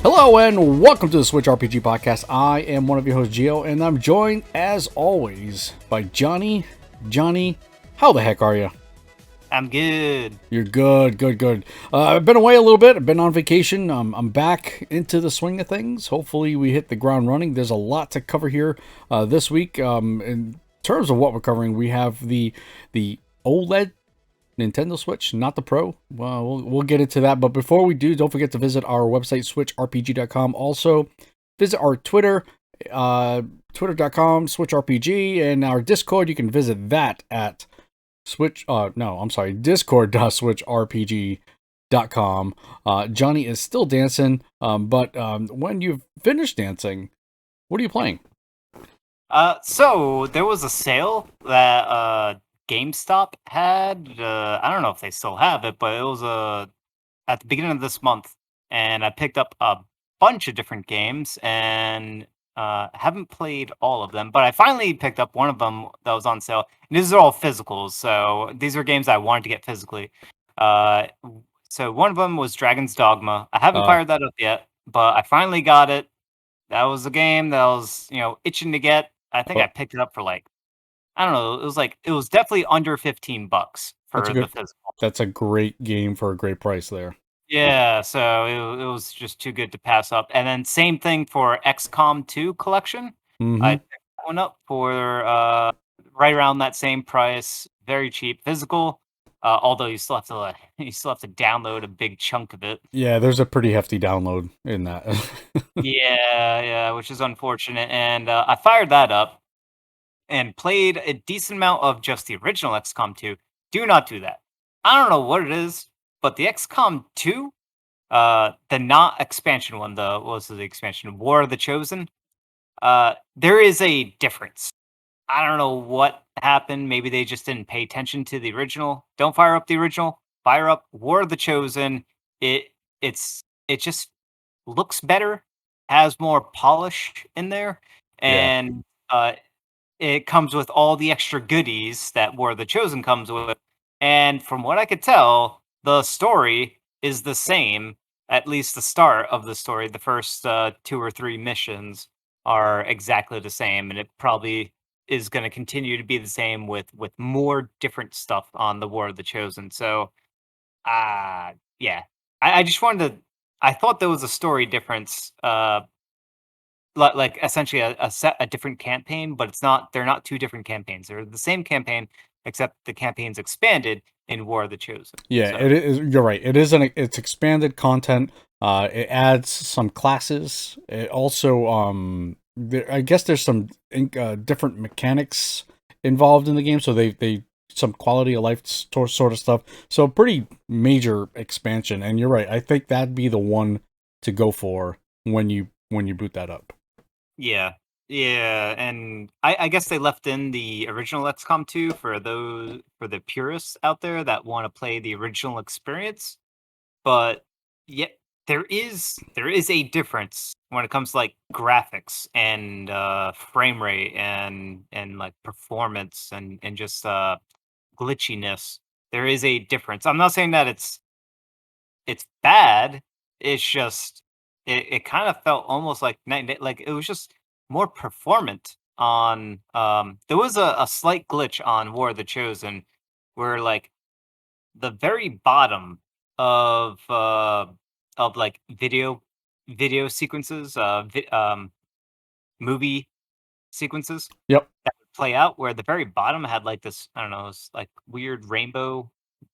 Hello and welcome to the Switchrpg podcast. I am one of your hosts, Gio, and I'm joined, as always, by Johnny. Johnny, how the heck are you? I'm good. You're good. I've been away a little bit. I've been on vacation. I'm back into the swing of things. Hopefully we hit the ground running. There's a lot to cover here this week. In terms of what we're covering, we have the OLED Nintendo Switch, not the Pro. Well, we'll get into that. But before we do, don't forget to visit our website, Switchrpg.com. Also, visit our Twitter, twitter.com, SwitchRPG, and our Discord. You can visit that at discord.switchrpg.com. Johnny is still dancing, but when you've finished dancing, what are you playing? So there was a sale that GameStop had. I don't know if they still have it, but it was at the beginning of this month, and I picked up a bunch of different games and haven't played all of them, but I finally picked up one of them that was on sale. And these are all physicals, so these are games I wanted to get physically. So one of them was Dragon's Dogma. I haven't fired that up yet, but I finally got it. That was a game that I was, itching to get. I think I picked it up for I don't know. It was definitely under $15 for the physical. That's a great game for a great price there. Yeah, so it was just too good to pass up. And then same thing for XCOM 2 collection. I picked that one up for right around that same price, very cheap, physical. Although you still have to download a big chunk of it. Yeah, there's a pretty hefty download in that. Yeah, which is unfortunate. And I fired that up and played a decent amount of just the original XCOM 2. Do not do that. I don't know what it is, but the XCOM 2, the not expansion one, what was the expansion? War of the Chosen. There is a difference. I don't know what happened. Maybe they just didn't pay attention to the original. Don't fire up the original. Fire up War of the Chosen. It just looks better, has more polish in there, and it comes with all the extra goodies that War of the Chosen comes with. And from what I could tell, the story is the same. At least the start of the story, the first 2 or 3 missions are exactly the same, and it probably is going to continue to be the same with more different stuff on the War of the Chosen. So, yeah, I just wanted to. I thought there was a story difference, like essentially a different campaign, but it's not. They're not 2 different campaigns. They're the same campaign, except the campaign's expanded in War of the Chosen. Yeah, so. It is. You're right. It's expanded content. It adds some classes. It also, I guess there's some different mechanics involved in the game. So they some quality of life sort of stuff. So pretty major expansion. And you're right. I think that'd be the one to go for when you boot that up. Yeah, and I guess they left in the original XCOM 2 for the purists out there that want to play the original experience. But yeah, there is a difference when it comes to like graphics and frame rate and like performance and just glitchiness. There is a difference. I'm not saying that it's bad. It's just it kind of felt almost like it was just more performant on there was a slight glitch on War of the Chosen where like the very bottom of like video sequences movie sequences Yep. that would play out where the very bottom had like this, I don't know, this like weird rainbow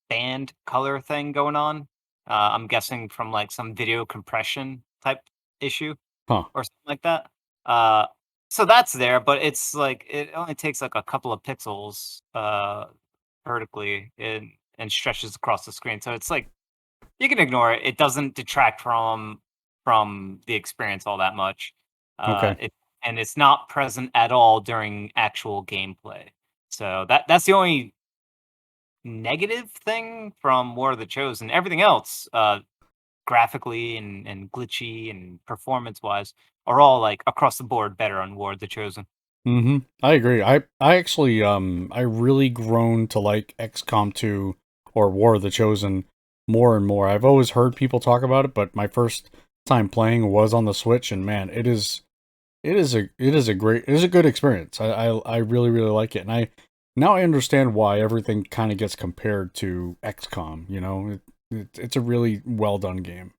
band color thing going on. I'm guessing from like some video compression type issue Huh. or something like that. So that's there, but it's like it only takes like a couple of pixels vertically and stretches across the screen. So it's like you can ignore it. It doesn't detract from the experience all that much. Okay. And it's not present at all during actual gameplay. So that's the only negative thing from War of the Chosen. Everything else, graphically and glitchy and performance wise, are all like across the board better on War of the Chosen. I agree. I actually I really grown to like XCOM 2 or War of the Chosen more and more. I've always heard people talk about it, but my first time playing was on the Switch, and man, it is a good experience. I really really like it, and I now I understand why everything kind of gets compared to XCOM. You know, it's a really well done game.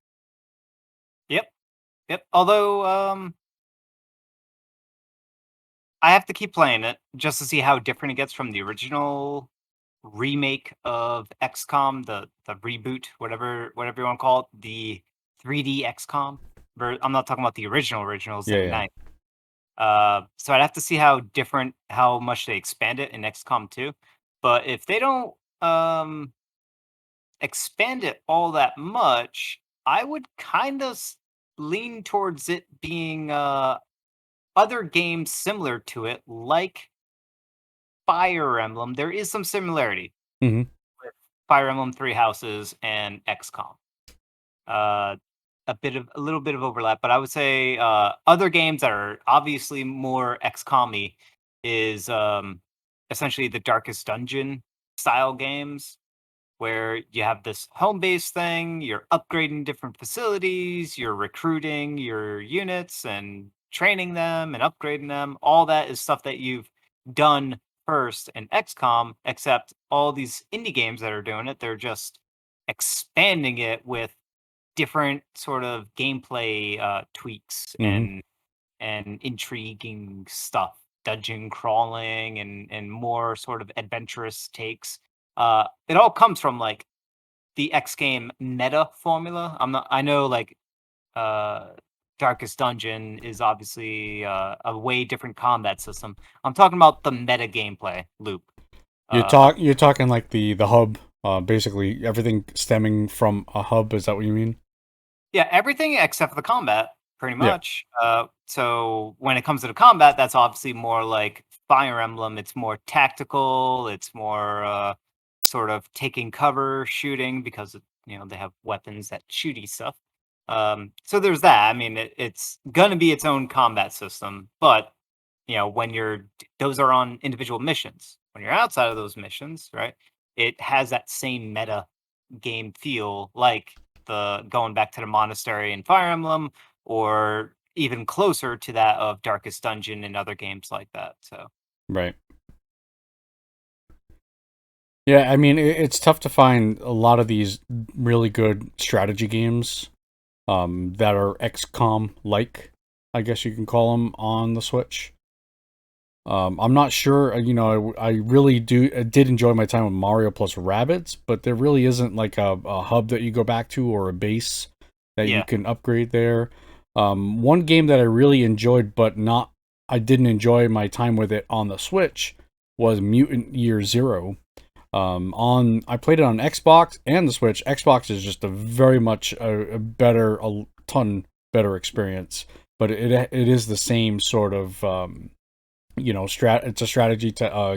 Yep, yep. Although, I have to keep playing it just to see how different it gets from the original remake of XCOM, the reboot, whatever you want to call it, the 3D XCOM. I'm not talking about the original Yeah, yeah. 79. So I'd have to see how much they expand it in XCOM 2. But if they don't expand it all that much, I would kind of lean towards it being other games similar to it, like Fire Emblem. There is some similarity hmm with Fire Emblem Three Houses and XCOM. Uh, a little bit of overlap, but I would say other games that are obviously more XCOM-y is essentially the Darkest Dungeon style games where you have this home-based thing, you're upgrading different facilities, you're recruiting your units and training them and upgrading them. All that is stuff that you've done first in XCOM, except all these indie games that are doing it, they're just expanding it with different sort of gameplay tweaks hmm and intriguing stuff, dungeon crawling and more sort of adventurous takes. It all comes from like the X game meta formula. I know like uh Darkest Dungeon is obviously a way different combat system. I'm talking about the meta gameplay loop. Of You're talking like the hub, basically everything stemming from a hub. Is that what you mean? Yeah, everything except for the combat, pretty Yeah. much. So when it comes to the combat, that's obviously more like Fire Emblem. It's more tactical. It's more sort of taking cover, shooting because they have weapons that shooty stuff. So there's that. I mean, it's gonna be its own combat system, but when those are on individual missions. When you're outside of those missions, right? It has that same meta game feel, like the going back to the monastery in Fire Emblem, or even closer to that of Darkest Dungeon and other games like that. So Right. Yeah, I mean, it's tough to find a lot of these really good strategy games that are XCOM like, I guess you can call them, on the Switch. I'm not sure, I really did enjoy my time with Mario plus Rabbids, but there really isn't like a hub that you go back to or a base that you yeah, can upgrade there. One game that I really enjoyed, but not, I didn't enjoy my time with it on the Switch was Mutant Year Zero. I played it on Xbox and the Switch. Xbox is just a very much a ton better experience, but it is the same sort of it's a strategy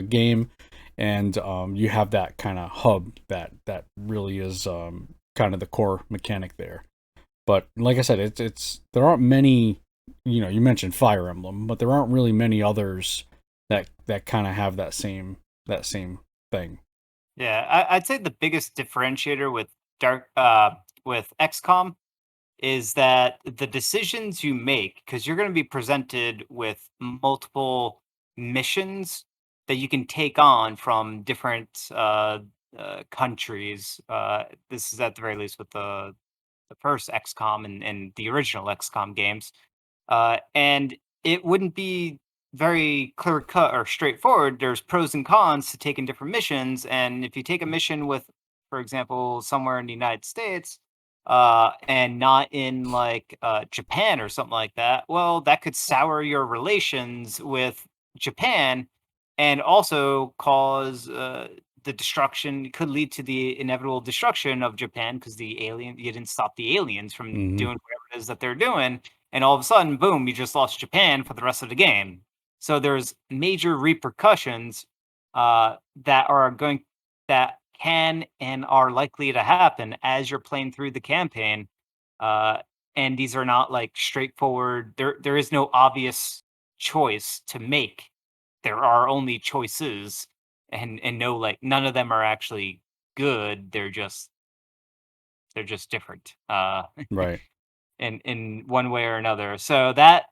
game, and you have that kind of hub that really is kind of the core mechanic there. But like I said, it's there aren't many. You mentioned Fire Emblem, but there aren't really many others that kind of have that same thing. yeah. I'd say the biggest differentiator with with XCOM is that the decisions you make, because you're going to be presented with multiple missions that you can take on from different countries. This is at the very least with the first XCOM and the original XCOM games. And it wouldn't be very clear cut or straightforward. There's pros and cons to taking different missions. And if you take a mission with, for example, somewhere in the United States, and not in like Japan or something like that, well, that could sour your relations with Japan and also cause the destruction, could lead to the inevitable destruction of Japan because you didn't stop the aliens from hmm doing whatever it is that they're doing, and all of a sudden, boom, you just lost Japan for the rest of the game. So there's major repercussions that are going that can and are likely to happen as you're playing through the campaign. Uh, and these are not like straightforward. There is no obvious choice to make. There are only choices, and no, like, none of them are actually good. They're just different. Right. In one way or another. So that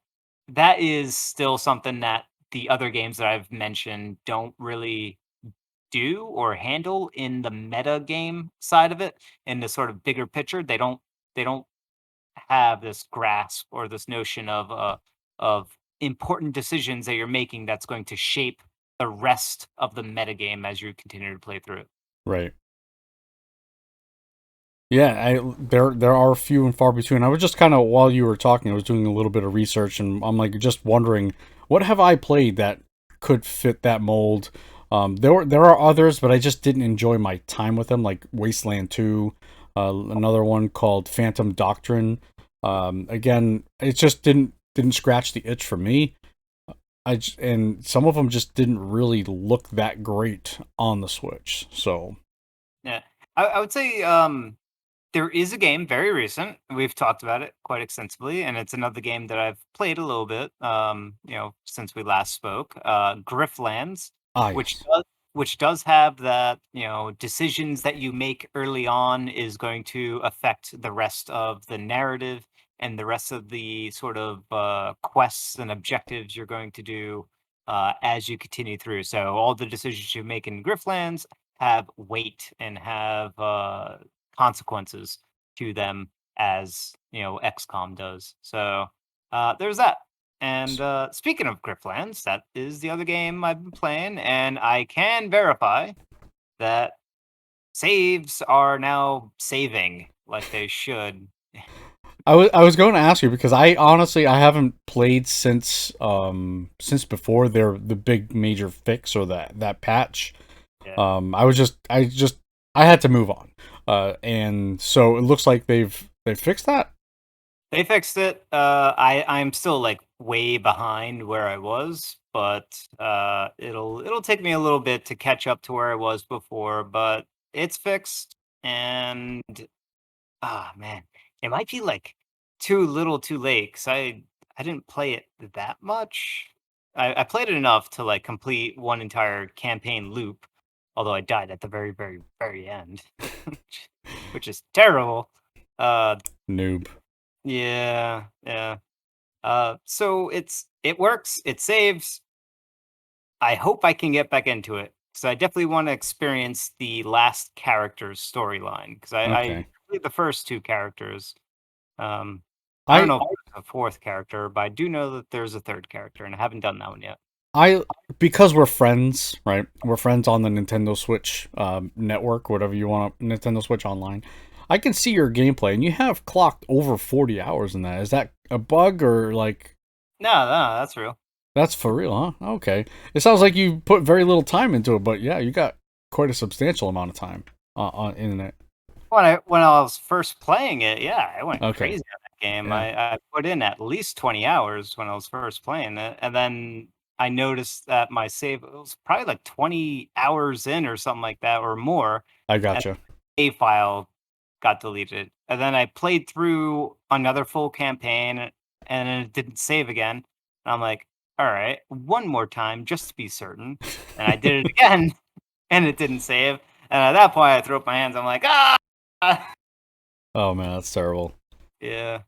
is still something that the other games that I've mentioned don't really do or handle in the meta game side of it. In the sort of bigger picture, they don't have this grasp or this notion of important decisions that you're making that's going to shape the rest of the meta game as you continue to play through it. Right. Yeah, there are few and far between. I was just kind of, while you were talking, I was doing a little bit of research, and I'm like just wondering, what have I played that could fit that mold? There are others, but I just didn't enjoy my time with them, like Wasteland 2, another one called Phantom Doctrine. Again, it just didn't scratch the itch for me. And some of them just didn't really look that great on the Switch. So, Yeah, I would say there is a game very recent. We've talked about it quite extensively, and it's another game that I've played a little bit, since we last spoke. Grifflands, ah, which yes, does, which does have that, decisions that you make early on is going to affect the rest of the narrative and the rest of the sort of quests and objectives you're going to do as you continue through. So all the decisions you make in Grifflands have weight and have consequences to them as XCOM does. So there's that. And speaking of Grifflands, that is the other game I've been playing, and I can verify that saves are now saving like they should. I was going to ask you because I honestly I haven't played since before the big major fix or that patch. Yeah. I had to move on. And so it looks like they've fixed that. They fixed it. I'm still like way behind where I was, but it'll take me a little bit to catch up to where I was before, but it's fixed. And ah, man, it might be like too little too late, 'cause I didn't play it that much. I played it enough to like complete one entire campaign loop, although I died at the very, very, very end, which is terrible. Uh, Noob. yeah, yeah. So it works, it saves. I hope I can get back into it because I definitely want to experience the last character's storyline because I Okay. played the first two characters. I don't I know if there's a fourth character, but I do know that there's a third character, and I haven't done that one yet. I because we're friends, right? We're friends on the Nintendo Switch network, whatever you want, Nintendo Switch Online. I can see your gameplay, and you have clocked over 40 hours in that. Is that a bug or like No, no, that's real. that's for real, huh? Okay. It sounds like you put very little time into it, but yeah, you got quite a substantial amount of time on in it. When I was first playing it, yeah, I went Okay. crazy on that game. Yeah, I put in at least 20 hours when I was first playing it, and then I noticed that my save it was probably like 20 hours in or something like that or more, I and gotcha. a file got deleted. And then I played through another full campaign and then it didn't save again. And I'm like, all right, one more time just to be certain. And I did it again and it didn't save. And at that point I threw up my hands. I'm like, ah. Oh man, that's terrible. Yeah.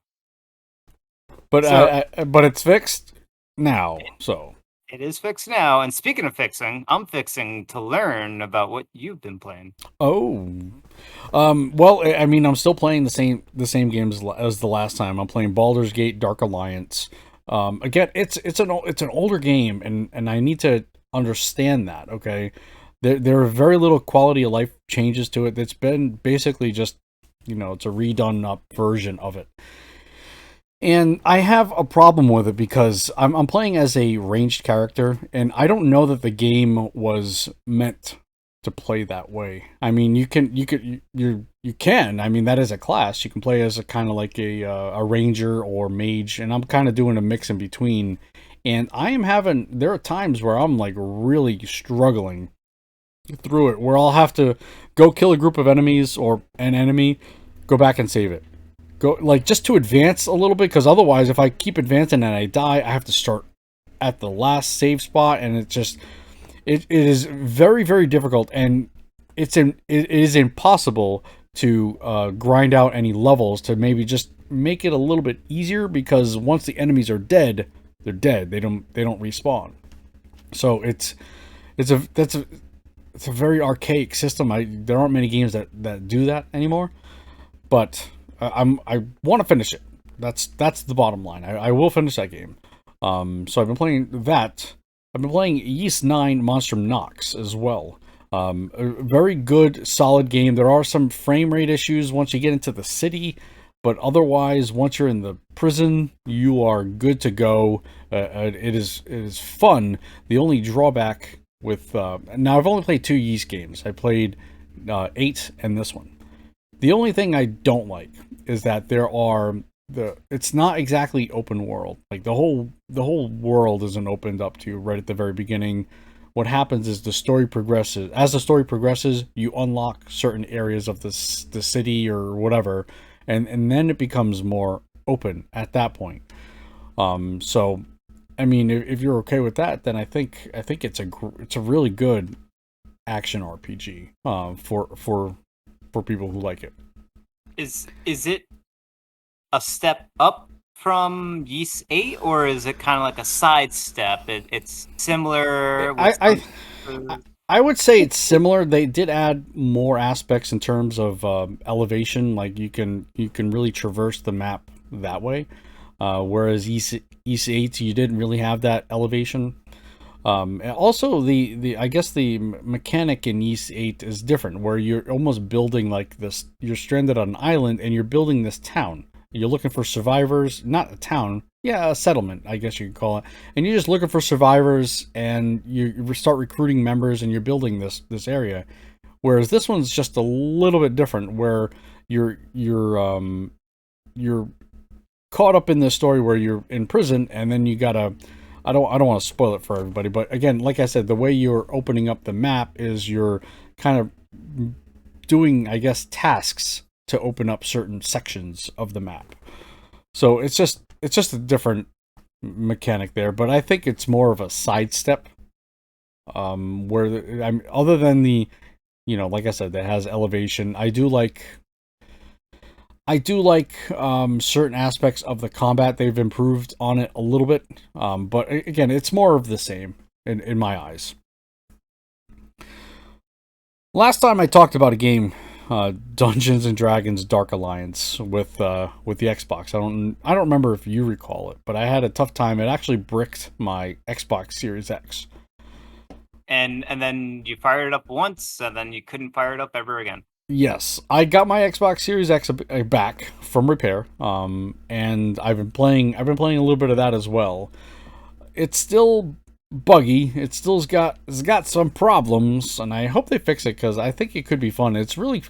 But So but it's fixed now, so. it is fixed now. And speaking of fixing, I'm fixing to learn about what you've been playing. Oh, well, I mean, I'm still playing the same games as the last time. I'm playing Baldur's Gate: Dark Alliance. Again, it's an older game, and I need to understand that. Okay, there are very little quality of life changes to it. It's been basically just it's a redone up version of it. And I have a problem with it because I'm playing as a ranged character, and I don't know that the game was meant to play that way. I mean, you can. I mean, that is a class. You can play as a kind of like a ranger or mage, and I'm kind of doing a mix in between. And I am having there are times where I'm like really struggling through it where I'll have to go kill a group of enemies or an enemy, go back and save it. Go like just to advance a little bit, because otherwise if I keep advancing and I die, I have to start at the last save spot, and it is very, very difficult, and it is impossible to grind out any levels to maybe just make it a little bit easier, because once the enemies are dead, they're dead. They don't respawn. So it's a that's a it's a very archaic system. There aren't many games that do that anymore. But I want to finish it. That's the bottom line. I will finish that game. So I've been playing that. I've been playing Yeast 9 Monstrum Nox as well. A very good, solid game. There are some frame rate issues once you get into the city, but otherwise, once you're in the prison, you are good to go. It is fun. The only drawback with now I've only played 2 Yeast games. I played 8 and this one. The only thing I don't like is that it's not exactly open world. Like the whole world isn't opened up to you right at the very beginning. What happens is the story progresses. As the story progresses, you unlock certain areas of the city or whatever, and then it becomes more open at that point. So I mean, if you're okay with that, then I think it's a really good action RPG for people who like it. Is it a step up from Yeast 8, or is it kind of like a sidestep? It's similar with I would say it's similar. They did add more aspects in terms of elevation. Like you can really traverse the map that way. Whereas Yeast 8, you didn't really have that elevation. And also the I guess the mechanic in Yeast 8 is different, where you're almost building like this. You're stranded on an island and you're building this town. You're looking for survivors, not a town, yeah, a settlement, I guess you could call it. And you're just looking for survivors, and you start recruiting members, and you're building this area. Whereas this one's just a little bit different, where you're caught up in this story where you're in prison, and then you gotta. I don't want to spoil it for everybody, but again, like I said, the way you're opening up the map is you're kind of doing, I guess, tasks to open up certain sections of the map. So it's just a different mechanic there, but I think it's more of a sidestep. Other than the, like I said, that has elevation. I do like certain aspects of the combat. They've improved on it a little bit, but again, it's more of the same in my eyes. Last time I talked about a game, Dungeons and Dragons: Dark Alliance with the Xbox. I don't remember if you recall it, but I had a tough time. It actually bricked my Xbox Series X. And then you fired it up once, and then you couldn't fire it up ever again. Yes, I got my Xbox Series X back from repair, and I've been playing a little bit of that as well. It's still buggy. It's got some problems, and I hope they fix it, because I think it could be fun. It's really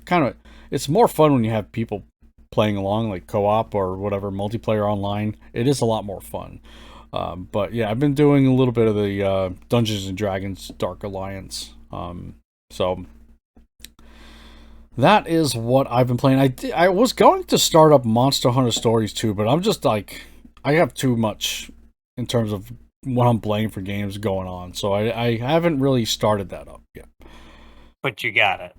it's more fun when you have people playing along, like co-op or whatever, multiplayer online. It is a lot more fun. But yeah, I've been doing a little bit of the Dungeons and Dragons Dark Alliance. So that is what I've been playing. I was going to start up Monster Hunter Stories too, but I'm just like, I have too much in terms of what I'm playing for games going on, so I haven't really started that up yet. But you got it.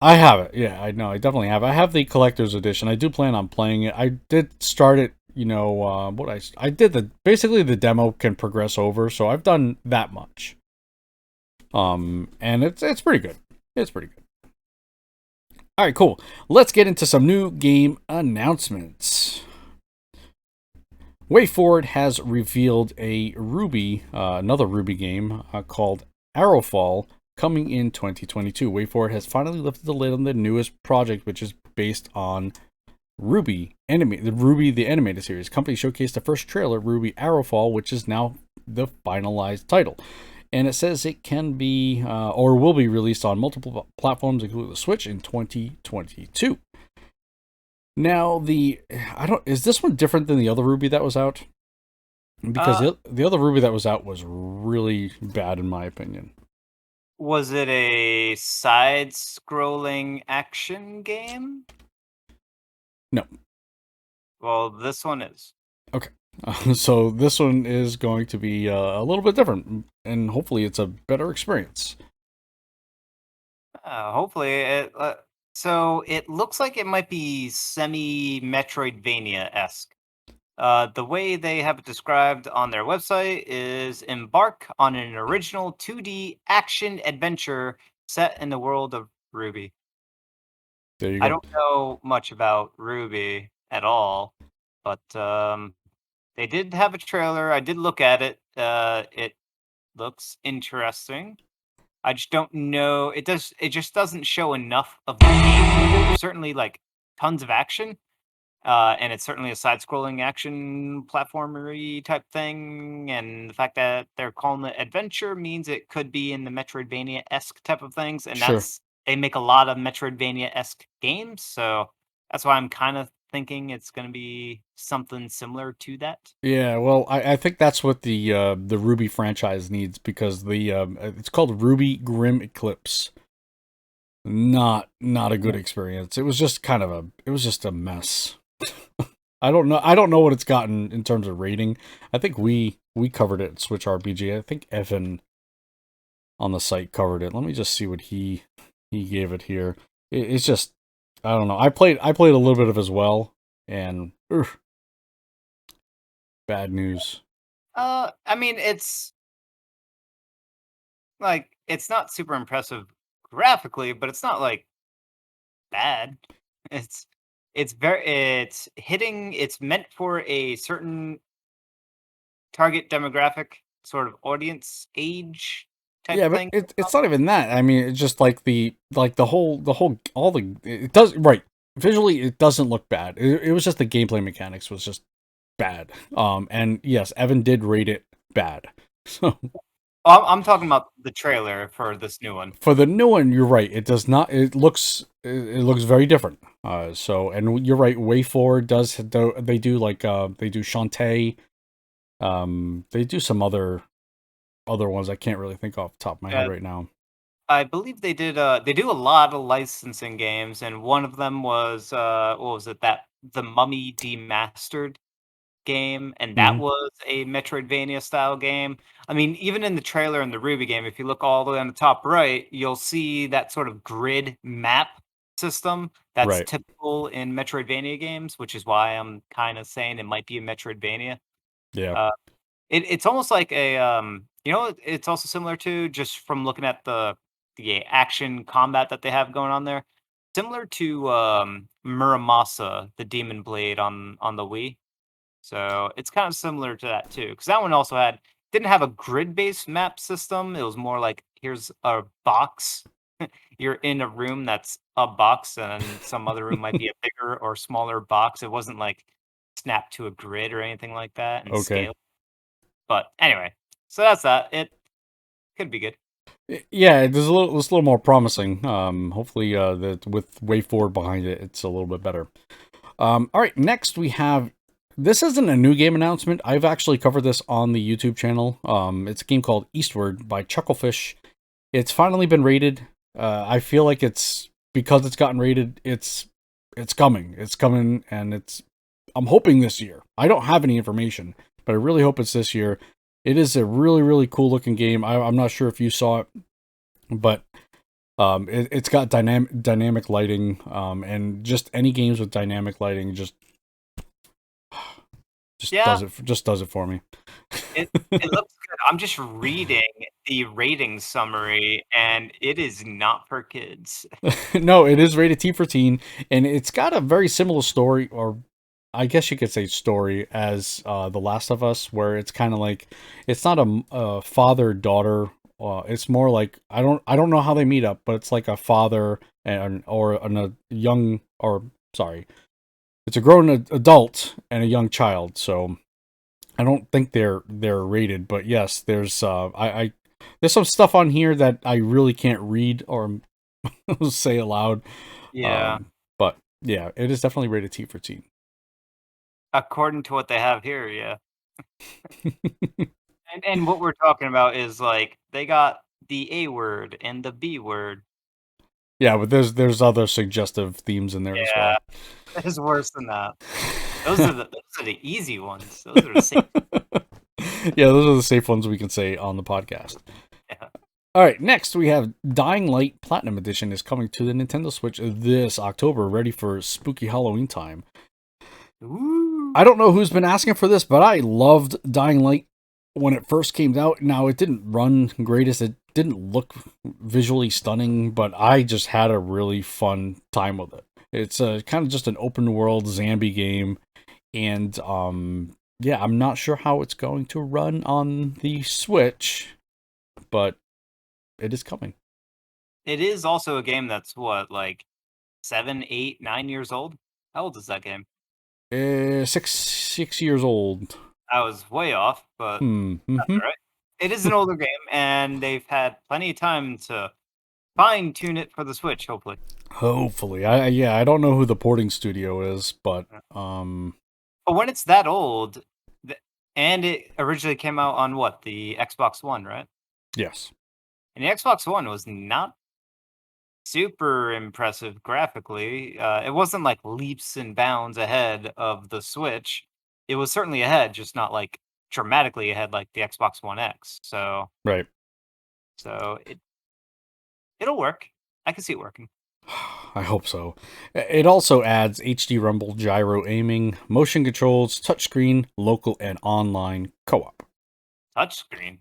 I have it, yeah, I know, I definitely have. I have the collector's edition. I do plan on playing it. I did start it, I did basically the demo can progress over, so I've done that much. And it's pretty good. It's pretty good. All right, cool. Let's get into some new game announcements. WayForward has revealed another Ruby game called Arrowfall, coming in 2022. WayForward has finally lifted the lid on the newest project, which is based on Ruby the animated series. Company showcased the first trailer, Ruby Arrowfall, which is now the finalized title. And it says it can be or will be released on multiple platforms, including the Switch, in 2022. Now, is this one different than the other Ruby that was out? Because the other Ruby that was out was really bad, in my opinion. Was it a side-scrolling action game? No. Well, this one is. Okay. So this one is going to be a little bit different, and hopefully it's a better experience. Hopefully, so it looks like it might be semi-Metroidvania-esque. The way they have it described on their website is embark on an original 2D action adventure set in the world of Ruby. There you I go. don't know much about Ruby at all, but they did have a trailer. I did look at it. It looks interesting. I just don't know. It just doesn't show enough of the game. There's certainly like tons of action, and it's certainly a side-scrolling action platformery type thing. And the fact that they're calling it adventure means it could be in the Metroidvania-esque type of things. And Sure. that's they make a lot of Metroidvania-esque games, so that's why I'm kind of thinking it's going to be something similar to that. Yeah, well, I think that's what the Ruby franchise needs because the it's called Ruby Grim Eclipse. Not a good experience. It was just it was just a mess. I don't know what it's gotten in terms of rating. I think we covered it at SwitchRpg. I think Evan on the site covered it. Let me just see what he gave it here. It's just I don't know. I played a little bit of as well, and bad news. I mean, it's not super impressive graphically, but it's not like bad. It's it's hitting. It's meant for a certain target demographic, sort of audience age type Yeah, but thing. it's not even that. I mean, it's just like the whole all the it does right visually it doesn't look bad. It was just the gameplay mechanics was just bad. And yes, Evan did rate it bad. So I'm talking about the trailer for this new one. for the new one, you're right. It does not. It looks very different. So and you're right. Way Forward they do like they do Shantae. They do some other ones I can't really think off the top of my head Yeah, right now. I believe they do a lot of licensing games, and one of them was what was it that the Mummy Demastered game, and that Hmm. was a Metroidvania style game. I mean, even in the trailer in the Ruby game, if you look all the way on the top right, you'll see that sort of grid map system that's Right. typical in Metroidvania games, which is why I'm kind of saying it might be a Metroidvania. Yeah. Uh, it's almost like a it's also similar to just from looking at the action combat that they have going on there, similar to Muramasa, the Demon Blade on the Wii. So, it's kind of similar to that too, because that one also didn't have a grid-based map system, it was more like, here's a box. You're in a room that's a box, and some other room might be a bigger or smaller box, it wasn't, like, snapped to a grid or anything like that and Okay. scale. But, anyway, so that's that, it could be good. Yeah, it's a little more promising. Hopefully, that with Way Forward behind it, it's a little bit better. All right, next we have. This isn't a new game announcement. I've actually covered this on the YouTube channel. It's a game called Eastward by Chucklefish. It's finally been rated. I feel like it's because it's gotten rated. It's coming. It's coming, and it's. I'm hoping this year. I don't have any information, but I really hope it's this year. It is a really cool looking game. I'm not sure if you saw it, but it's got dynamic lighting, and just any games with dynamic lighting Yeah, just does it for me. it looks good. I'm just reading the rating summary, and it is not for kids. No, it is rated T for teen, and it's got a very similar story, or I guess you could say story, as The Last of Us, where it's kind of like it's not a father daughter. It's more like I don't know how they meet up, but it's like a father and a young or sorry, it's a grown adult and a young child. So I don't think they're rated, but yes, I there's some stuff on here that I really can't read or say aloud. Yeah. But yeah, it is definitely rated T for teen. According to what they have here, yeah. And what we're talking about is, like, they got the A word and the B word. Yeah, but there's other suggestive themes in there as Yeah, well. it's worse than that. Those are the easy ones. Those are the safe. Yeah, those are the safe ones we can say on the podcast. Yeah. All right, next we have Dying Light Platinum Edition is coming to the Nintendo Switch this October, ready for spooky Halloween time. Ooh. I don't know who's been asking for this, but I loved Dying Light when it first came out. Now, it didn't run greatest. It didn't look visually stunning, but I just had a really fun time with it. It's kind of just an open world zombie game, and yeah, I'm not sure how it's going to run on the Switch, but it is coming. It is also a game that's what, like 7, 8, 9 years old? How old is that game? 6 years old. I was way off, but that's Mm-hmm. all right. It is an older game, and they've had plenty of time to fine tune it for the Switch, hopefully. Hopefully, I don't know who the porting studio is, but Yeah. But when it's that old, and it originally came out on what, the Xbox One, right? yes. And the Xbox One was not super impressive graphically. It wasn't like leaps and bounds ahead of the Switch. It was certainly ahead, just not like dramatically ahead like the Xbox One X. So, Right. so it'll work. I can see it working. I hope so. It also adds HD rumble, gyro aiming, motion controls, touchscreen, local, and online co-op. Touchscreen,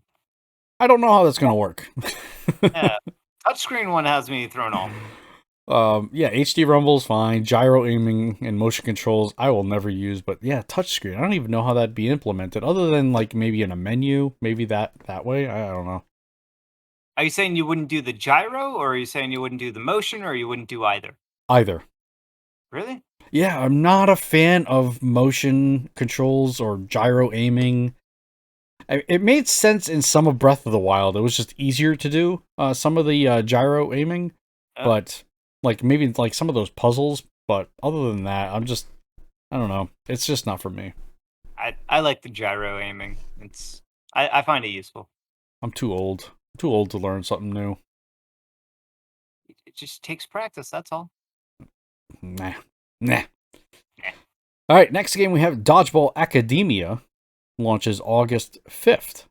I don't know how that's going to work. yeah. Touchscreen one has me thrown off. Yeah, HD rumble's fine. Gyro aiming and motion controls I will never use, but yeah, touchscreen. I don't even know how that'd be implemented, other than like maybe in a menu, maybe that way. I don't know. Are you saying you wouldn't do the gyro, or are you saying you wouldn't do the motion, or you wouldn't do either? Either. Really? Yeah, I'm not a fan of motion controls or gyro aiming. It made sense in some of Breath of the Wild. It was just easier to do some of the gyro aiming, Yeah. but like maybe like some of those puzzles. But other than that, I don't know. It's just not for me. I like the gyro aiming. I find it useful. I'm too old. I'm too old to learn something new. It just takes practice. That's all. Nah, nah. Eh. All right, next game we have Dodgeball Academia. Launches August 5th.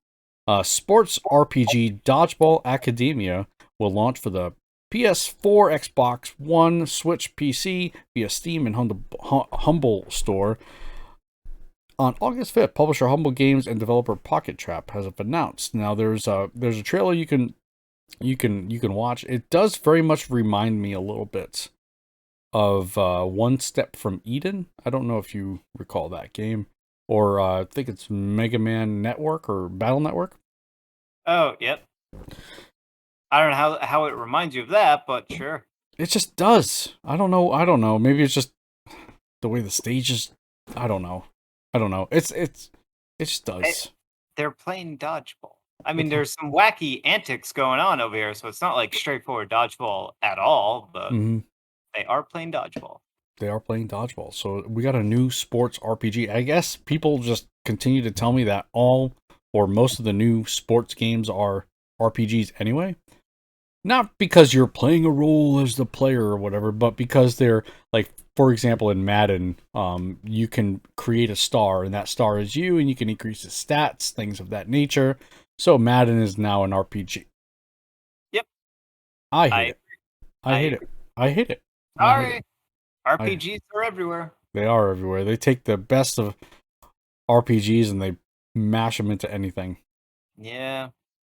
Sports RPG Dodgeball Academia will launch for the PS4, Xbox One, Switch PC via Steam and Humble Store. On August 5th, publisher Humble Games and developer Pocket Trap has announced. Now there's a trailer you can watch. It does very much remind me a little bit of One Step from Eden. I don't know if you recall that game. Or I think it's Mega Man Network or Battle Network. Oh, yep. I don't know how it reminds you of that, but sure. It just does. I don't know. Maybe it's just the way the stage is. I don't know. It just does. They're playing dodgeball. I mean, there's some wacky antics going on over here, so it's not like straightforward dodgeball at all, but Mm-hmm. they are playing dodgeball. They are playing dodgeball. So we got a new sports RPG. I guess people just continue to tell me that all or most of the new sports games are RPGs anyway. Not because you're playing a role as the player or whatever, but because they're like, for example, in Madden, you can create a star and that star is you and you can increase the stats, things of that nature. So Madden is now an RPG. Yep. I hate it. I hate it. I hate it. Sorry. RPGs are everywhere. They are everywhere. They take the best of RPGs and they mash them into anything. Yeah.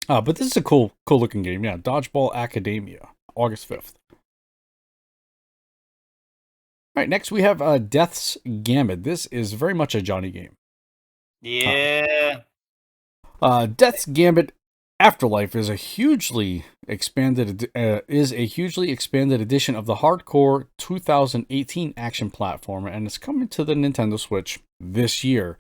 But this is a cool looking game. Yeah, Dodgeball Academia, August 5th. All right, next we have Death's Gambit. This is very much a Johnny game. Yeah. Death's Gambit Afterlife is a hugely expanded edition of the hardcore 2018 action platformer, and it's coming to the Nintendo Switch this year.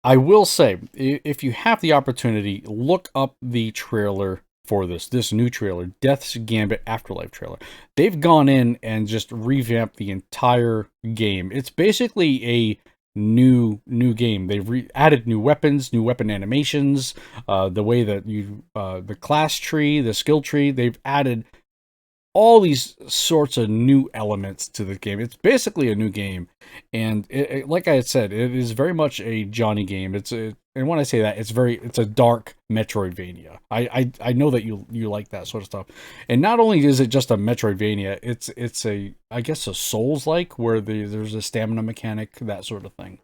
I will say, if you have the opportunity, look up the trailer for this new trailer, Death's Gambit Afterlife trailer. They've gone in and just revamped the entire game. It's basically a new game. They've added new weapons, new weapon animations, the way that the class tree, the skill tree. They've added all these sorts of new elements to the game. It's basically a new game, and like I had said, it is very much a Johnny game. And when I say that, it's a dark Metroidvania. I know that you like that sort of stuff, and not only is it just a Metroidvania, it's a, I guess, a Souls like, where there's a stamina mechanic, that sort of thing.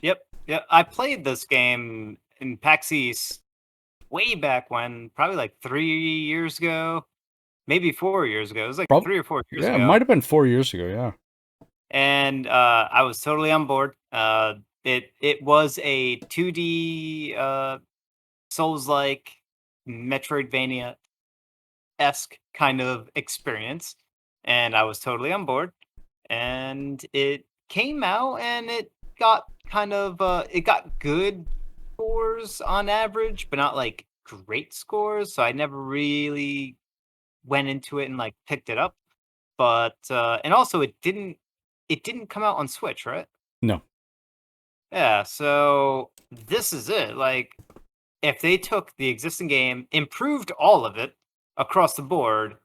Yep. I played this game in PAX East way back when, probably like 3 years ago, maybe 4 years ago. It was like Probably, 3 or 4 years yeah, it ago. might have been 4 years ago. Yeah. And I was totally on board. It was a 2D Souls-like Metroidvania esque kind of experience, and I was totally on board. And it came out, and it got it got good scores on average, but not like great scores. So I never really went into it and like picked it up. But and also it didn't come out on Switch, right? No. Yeah, so this is it. Like, if they took the existing game, improved all of it across the board,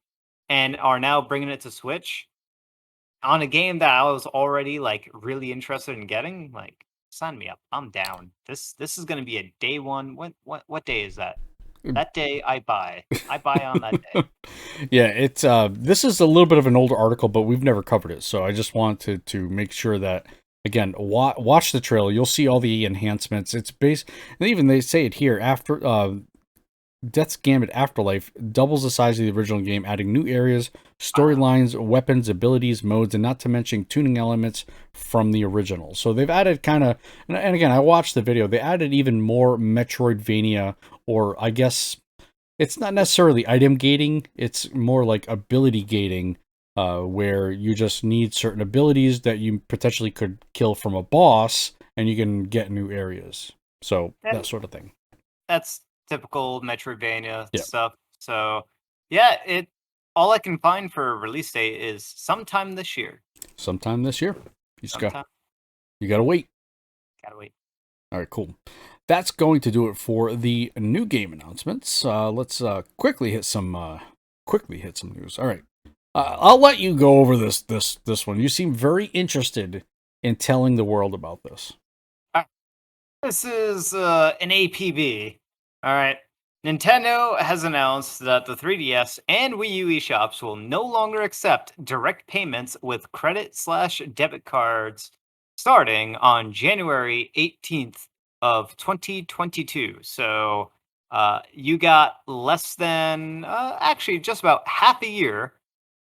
and are now bringing it to Switch on a game that I was already like really interested in getting, like, sign me up. I'm down. This is going to be a day one. What day is that? That day I buy. I buy on that day. Yeah, it's this is a little bit of an older article, but we've never covered it, so I just wanted to make sure that, again, watch the trailer. You'll see all the enhancements. It's based, and even they say it here, after Death's Gambit Afterlife doubles the size of the original game, adding new areas, storylines, weapons, abilities, modes, and not to mention tuning elements from the original. So they've added kind of, and again, I watched the video, they added even more Metroidvania, or I guess it's not necessarily item gating, it's more like ability gating, where you just need certain abilities that you potentially could kill from a boss, and you can get new areas. So that sort of thing. That's typical Metroidvania Yeah. stuff. So yeah, it all I can find for a release date is sometime this year. Sometime this year. Sometime. You gotta wait. Gotta wait. All right, cool. That's going to do it for the new game announcements. Let's quickly hit some news. All right, I'll let you go over this one. You seem very interested in telling the world about this. This is an APB. All right. Nintendo has announced that the 3DS and Wii U eShops will no longer accept direct payments with credit/debit cards starting on January 18th of 2022. So you got less than, actually just about half a year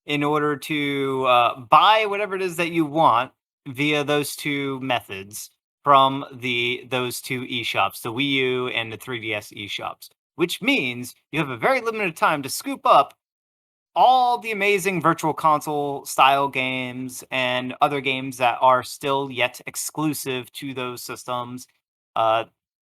in order to buy whatever it is that you want via those two methods from those two eShops, the Wii U and the 3DS eShops, which means you have a very limited time to scoop up all the amazing virtual console style games and other games that are still yet exclusive to those systems. Uh,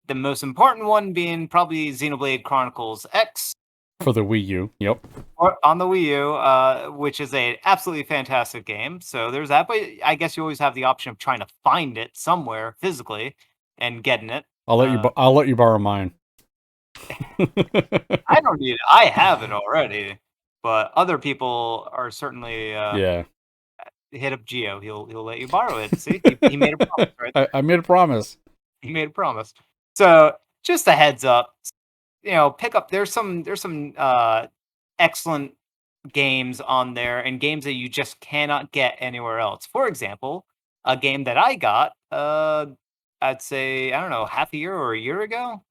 the most important one being probably Xenoblade Chronicles X, For the Wii U, yep. or on the Wii U, which is a absolutely fantastic game. So there's that, but I guess you always have the option of trying to find it somewhere physically and getting it. I'll let you borrow mine. I don't need it. I have it already, but other people are certainly Yeah. hit up Geo. He'll let you borrow it. See, he made a promise, right? I made a promise. He made a promise. So just a heads up, pick up. There's some excellent games on there, and games that you just cannot get anywhere else. For example, a game that I got, I'd say, I don't know, half a year or a year ago,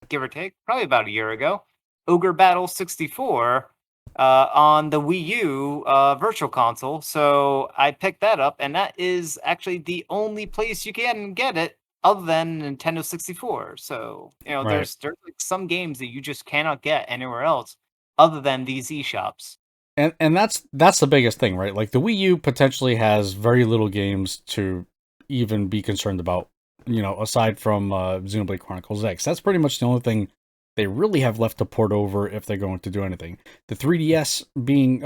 give or take, probably about a year ago, Ogre Battle 64 on the Wii U Virtual Console. So I picked that up, and that is actually the only place you can get it other than Nintendo 64. So, Right. there's like some games that you just cannot get anywhere else other than these eShops. And that's the biggest thing, right? Like, the Wii U potentially has very little games to even be concerned about, aside from Xenoblade Chronicles X. That's pretty much the only thing they really have left to port over if they're going to do anything. The 3DS being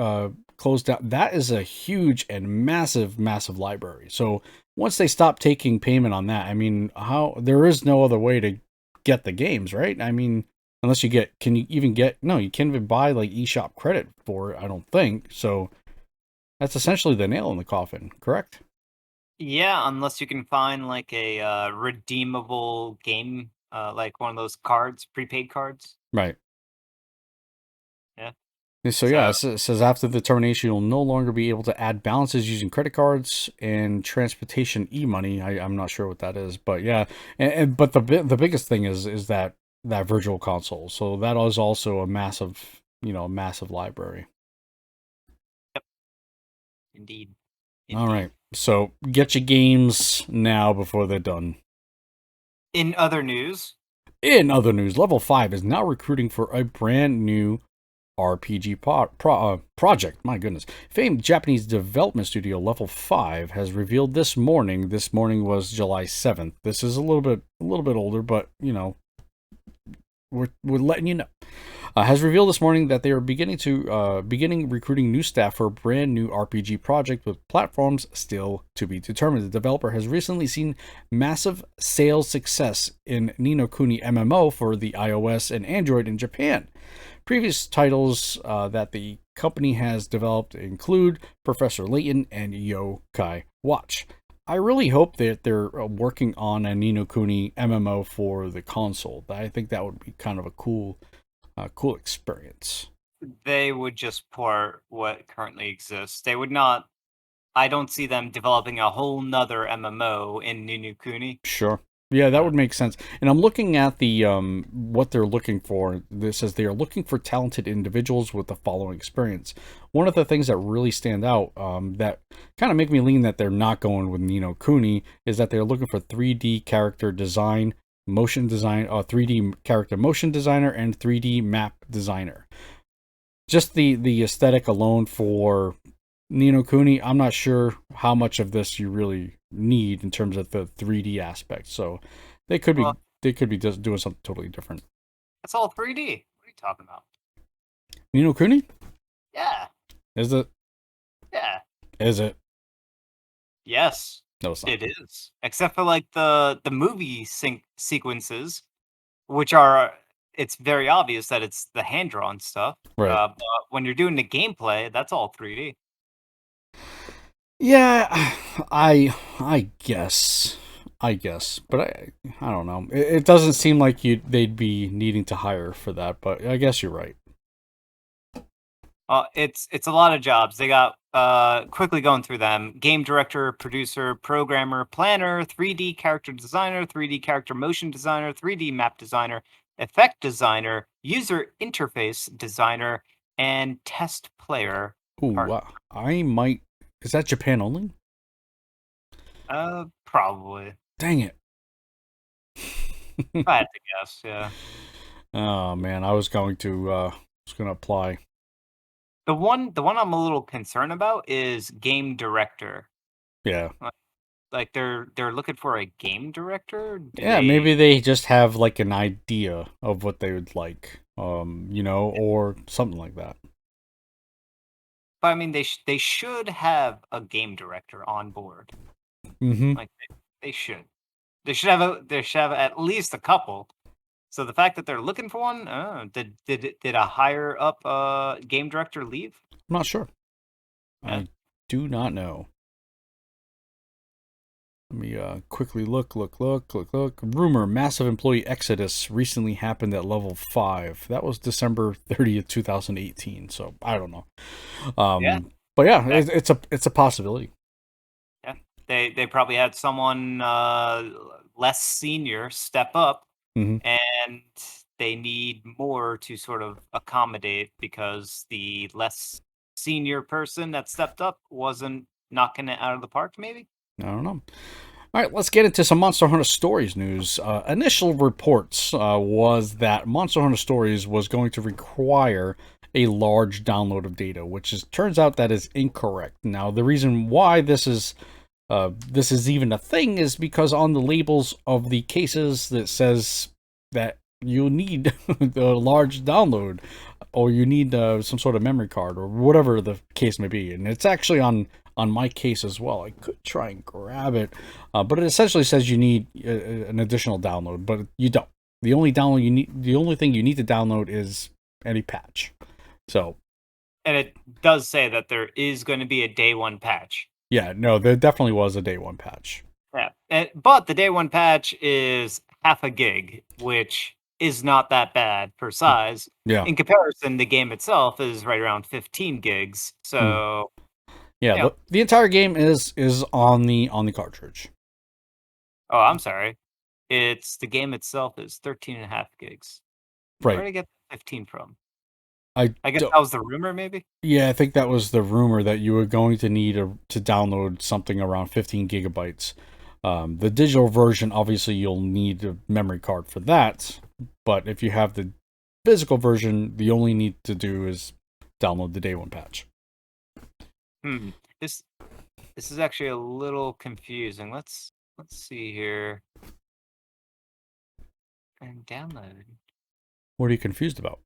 closed down, that is a huge and massive library. So once they stop taking payment on that, I mean, how there is no other way to get the games, right? I mean, unless you get, can you even get? No, you can't even buy like eShop credit for it. I don't think so. That's essentially the nail in the coffin, correct? Yeah, unless you can find like a redeemable game, like one of those cards, prepaid cards. Right. Yeah. And so yeah, So it says after the termination, you'll no longer be able to add balances using credit cards and transportation e-money. I'm not sure what that is, but yeah, but the biggest thing is that virtual console. So that is also a massive, massive library. indeed, All right, indeed. so get your games now before they're done. In other news, In other news, Level 5 is now recruiting for a brand new RPG project. My goodness. Famed Japanese development studio Level 5 has revealed this morning. This morning was July 7th. This is a little bit older, but we're letting you know. Has revealed this morning that they are beginning recruiting new staff for a brand new RPG project with platforms still to be determined. The developer has recently seen massive sales success in Ni no Kuni MMO for the iOS and Android in Japan. Previous titles that the company has developed include Professor Layton and Yokai Watch. I really hope that they're working on a Ni no Kuni MMO for the console. I think that would be kind of a cool experience. they would just port what currently exists. They would not. I don't see them developing a whole nother MMO in Nunu Kuni. Sure. Yeah, that Uh, would make sense. And I'm looking at the what they're looking for. This says they are looking for talented individuals with the following experience. One of the things that really stand out that kind of make me lean that they're not going with Ni no Kuni is that they're looking for 3D character design, motion design, 3D character motion designer, and 3D map designer. Just the aesthetic alone for Ni no Kuni, I'm not sure how much of this you really need in terms of the 3D aspect. So they could be well, just doing something totally different. that's all 3D. What are you talking about? Ni no Kuni? Yeah, Is it? yeah, Is it? yes, No, it's not. it is. Except for like the movie sequences, which are it's very obvious that it's the hand drawn stuff. Right. But when you're doing the gameplay, that's all 3D. Yeah, I guess. I guess, but I don't know. It doesn't seem like they'd be needing to hire for that, but I guess you're right. It's a lot of jobs. They got quickly going through them: game director, producer, programmer, planner, 3D character designer, 3D character motion designer, 3D map designer, effect designer, user interface designer, and test player Ooh, partner. I might. Is that Japan only? Probably. Dang it. If I had to guess, yeah. Oh man, I was gonna apply. The one I'm a little concerned about is game director. Yeah. Like, they're looking for a game director. Do Yeah, they? maybe they just have like an idea of what they would like. Or something like that. But I mean, they should have a game director on board. Mm-hmm. Like they should. They should have at least a couple. So the fact that they're looking for one, did a higher up game director leave? I'm not sure. Yeah. I do not know. Let me quickly look. Rumor: massive employee exodus recently happened at level 5. That was December 30th, 2018. So I don't know. Yeah. But yeah, That, it's a possibility. yeah. They probably had someone less senior step up, Hmm. and they need more to sort of accommodate because the less senior person that stepped up wasn't knocking it out of the park. Maybe. I don't know. All right, let's get into some Monster Hunter Stories news. Initial reports was that Monster Hunter Stories was going to require a large download of data, which turns out that is incorrect. Now, the reason why this is even a thing is because on the labels of the cases that says that you need the large download or you need some sort of memory card or whatever the case may be, and it's actually on on my case as well. I could try and grab it, but it essentially says you need an additional download, but you don't. The only thing you need to download is any patch. So, And it does say that there is going to be a day one patch. yeah, no, there definitely was a day one patch. Yeah, but the day one patch is half a gig, which is not that bad for size. Yeah. In comparison, the game itself is right around 15 gigs. Hmm. So, Yeah, you know, the entire game is on the cartridge. oh, I'm sorry. It's the game itself is 13 and a half gigs. Where Right. did I get 15 from? I I guess don't. that was the rumor, maybe? Yeah, I think that was the rumor that you were going to need to download something around 15 gigabytes. The digital version, obviously, you'll need a memory card for that. But if you have the physical version, the only need to do is download the day one patch. Hmm. This this is actually a little confusing. Let's see here. And download. What are you confused about?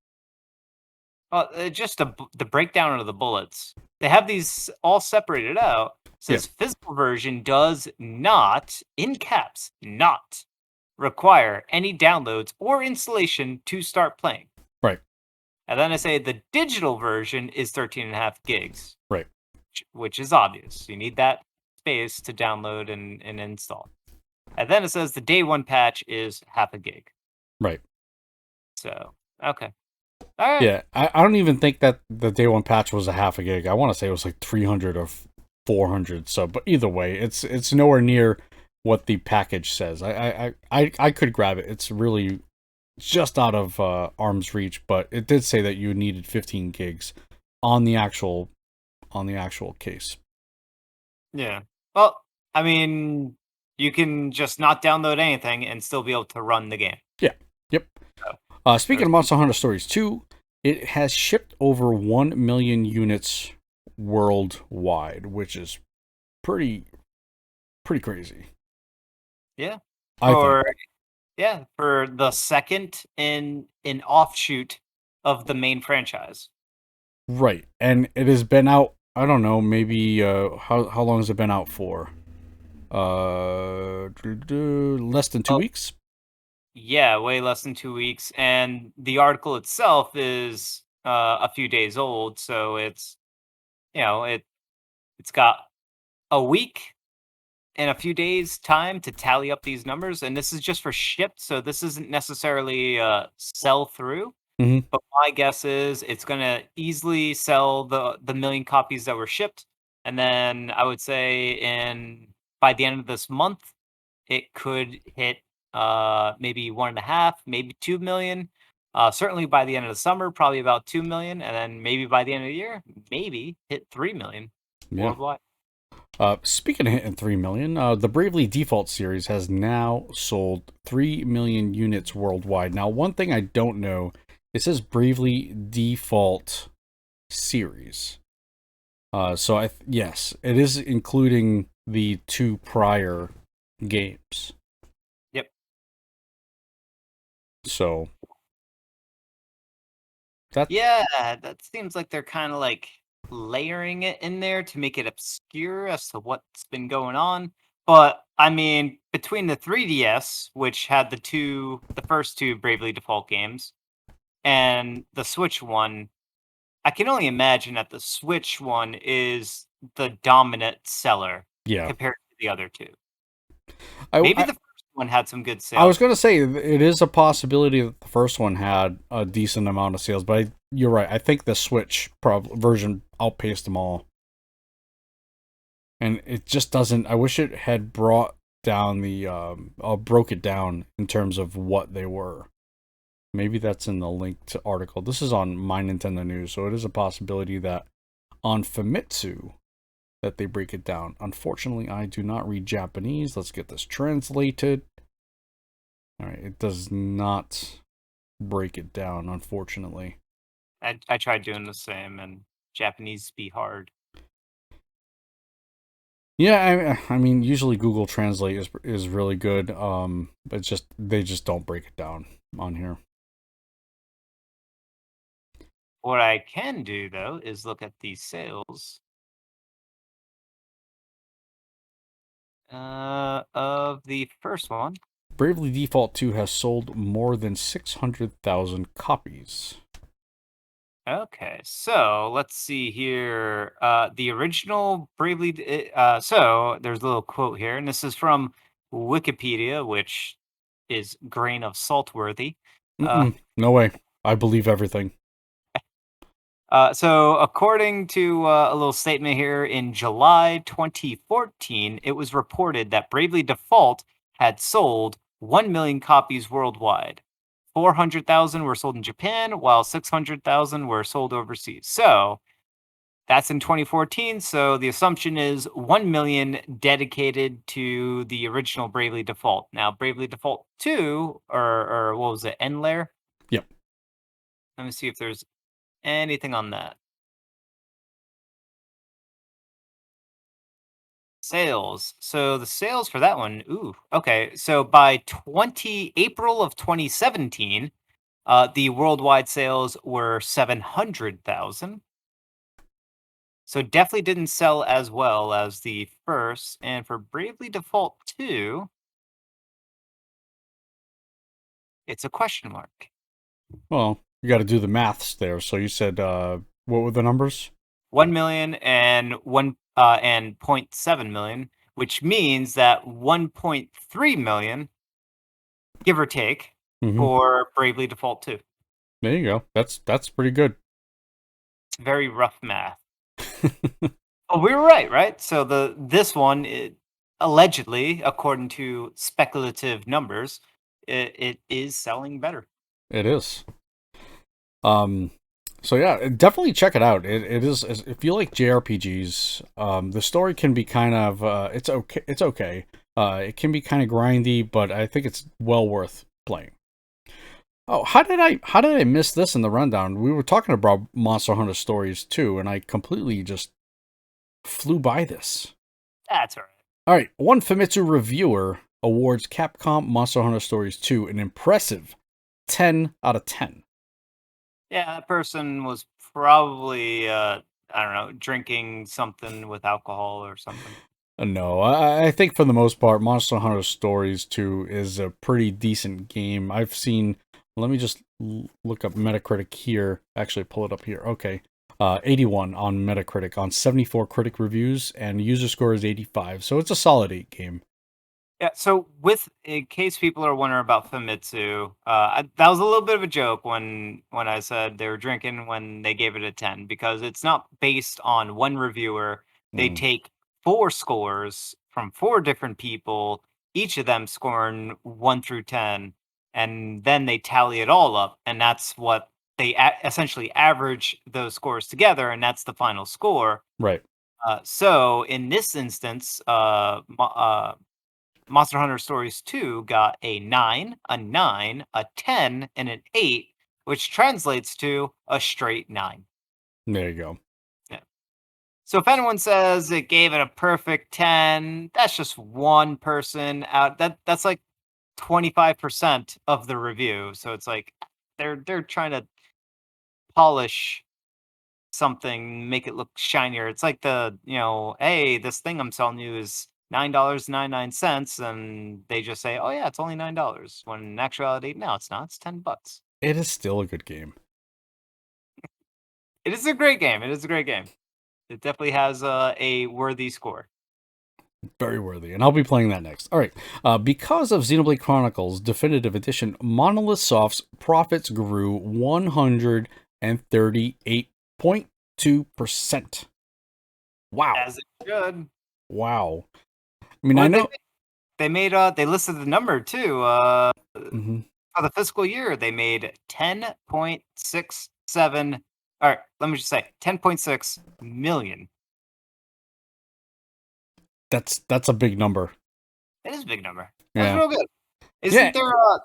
Just the breakdown of the bullets. They have these all separated out. Yeah, Says physical version does not, in caps, not require any downloads or installation to start playing. right, And then I say the digital version is 13 and a half gigs, right, which is obvious. You need that space to download and install. And then it says the day one patch is half a gig. right. So, okay. All right. Yeah, I don't even think that the day one patch was a half a gig. I want to say it was like 300 or 400. So, but either way, it's nowhere near what the package says. I could grab it. It's really just out of arm's reach, but it did say that you needed 15 gigs on the actual case. Yeah. Well, I mean, you can just not download anything and still be able to run the game. Yeah. Yep. So, Speaking of Monster Hunter Stories 2, it has shipped over 1 million units worldwide, which is pretty crazy. yeah. I For think. yeah, for the second in an offshoot of the main franchise. Right. And it has been out, I don't know, maybe how long has it been out for? Less than 2 Oh, weeks? yeah, way less than 2 weeks, and the article itself is a few days old, so it's it's got a week and a few days time to tally up these numbers, and this is just for shipped, so this isn't necessarily sell through. Mhm. But my guess is it's gonna easily sell the million copies that were shipped, and then I would say by the end of this month, it could hit maybe 1.5, maybe 2 million. Certainly by the end of the summer, probably about 2 million, and then maybe by the end of the year, maybe hit 3 million Yeah. worldwide. Speaking of hitting 3 million, the Bravely Default series has now sold 3 million units worldwide. Now, one thing I don't know, it says Bravely Default series. So yes, it is including the two prior games. Yep. So that Yeah, that seems like they're kind of like layering it in there to make it obscure as to what's been going on. But I mean, between the 3DS, which had the first two Bravely Default games, and the Switch one, I can only imagine that the Switch one is the dominant seller yeah. compared to the other two. I, Maybe I the first one had some good I was sales. gonna say it is a possibility that the first one had a decent amount of sales, but you're right. I think the Switch version outpaced them all, and it just doesn't. I wish it had brought down the broke it down in terms of what they were. Maybe that's in the linked article. This is on My Nintendo News, so it is a possibility that on Famitsu that they break it down. Unfortunately, I do not read Japanese. Let's get this translated. All right, it does not break it down, unfortunately. I tried doing the same, and Japanese be hard. Yeah, I mean, usually Google Translate is really good. But just they just don't break it down on here. What I can do though is look at these sales Of the first one. Bravely Default 2 has sold more than 600,000 copies. Okay, so let's see here. The original so there's a little quote here, and this is from Wikipedia, which is grain of salt worthy. Uh, No way. I believe everything. so according to a little statement here, in July 2014, it was reported that Bravely Default had sold 1 million copies worldwide. 400,000 were sold in Japan, while 600,000 were sold overseas. So that's in 2014. So the assumption is 1 million dedicated to the original Bravely Default. Now, Bravely Default 2, or what was it, End Layer? Yep. Let me see if there's anything on that. Sales. So the sales for that one, ooh, okay. So by April of 2017, the worldwide sales were 700,000. So definitely didn't sell as well as the first. And for Bravely Default 2, it's a question mark. Well, you got to do the maths there. So you said, what were the numbers? 1 million and and 0.7 million, which means that 1.3 million, give or take, Mm-hmm. for Bravely Default 2. There you go. That's pretty good. It's very rough math. Oh, we were right, right? So this one, allegedly, according to speculative numbers, it is selling better. It is. Um, so yeah, definitely check it out. It is, if you like JRPGs, the story can be kind of it's okay. It's okay. It can be kind of grindy, but I think it's well worth playing. Oh, how did I miss this in the rundown? We were talking about Monster Hunter Stories too, and I completely just flew by this. That's all right. All right, one Famitsu reviewer awards Capcom Monster Hunter Stories 2 an impressive 10 out of 10. Yeah, that person was probably I don't know, drinking something with alcohol or something. No, I think for the most part, Monster Hunter Stories 2 is a pretty decent game. I've seen, let me just look up Metacritic here. Actually, pull it up here. Okay. 81 on Metacritic on 74 critic reviews, and user score is 85. So it's a solid 8 game. Yeah, so in case people are wondering about Famitsu, that was a little bit of a joke when I said they were drinking when they gave it a 10, because it's not based on one reviewer. They Mm, take four scores from four different people, each of them scoring 1 through 10, and then they tally it all up, and that's what they essentially average those scores together, and that's the final score. right. So in this instance, Monster Hunter Stories 2 got a 9, a 9, a 10, and an 8, which translates to a straight 9. There you go. Yeah. So if anyone says it gave it a perfect 10, that's just one person out. That's like 25% of the review. So it's like they're trying to polish something, make it look shinier. It's like hey, this thing I'm selling you is $9.99, and they just say, oh yeah, it's only $9. When in actuality, no, it's not. It's $10. It is still a good game. It is a great game. It is a great game. It definitely has a worthy score. Very worthy, and I'll be playing that next. All right. Because of Xenoblade Chronicles Definitive Edition, Monolith Soft's profits grew 138.2%. Wow. As it should. Wow. I mean, I Well, know. they listed the number too. Mhm. For the fiscal year, they made 10.67. All right, let me just say 10.6 million. That's a big number. It is a big number. That's Yeah. real good. Yeah. Isn't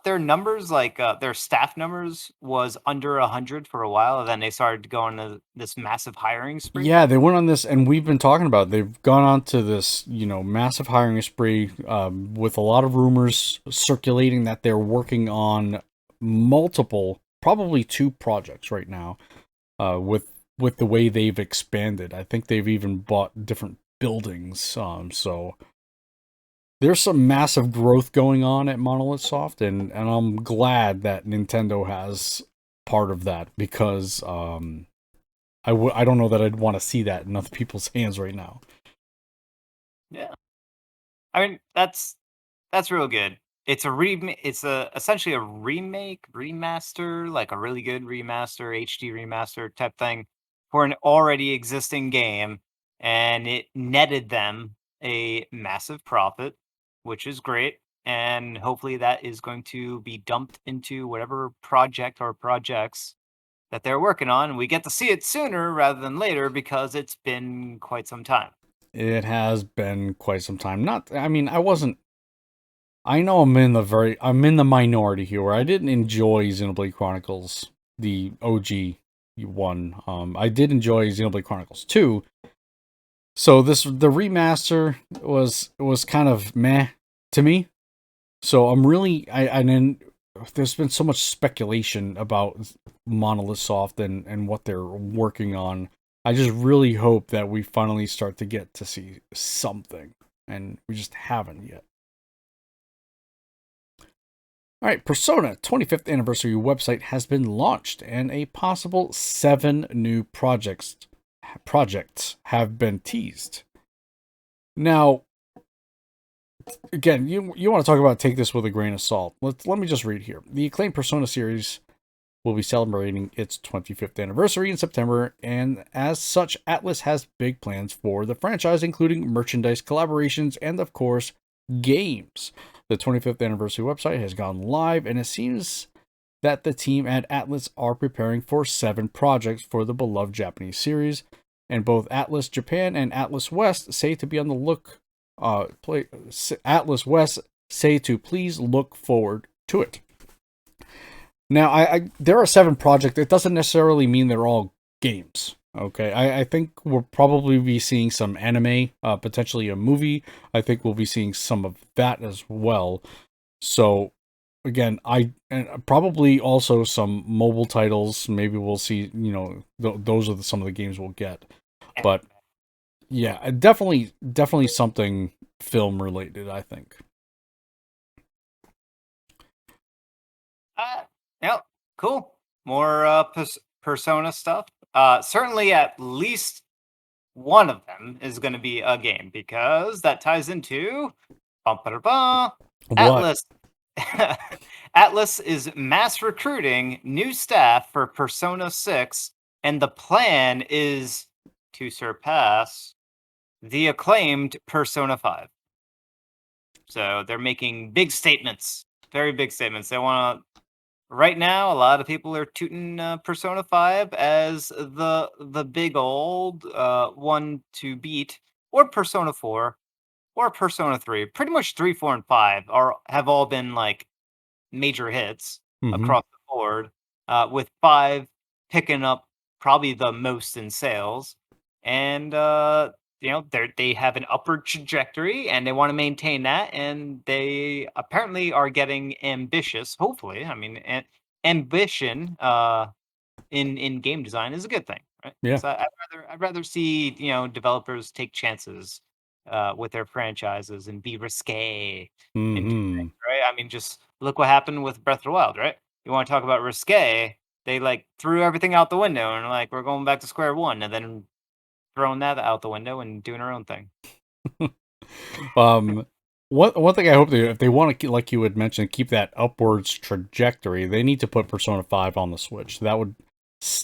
their numbers, like their staff numbers, was under 100 for a while, and then they started going to this massive hiring spree? Yeah, they went on this, and we've been talking about it. They've gone on to this, massive hiring spree, with a lot of rumors circulating that they're working on multiple, probably two projects right now. With the way they've expanded, I think they've even bought different buildings. So there's some massive growth going on at Monolith Soft, and I'm glad that Nintendo has part of that because I don't know that I'd want to see that in other people's hands right now. Yeah. I mean, that's real good. It's a essentially a remake, remaster, like a really good remaster, HD remaster type thing for an already existing game, and it netted them a massive profit, which is great. And hopefully that is going to be dumped into whatever project or projects that they're working on, and we get to see it sooner rather than later because it's been quite some time. It has been quite some time. Not, I mean, I wasn't. I know I'm in the minority here where I didn't enjoy Xenoblade Chronicles, the OG one. I did enjoy Xenoblade Chronicles 2. So the remaster was kind of meh to me. So I'm really I then there's been so much speculation about Monolith Soft and what they're working on. I just really hope that we finally start to get to see something, and we just haven't yet. All right, Persona 25th anniversary website has been launched, and a possible 7 new projects have been teased. Now, again, you want to talk about take this with a grain of salt. Let me just read here. The acclaimed Persona series will be celebrating its 25th anniversary in September, and as such, Atlus has big plans for the franchise, including merchandise collaborations and, of course, games. The 25th anniversary website has gone live, and it seems that the team at Atlus are preparing for 7 projects for the beloved Japanese series, and both Atlus Japan and Atlus West say to be on the look. Atlus West say to please look forward to it. Now, there are 7 projects. It doesn't necessarily mean they're all games. Okay, I think we'll probably be seeing some anime, potentially a movie. I think we'll be seeing some of that as well. So, again, and probably also some mobile titles. Maybe we'll see. Those are some of the games we'll get. But yeah, definitely something film related, I think. Yep, cool. More Persona stuff. Certainly, at least one of them is going to be a game because that ties into bum, ba, da, ba, What? Atlas. Atlas is mass recruiting new staff for Persona 6, and the plan is to surpass the acclaimed Persona 5. So they're making big statements, very big statements. They want to. Right now, a lot of people are tooting Persona 5 as the big old one to beat, or Persona 4, or Persona 3. Pretty much 3, 4, and 5 have all been like major hits Mm-hmm. across the board, with 5 picking up probably the most in sales. And they have an upward trajectory, and they want to maintain that. And they apparently are getting ambitious. Hopefully, I mean, ambition in game design is a good thing, right? Yeah. So I'd rather see developers take chances with their franchises and be risque and do Mm-hmm. things, right? I mean, just look what happened with Breath of the Wild, right? You want to talk about risque? They like threw everything out the window and like we're going back to square one, and then throwing that out the window and doing our own thing. um, one thing I hope if they want to, like you had mentioned, keep that upwards trajectory, they need to put Persona 5 on the Switch. That would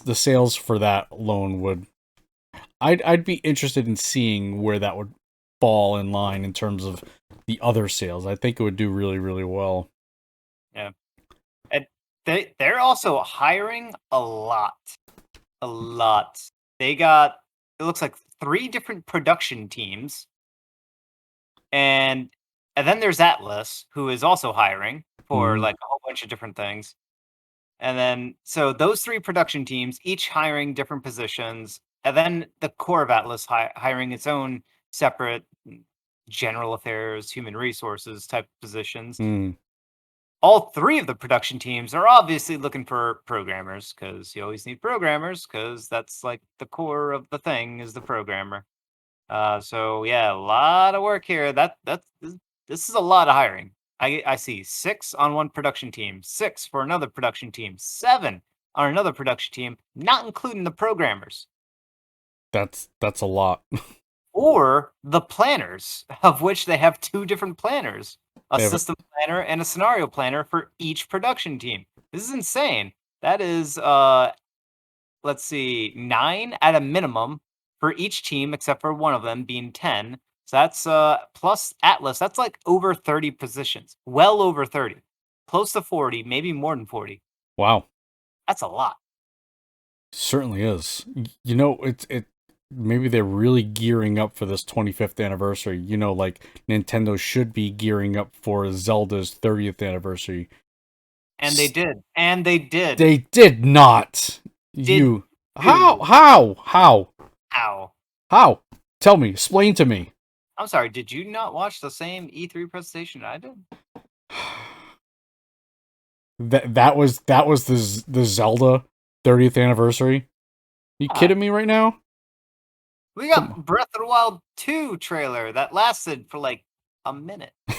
the sales for that alone would. I'd be interested in seeing where that would fall in line in terms of the other sales. I think it would do really really well. Yeah, and they're also hiring a lot. They got it looks like 3 different production teams, and then there's Atlas, who is also hiring for, Mm-hmm. like, a whole bunch of different things, and then so those 3 production teams, each hiring different positions, and then the core of Atlas hiring its own separate general affairs, human resources type positions. Mm. All 3 of the production teams are obviously looking for programmers because you always need programmers because that's, like, the core of the thing is the programmer. So yeah, a lot of work here. This This is a lot of hiring. I see 6 on one production team, 6 for another production team, 7 on another production team, not including the programmers That's a lot. or the planners, of which they have 2 different planners, a They have system planner and a scenario planner for each production team. This is insane. That is, let's see, 9 at a minimum for each team except for one of them being 10. So that's plus Atlas, that's like over 30 positions. Well over 30. Close to 40, maybe more than 40. wow. That's a lot. Certainly is. You know, it maybe they're really gearing up for this 25th anniversary. You know, like Nintendo should be gearing up for Zelda's 30th anniversary. And they did. And they did. They did not. Did You how do. how how Ow. how? Tell me, explain to me. I'm sorry, did you not watch the same E3 presentation I did? That was the Zelda 30th anniversary. You Uh, kidding me right now? we Come got Breath of the Wild 2 trailer that lasted for like a minute. on.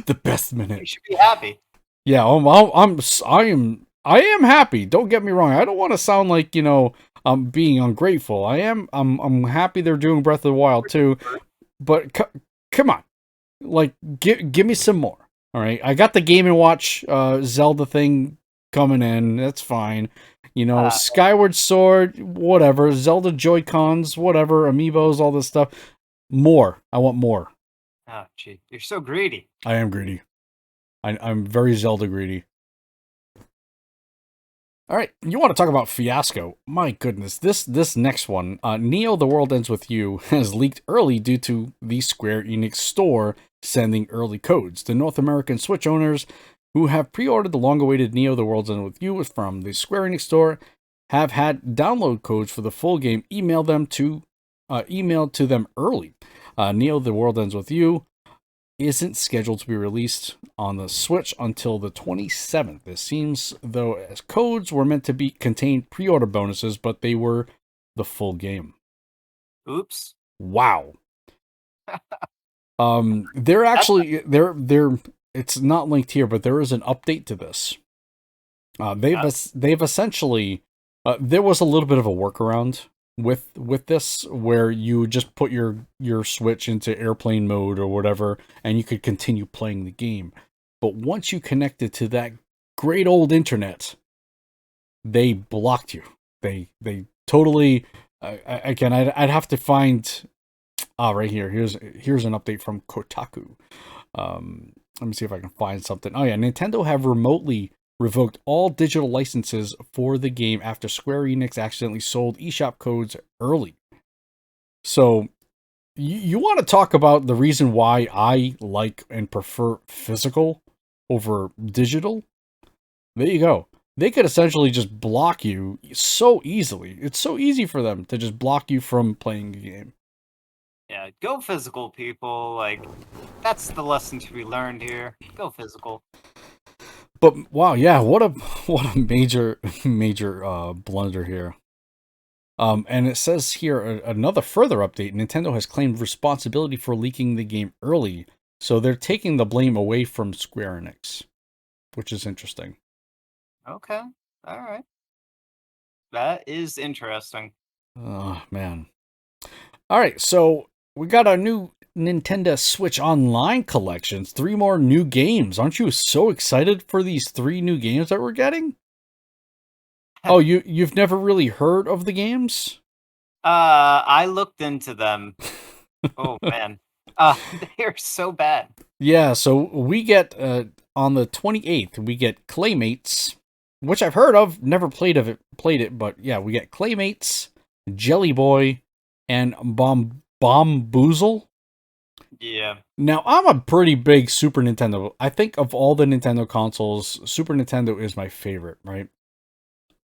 The best You minute. should be happy. Yeah, I am happy. Don't get me wrong. I don't want to sound like, I'm being ungrateful. I'm happy they're doing Breath of the Wild too, but come on. Like give me some more. All right. I got the Game and Watch Zelda thing coming in. That's fine. Uh, Skyward Sword, whatever, Zelda Joy-Cons, whatever, amiibos, all this stuff. More. I want more. oh, gee, you're so greedy. I am greedy. I'm very Zelda greedy. All right, you want to talk about fiasco? My goodness, this next one, Neo: The World Ends with You, has leaked early due to the Square Enix store sending early codes. The North American Switch owners who have pre-ordered the long-awaited Neo: The World Ends with You from the Square Enix store have had download codes for the full game emailed to them early. Neo: The World Ends with You isn't scheduled to be released on the Switch until the 27th. It seems though as codes were meant to be contain pre-order bonuses, but they were the full game. Oops. Wow. They're That's actually they're it's not linked here, but there is an update to this. They've essentially there was a little bit of a workaround with this where you just put your Switch into airplane mode or whatever and you could continue playing the game. But once you connected to that great old internet, they blocked you. They totally again I'd have to find right here. Here's an update from Kotaku. Let me see if I can find something. Oh yeah, Nintendo have remotely revoked all digital licenses for the game after Square Enix accidentally sold eShop codes early. So, you want to talk about the reason why I like and prefer physical over digital? There you go. They could essentially just block you so easily. It's so easy for them to just block you from playing the game. yeah, go physical, people. Like, that's the lesson to be learned here. Go physical. But wow, yeah, what a major blunder here. And it says here another further update. Nintendo has claimed responsibility for leaking the game early, so they're taking the blame away from Square Enix, which is interesting. Okay. All right. That is interesting. Oh man. All right, so we got our new Nintendo Switch Online collections. 3 more new games. Aren't you so excited for these 3 new games that we're getting? Oh, you've never really heard of the games? I looked into them. Oh man. They're so bad. Yeah, so we get on the 28th, we get Claymates, which I've heard of, never played it, but yeah, we get Claymates, Jelly Boy, and Bomboozle. Yeah. Now, I'm a pretty big Super Nintendo. I think of all the Nintendo consoles, Super Nintendo is my favorite, right?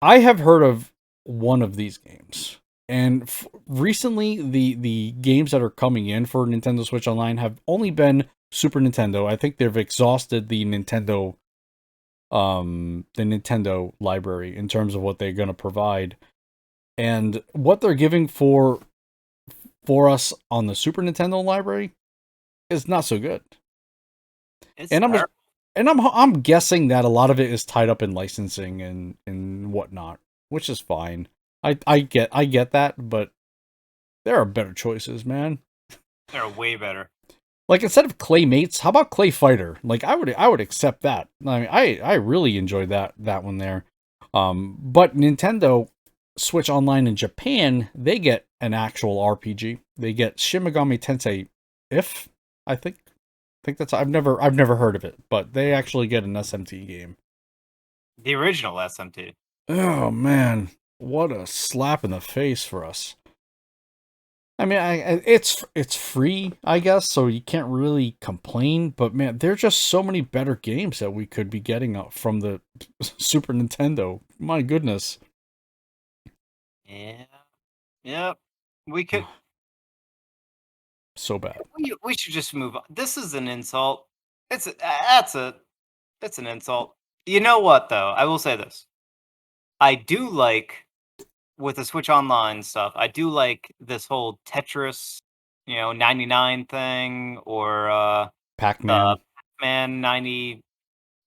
I have heard of one of these games. And recently, the games that are coming in for Nintendo Switch Online have only been Super Nintendo. I think they've exhausted the Nintendo library in terms of what they're going to provide. And what they're giving for us on the Super Nintendo library is not so good. It's And I'm terrible. and I'm guessing that a lot of it is tied up in licensing and whatnot, which is fine. I get that, but there are better choices, man. They're way better. Like instead of Claymates, how about Clay Fighter? Like I would accept that. I mean, I really enjoyed that one there. But Nintendo Switch Online in Japan, they get an actual RPG. They get Shin Megami Tensei If, I think that's I've never heard of it, but they actually get an SMT game. The original SMT. Oh man, what a slap in the face for us. I mean, it's free, I guess, so you can't really complain. But man, there are just so many better games that we could be getting from the Super Nintendo. My goodness, Yeah. Yep. We could. so bad. We should just move on. This is an insult. That's a it's an insult. You know what though? I will say this. I do like with the Switch Online stuff. I do like this whole Tetris, 99 thing or the Pac-Man. Pac-Man 90.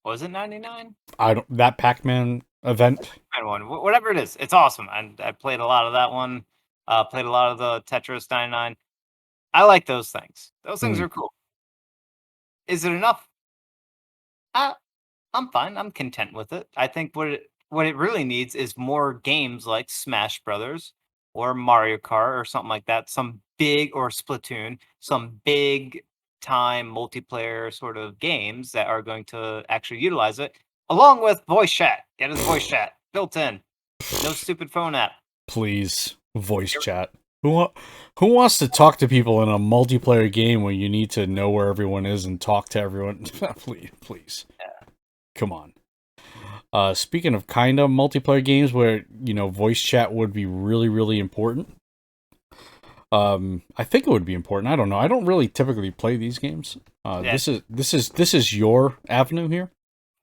Was it 99? I don't that Pac-Man event. One, whatever it is. It's awesome. And I played a lot of that one. Played a lot of the Tetris 99. I like those things. Those things Hmm. are cool. Is it enough? I, I'm fine. I'm content with it. I think what it really needs is more games like Smash Brothers or Mario Kart or something like that. Some big or Splatoon, some big time multiplayer sort of games that are going to actually utilize it, along with voice chat. Get us voice chat built in. No stupid phone app. Please, voice chat. Who wants to talk to people in a multiplayer game when you need to know where everyone is and talk to everyone? Please, come on. Speaking of kind of multiplayer games where voice chat would be really really important. I think it would be important. I don't know. I don't really typically play these games. Yeah, This is your avenue here.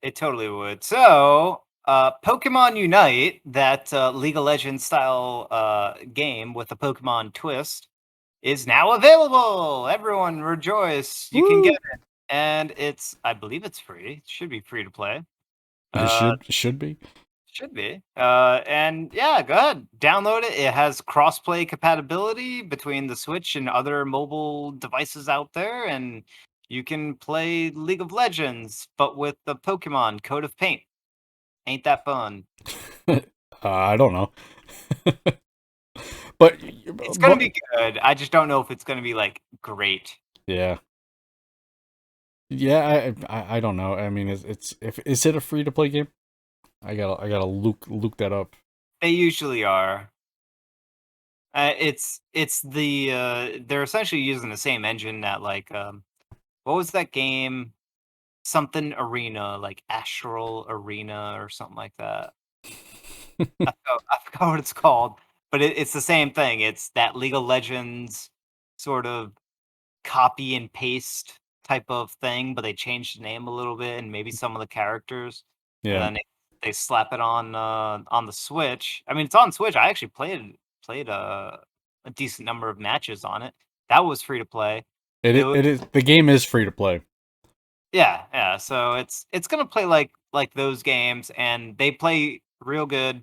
it totally would. So, Pokemon Unite, that League of Legends style game with a Pokemon twist, is now available. Everyone rejoice. You can get Woo! it. And I believe it's free. It should be free to play. It Uh, should be. should be. And yeah, go ahead. Download it. It has crossplay compatibility between the Switch and other mobile devices out there. And you can play League of Legends, but with the Pokemon Code of Paint. Ain't that fun? I don't know, but It's gonna but be good. I just don't know if it's gonna be like great. yeah. Yeah, I don't know. I mean, is it a free to play game? I gotta look that up. They usually are. It's the they're essentially using the same engine that like what was that game? Something Arena, like Astral Arena or something like that. I forgot what it's called, but it's the same thing. It's that League of Legends sort of copy and paste type of thing, but they changed the name a little bit and maybe some of the characters, and Yeah, then they slap it on the Switch. I mean, it's on Switch. I actually played a decent number of matches on it. That was free to play. It was, it is. The game is free to play. yeah, yeah. So it's gonna play like those games, and they play real good,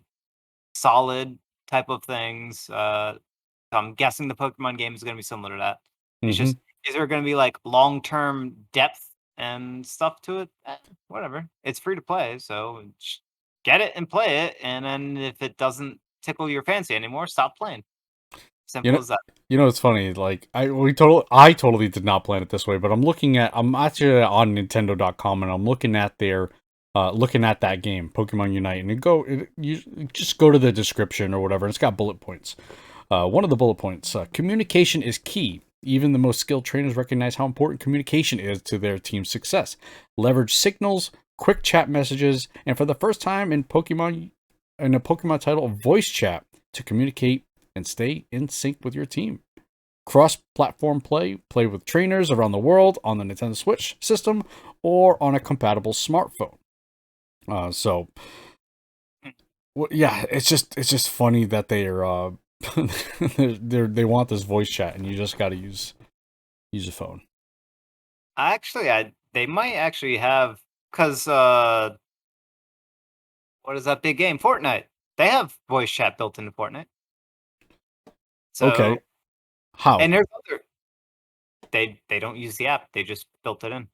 solid type of things. So I'm guessing the Pokemon game is gonna be similar to that. It's Hmm. just, is there gonna be like long-term depth and stuff to it? Whatever. It's free to play, so get it and play it, and then if it doesn't tickle your fancy anymore, stop playing. You Simple know, as that. it's funny. Like I totally did not plan it this way, but I'm actually on Nintendo.com and I'm looking at that game, Pokemon Unite, and you just go to the description or whatever, and it's got bullet points. One of the bullet points: communication is key. Even the most skilled trainers recognize how important communication is to their team's success. Leverage signals, quick chat messages, and for the first time in a Pokemon title, voice chat to communicate and stay in sync with your team. Cross-platform play with trainers around the world on the Nintendo Switch system or on a compatible smartphone. So, Mm. well, yeah, it's just funny that they are they want this voice chat and you just got to use a phone. Actually, they might actually have, because what is that big game? Fortnite. They have voice chat built into Fortnite. Okay. So, How? and there's other. They don't use the app. They just built it in.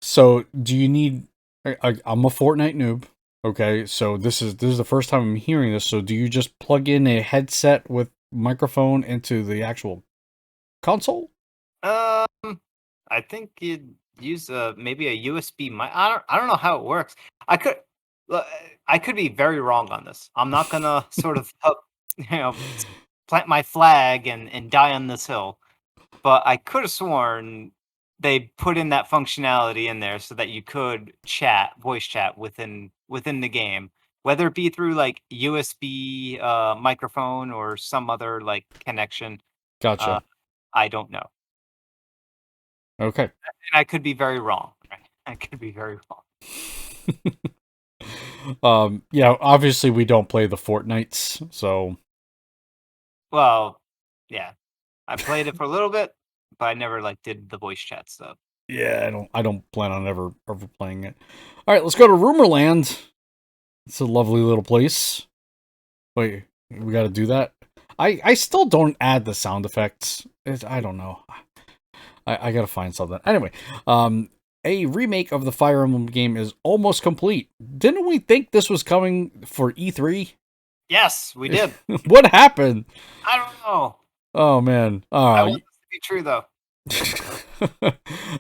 So do you need? I'm a Fortnite noob. Okay, so this is the first time I'm hearing this. So do you just plug in a headset with microphone into the actual console? I think you'd use maybe a USB mic. I don't know how it works. I could uh, I could be very wrong on this. I'm not gonna sort of you know plant my flag and die on this hill. But I could have sworn they put in that functionality in there so that you could voice chat within the game, whether it be through like USB microphone or some other like connection. Uh, Gotcha. I don't know, Okay. and I could be very wrong. Right? I could be very wrong. Yeah, obviously we don't play the Fortnites, so Well, yeah, I played it for a little bit, but I never like did the voice chat stuff. yeah, I don't plan on ever playing it. All right, let's go to Rumorland. It's a lovely little place. Wait, we got to do that. I still don't add the sound effects. I don't know. I gotta find something. Anyway, a remake of the Fire Emblem game is almost complete. Didn't we think this was coming for E3? Yes, we did. What happened? I don't know. Oh man. I want this to be true though.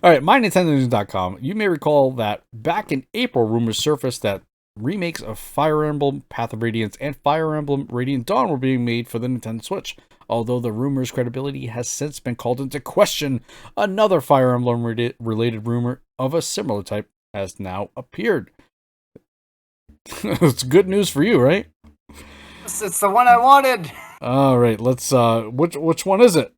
All right, mynintendonews.com. You may recall that back in April, rumors surfaced that remakes of Fire Emblem Path of Radiance and Fire Emblem Radiant Dawn were being made for the Nintendo Switch. Although the rumor's credibility has since been called into question, another Fire Emblem related rumor of a similar type has now appeared. It's good news for you, right? It's the one I wanted. All right, let's which one is it?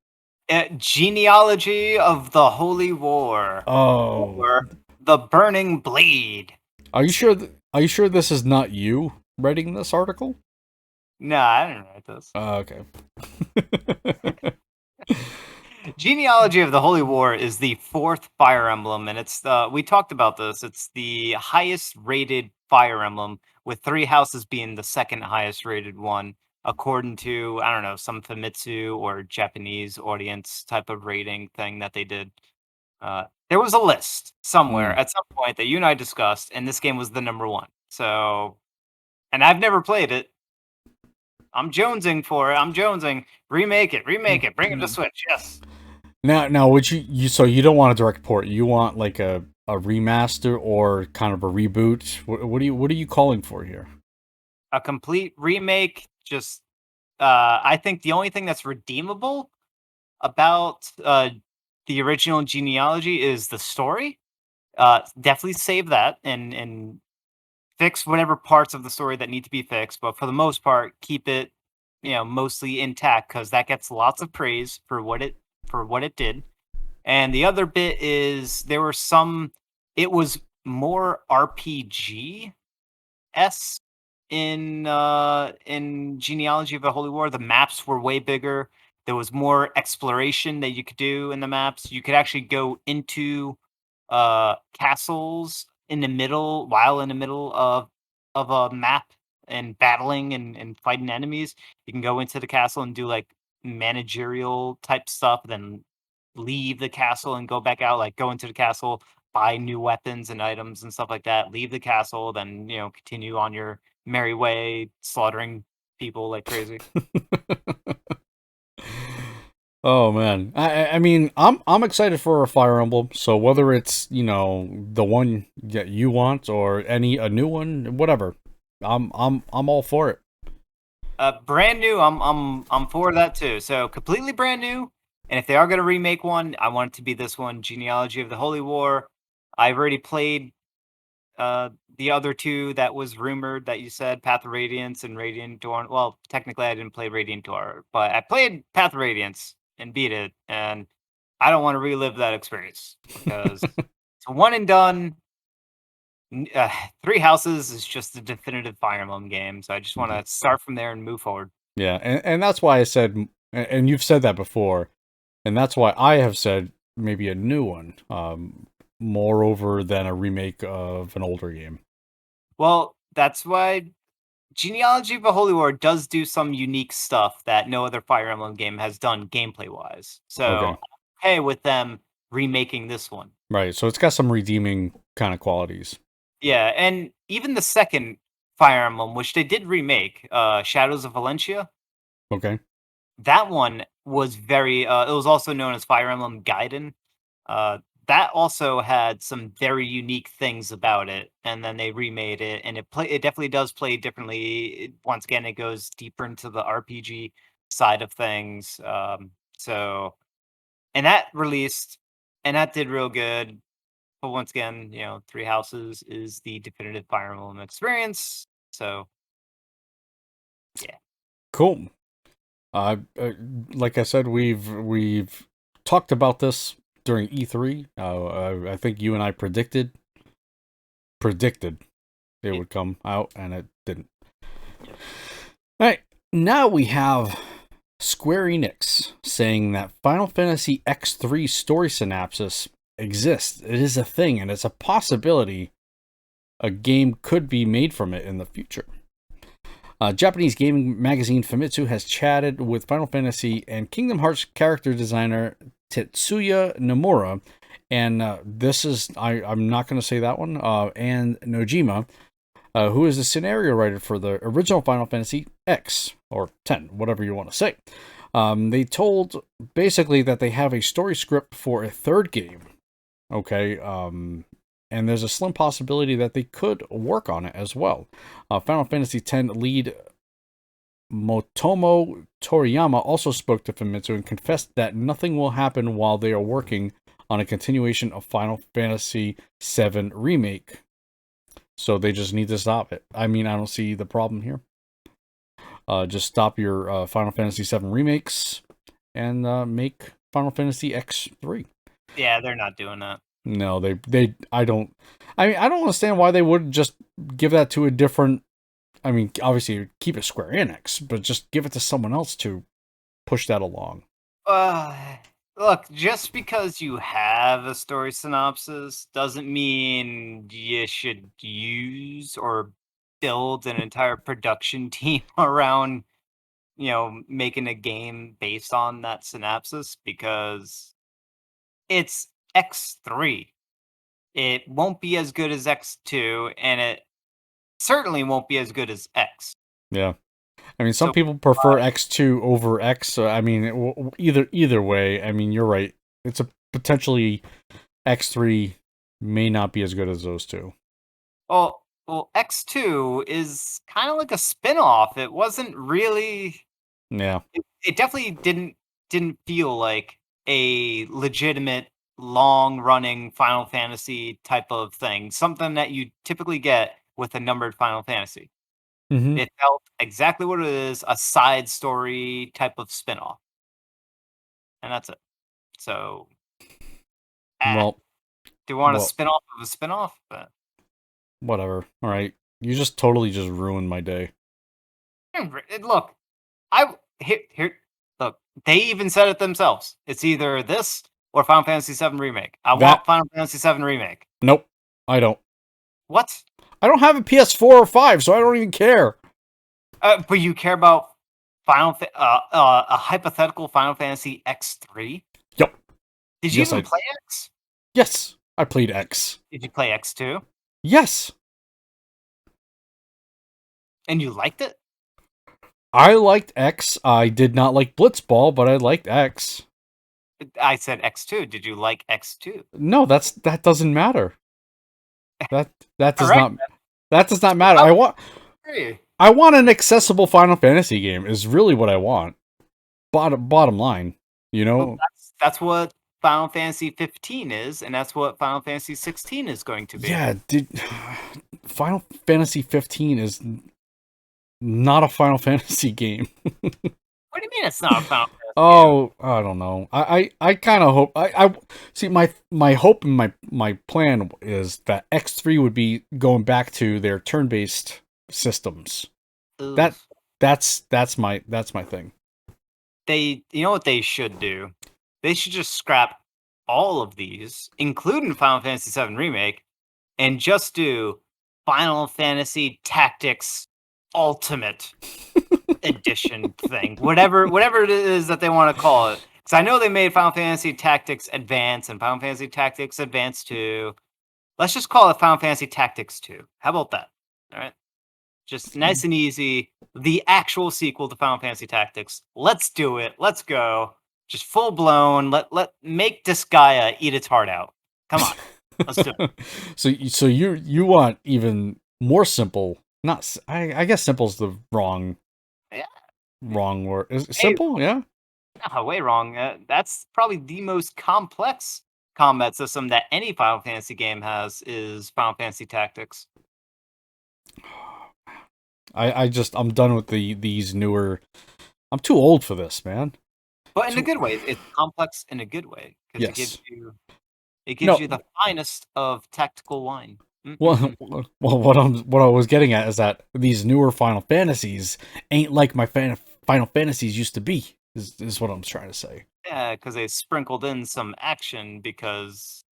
Genealogy of the Holy War, Oh, or the Burning Blade. are you sure are you sure this is not you writing this article? No, I didn't write this. Okay. Genealogy of the Holy War is the fourth Fire Emblem, and it's we talked about this. It's the highest rated Fire Emblem, with three houses being the second highest rated one, according to I don't know some Famitsu or Japanese audience type of rating thing that they did. There was a list somewhere Hmm. at some point that you and I discussed, and this game was the number one. So, and I've never played it. I'm jonesing for it. I'm jonesing. Remake it, bring it to Switch. Yes. Now, would you so you don't want a direct port? You want like a remaster or kind of a reboot? What are you calling for here? A complete remake. Just, I think the only thing that's redeemable about the original genealogy is the story. Definitely save that and fix whatever parts of the story that need to be fixed, but for the most part, keep it, mostly intact because that gets lots of praise for what it did. And the other bit is there were some. It was more RPG s in genealogy of the Holy War. The maps were way bigger. There was more exploration that you could do in the maps. You could actually go into castles in the middle while in the middle of a map and battling and fighting enemies. You can go into the castle and do like managerial type stuff, then leave the castle and go back out, like go into the castle, buy new weapons and items and stuff like that, leave the castle, then continue on your merry way, slaughtering people like crazy. Oh man, I mean I'm excited for a Fire Emblem. So whether it's the one that you want or a new one, whatever, I'm all for it. Brand new, I'm for that too. So completely brand new. And if they are going to remake one, I want it to be this one, Genealogy of the Holy War. I've already played the other two that was rumored that you said, Path of Radiance and Radiant Dawn. Well, technically I didn't play Radiant Dawn, but I played Path of Radiance and beat it, and I don't want to relive that experience because it's a one and done. Uh, Three Houses is just a definitive Fire Emblem game, so I just want to start from there and move forward. Yeah, and that's why I said, and you've said that before, and that's why I have said maybe a new one, moreover than a remake of an older game. Well, that's why Genealogy of a Holy War does do some unique stuff that no other Fire Emblem game has done gameplay wise. So Okay. I'm okay with them remaking this one. Right. So it's got some redeeming kind of qualities. Yeah, and even the second Fire Emblem, which they did remake, Shadows of Valencia, Okay. that one was very it was also known as Fire Emblem Gaiden. Uh, that also had some very unique things about it, and then they remade it, and it definitely does play differently. Once again, it goes deeper into the RPG side of things. So and that released, and that did real good. But once again, Three Houses is the definitive Fire Emblem experience. So yeah, Cool. Like I said, we've talked about this during E3. I think you and I predicted it yeah, would come out, and it didn't. yeah. All right, now we have Square Enix saying that Final Fantasy X3 story synopsis exists. It is a thing, and it's a possibility a game could be made from it in the future. Japanese gaming magazine Famitsu has chatted with Final Fantasy and Kingdom Hearts character designer Tetsuya Nomura, and I'm not going to say that one, and Nojima, who is the scenario writer for the original Final Fantasy X, or 10, whatever you want to say. They told basically that they have a story script for a third game. Okay, and there's a slim possibility that they could work on it as well. Final Fantasy X lead Motomo Toriyama also spoke to Famitsu and confessed that nothing will happen while they are working on a continuation of Final Fantasy VII Remake. So they just need to stop it. I mean, I don't see the problem here. Just stop your Final Fantasy VII remakes and make Final Fantasy X3. Yeah, they're not doing that. No, I don't. I mean, I don't understand why they wouldn't just give that to a different. I mean, obviously keep it Square Enix, but just give it to someone else to push that along. Uh, Look, just because you have a story synopsis doesn't mean you should use or build an entire production team around, making a game based on that synopsis because it's X3. It won't be as good as X2, and it certainly won't be as good as X. Yeah, I mean, some So, people prefer X2 over X. So, I mean, either way, I mean, you're right. It's a potentially X3 may not be as good as those two. well, X2 is kind of like a spin-off. It wasn't really Yeah. it definitely didn't feel like a legitimate long-running Final Fantasy type of thing, something that you typically get with a numbered Final Fantasy. Mm-hmm. It felt exactly what it is, a side story type of spin-off, and that's it. So, ah, Well, do you want a well, spin-off of a spin-off? But whatever. All right. You just totally just ruined my day. look, here look, they even said it themselves. It's either this or Final Fantasy VII Remake. I want That Final Fantasy VII Remake. nope. I don't. What? I don't have a PS4 or 5, so I don't even care. But you care about a hypothetical Final Fantasy X3? Yep. Did you Yes, even I. play X? Yes, I played X. Did you play X2? Yes, And you liked it? I liked X. I did not like Blitzball, but I liked X. I said X2. Did you like X2? No, that doesn't matter. That that All does right. not that does not matter. I agree. I want an accessible Final Fantasy game. Is really what I want. Bottom line, you Well, know. that's what Final Fantasy 15 is, and that's what Final Fantasy 16 is going to be. Yeah, Final Fantasy 15 is not a Final Fantasy game. What do you mean it's not a Final Fantasy game? Oh, I don't know. I kind of hope I see my hope and my plan is that X3 would be going back to their turn-based systems. Ugh. That that's my thing. You know what they should do? They should just scrap all of these, including Final Fantasy VII Remake, and just do Final Fantasy Tactics Ultimate Edition thing, whatever it is that they want to call it. Because I know they made Final Fantasy Tactics Advance and Final Fantasy Tactics Advance 2. Let's just call it Final Fantasy Tactics 2. How about that? All right. Just nice and easy. The actual sequel to Final Fantasy Tactics. Let's do it. Let's go. Just full blown. Let make Disgaea eat its heart out. Come on. Let's do it. So you want even more simple? Not I guess simple's the wrong Yeah. word. Is it Hey, simple? Yeah. no, way wrong. That's probably the most complex combat system that any Final Fantasy game has is Final Fantasy Tactics. I'm done with these newer. I'm too old for this, man. But in a Too, good way. It's complex in a good way because yes. it gives you No. the finest of tactical wine. Well, Mm-mm-mm. well, what I was getting at is that these newer Final Fantasies ain't like my Final Fantasies used to be. Is what I'm trying to say. Yeah, because they sprinkled in some action because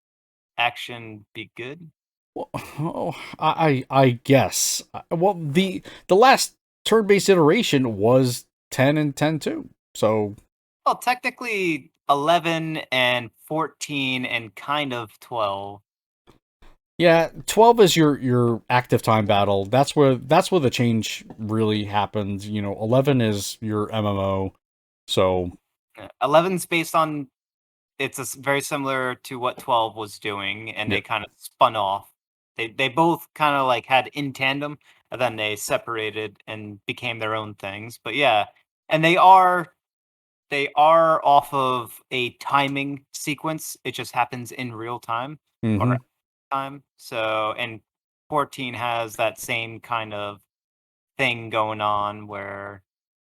action be good. Well, oh, I guess. Well, the last turn-based iteration was 10 and 10 too. So Well, technically 11 and 14 and kind of 12. yeah, 12 is your active time battle. That's where the change really happens. 11 is your MMO. So 11's based on it's very similar to what 12 was doing, and yeah. they kind of spun off. They both kind of like had in tandem, and then they separated and became their own things. But yeah, and they are off of a timing sequence. It just happens in real time or Mhm. time. So, and 14 has that same kind of thing going on where,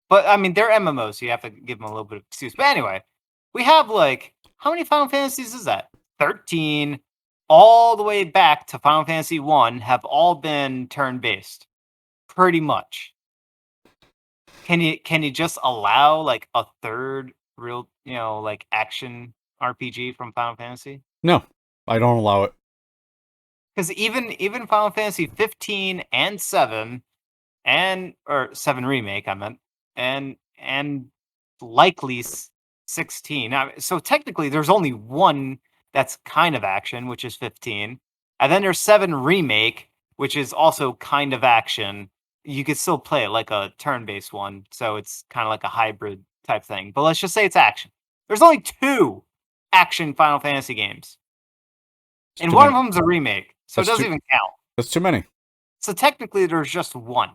but I mean, they're MMOs, so you have to give them a little bit of excuse. But anyway, we have like, how many Final Fantasies is that? 13, all the way back to Final Fantasy 1 have all been turn based, pretty much. Can you just allow like a third real, like action RPG from Final Fantasy? No, I don't allow it. Because even Final Fantasy 15 and 7 and or 7 remake, I meant, and likely 16. Now, so technically, there's only one that's kind of action, which is 15, and then there's 7 remake, which is also kind of action. You could still play it like a turn-based one, so it's kind of like a hybrid type thing. But let's just say it's action. There's only 2 action Final Fantasy games, It's and too one of many. them's a remake, so it That's doesn't too even count. that's too many. So technically, there's just one.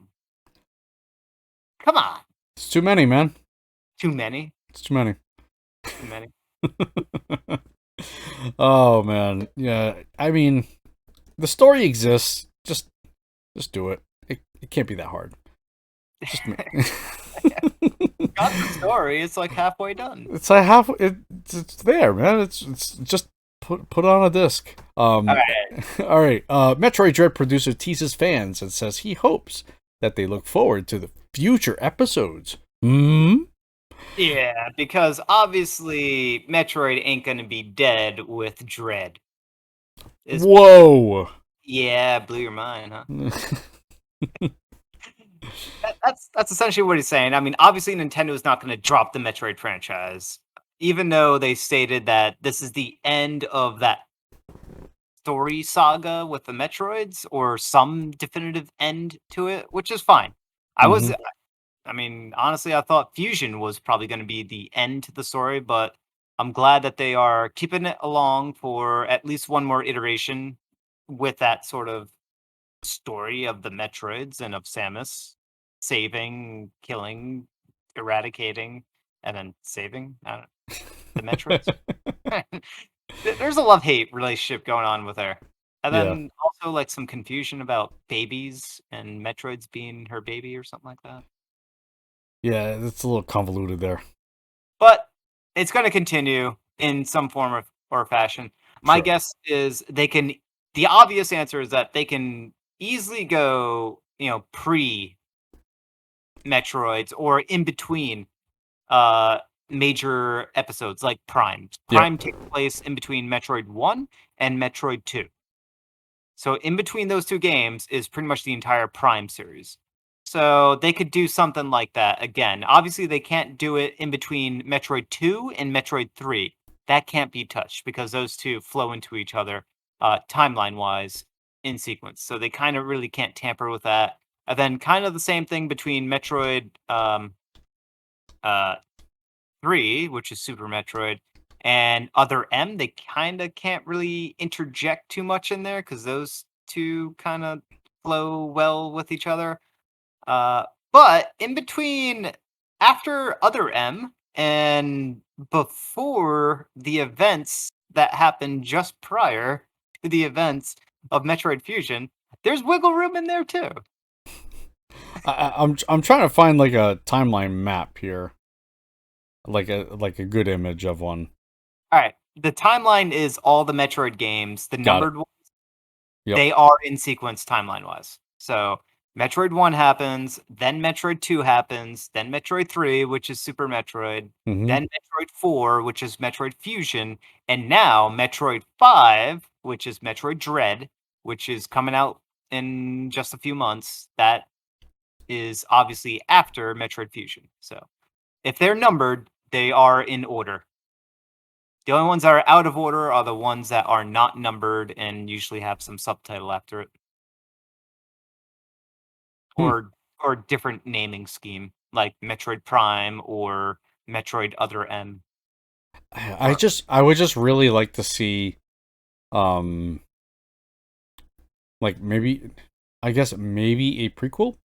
Come on, It's too many, man. too many, It's too many. too many. Oh man. Yeah, I mean, the story exists. Just do it. It can't be that hard. Just me. Got the story. It's like halfway done. It's like half. It's there, man. It's just put on a disc. All right. All right. Metroid Dread producer teases fans and says he hopes that they look forward to the future episodes. Hmm. Yeah, because obviously Metroid ain't gonna be dead with Dread. Is Whoa. yeah, blew your mind, huh? That's essentially what he's saying. I mean, obviously Nintendo is not gonna drop the Metroid franchise, even though they stated that this is the end of that story saga with the Metroids, or some definitive end to it, which is fine. I was Hmm. I mean, honestly, I thought Fusion was probably going to be the end to the story, but I'm glad that they are keeping it along for at least one more iteration with that sort of story of the Metroids and of Samus saving, killing, eradicating, and then saving I don't know, the Metroids. There's a love-hate relationship going on with her. And Yeah. then also like some confusion about babies and Metroids being her baby or something like that. Yeah. It's a little convoluted there. But it's going to continue in some form or fashion. My Sure. guess is they can. The obvious answer is that they can easily go, pre Metroids or in between uh major episodes like Prime. Yep. Prime takes place in between Metroid 1 and Metroid 2. So in between those two games is pretty much the entire Prime series. So they could do something like that again. Obviously, they can't do it in between Metroid 2 and Metroid 3. That can't be touched because those two flow into each other timeline wise in sequence. So they kind of really can't tamper with that. And then kind of the same thing between Metroid uh, 3, which is Super Metroid, and Other M. They kind of can't really interject too much in there because those two kind of flow well with each other. But in between, after Other M and before the events that happened just prior to the events of Metroid Fusion, there's wiggle room in there too. I'm trying to find like a timeline map here, like a good image of one. All right, the timeline is all the Metroid games, the Got it. numbered ones. Yep. They are in sequence timeline wise. So Metroid 1 happens, then Metroid 2 happens, then Metroid 3, which is Super Metroid, Mm-hmm. then Metroid 4, which is Metroid Fusion, and now Metroid 5, which is Metroid Dread, which is coming out in just a few months. That is obviously after Metroid Fusion. So if they're numbered, they are in order. The only ones that are out of order are the ones that are not numbered and usually have some subtitle after it. Hmm. Or different naming scheme, like Metroid Prime or Metroid Other M. Or I would just really like to see, um, like maybe, I guess maybe a prequel.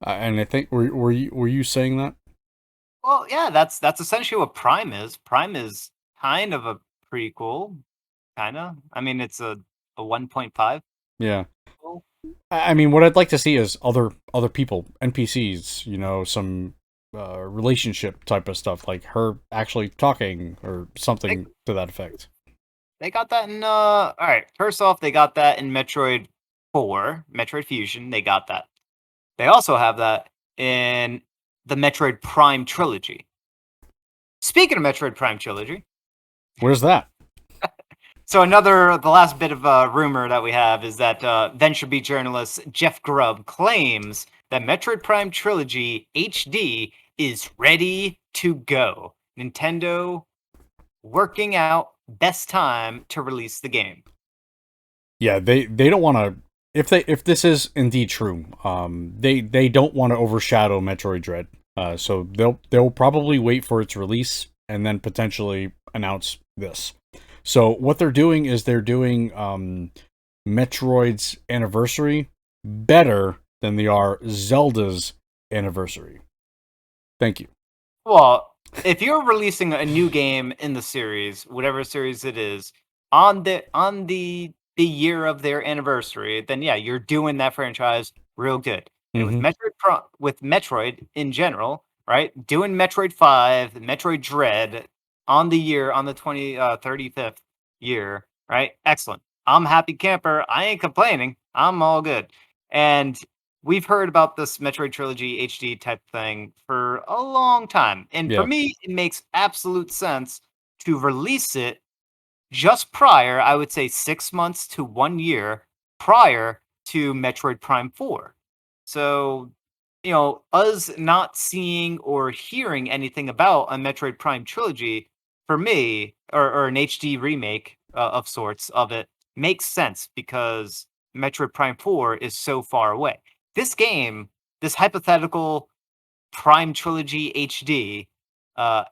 And I think were you saying that? well, yeah, that's essentially what Prime is. Prime is kind of a prequel, kinda. I mean, it's a 1.5 Yeah. prequel. I mean, what I'd like to see is other people, NPCs, some relationship type of stuff, like her actually talking or They something to that effect. they got that in alright, first off, they got that in Metroid 4, Metroid Fusion, they got that. They also have that in the Metroid Prime trilogy. Speaking of Metroid Prime trilogy, Where's that? so the last bit of rumor that we have is that VentureBeat journalist Jeff Grubb claims that Metroid Prime Trilogy HD is ready to go. Nintendo working out best time to release the game. Yeah, they don't want to. If this is indeed true, they don't want to overshadow Metroid Dread. So they'll probably wait for its release and then potentially announce this. So what they're doing is they're doing Metroid's anniversary better than they are Zelda's anniversary. Thank you. Well, if you're releasing a new game in the series, whatever series it is, on the year of their anniversary, then yeah, you're doing that franchise real good. And with Mm-hmm. with Metroid in general, right? Doing Metroid 5, Metroid Dread on the 35th year, right? Excellent. I'm happy camper. I ain't complaining. I'm all good. And we've heard about this Metroid Trilogy HD type thing for a long time. And for Yeah, me, it makes absolute sense to release it just prior, I would say 6 months to 1 year prior to Metroid Prime 4. So, us not seeing or hearing anything about a Metroid Prime trilogy, for me, or an HD remake of sorts of it, makes sense because Metroid Prime 4 is so far away. This game, this hypothetical Prime trilogy HD, uh,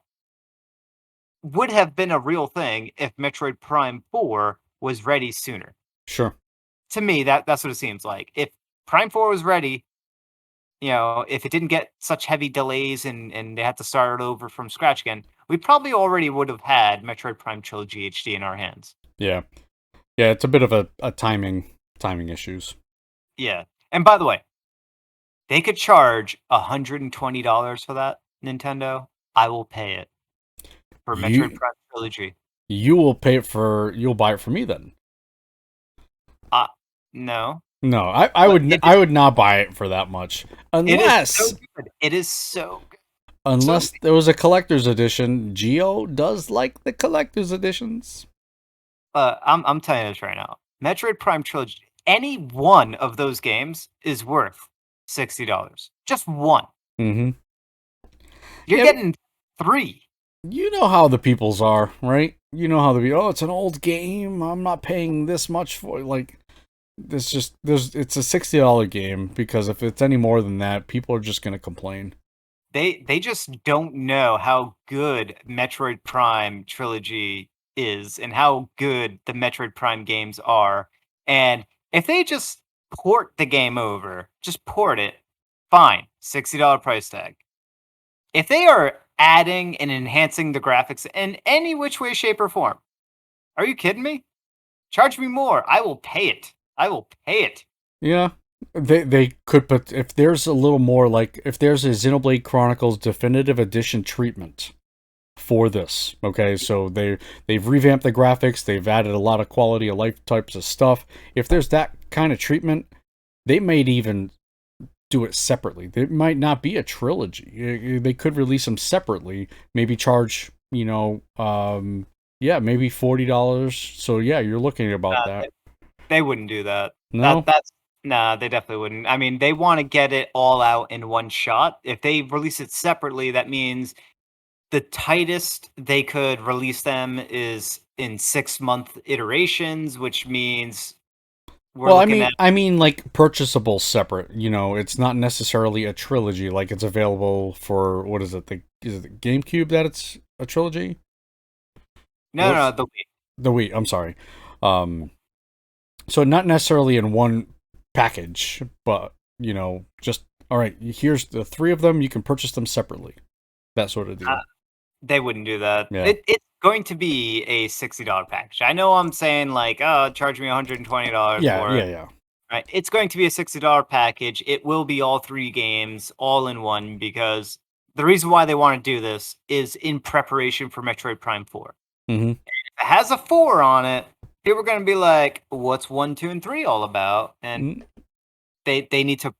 would have been a real thing if Metroid Prime 4 was ready sooner. sure. To me, that's what it seems like. If Prime 4 was ready, if it didn't get such heavy delays and they had to start it over from scratch again, we probably already would have had Metroid Prime Trilogy HD in our hands. Yeah, yeah. It's a bit of a timing issues. Yeah. And by the way, they could charge $120 for that, Nintendo. I will pay it for Metroid You Prime Trilogy. you'll buy it for me then. Uh, no. No, But it I is would not buy it for that much it is so unless good. It is so good. So Unless there was a collector's edition. Geo does like the collector's editions. I'm telling you this right now. Metroid Prime Trilogy, any one of those games is worth $60. Just one. Mm-hmm. You're Yeah, getting three. you know how the peoples are, right? You know how the people. Oh, it's an old game. I'm not paying this much for it. Like, it's a $60 game because if it's any more than that, people are just gonna complain. They just don't know how good Metroid Prime Trilogy is and how good the Metroid Prime games are. And if they just port the game over, just port it, fine, $60 price tag. If they are adding and enhancing the graphics in any which way, shape, or form, are you kidding me? Charge me more. I will pay it. I will pay it. Yeah, they could, but if there's a little more, like if there's a Xenoblade Chronicles Definitive Edition treatment for this, okay, so they've revamped the graphics, they've added a lot of quality of life types of stuff. If there's that kind of treatment, they might even do it separately. There might not be a trilogy. They could release them separately. Maybe charge, yeah, maybe $40. So yeah, you're looking at about Uh, that. they wouldn't do that. No. That's nah. They definitely wouldn't. I mean, they want to get it all out in one shot. If they release it separately, that means the tightest they could release them is in 6-month iterations, which means we're Well, I looking mean, at I mean, like purchasable separate. It's not necessarily a trilogy. Like it's available for what is it? Is it the GameCube that it's a trilogy? no, Whoops, the the Wii. I'm sorry. Um, so not necessarily in one package, but just all right. Here's the three of them. You can purchase them separately. That sort of deal. they wouldn't do that. Yeah. It's going to be a $60 package. I know I'm saying like, oh, charge me $120 Yeah. for Yeah. it. Yeah. Right. It's going to be a $60 package. It will be all three games all in one because the reason why they want to do this is in preparation for Metroid Prime 4. Mm-hmm. If it has a 4 on it, people are going to be like, what's 1, 2, and 3 all about? And Mm, they need to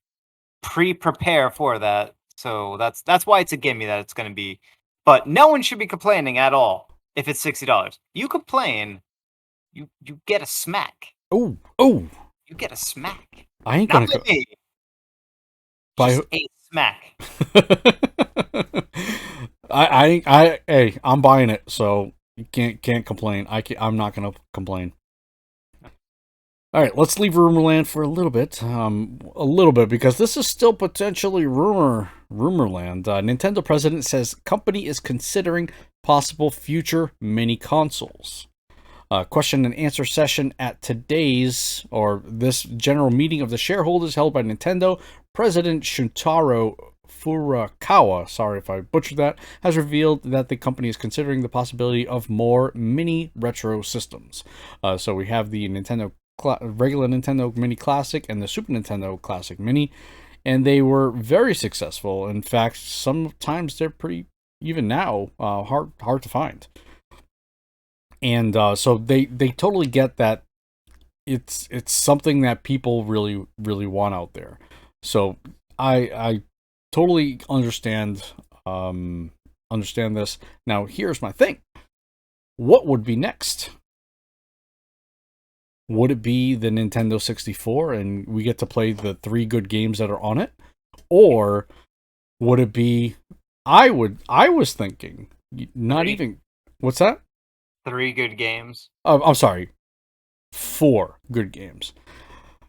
pre-prepare for that. So that's why it's a gimme that it's going to be. But no one should be complaining at all if it's $60. You complain, you get a smack. oh. Oh. You get a smack. I ain't Not gonna by go. me, By just a smack. hey, I'm buying it, so you can't complain. I'm not gonna complain. All right, let's leave Rumorland for a little bit because this is still potentially rumorland. Nintendo president says company is considering possible future mini consoles. Question and answer session at this general meeting of the shareholders held by Nintendo. President Shuntaro Furukawa, sorry if I butchered that, has revealed that the company is considering the possibility of more mini retro systems. So we have the regular Nintendo Mini Classic and the Super Nintendo Classic Mini, and they were very successful. In fact, sometimes they're pretty even now hard to find. And so they totally get that it's something that people really want out there. So I totally understand this. Now here's my thing. What would be next? Would it be the Nintendo 64 and we get to play the 3 good games that are on it? Or would it be I was thinking not Three. even what's that? 3 good games. I'm sorry. 4 good games.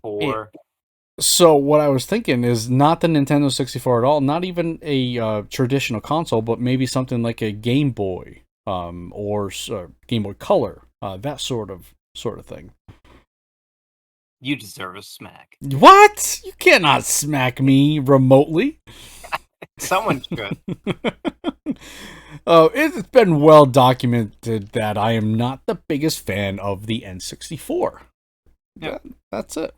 4. So what I was thinking is not the Nintendo 64 at all, not even a traditional console, but maybe something like a Game Boy, or Game Boy Color, that sort of thing. You deserve a smack. What? You cannot smack me remotely. Someone should. It's been well documented that I am not the biggest fan of the N64. Yep. That's it.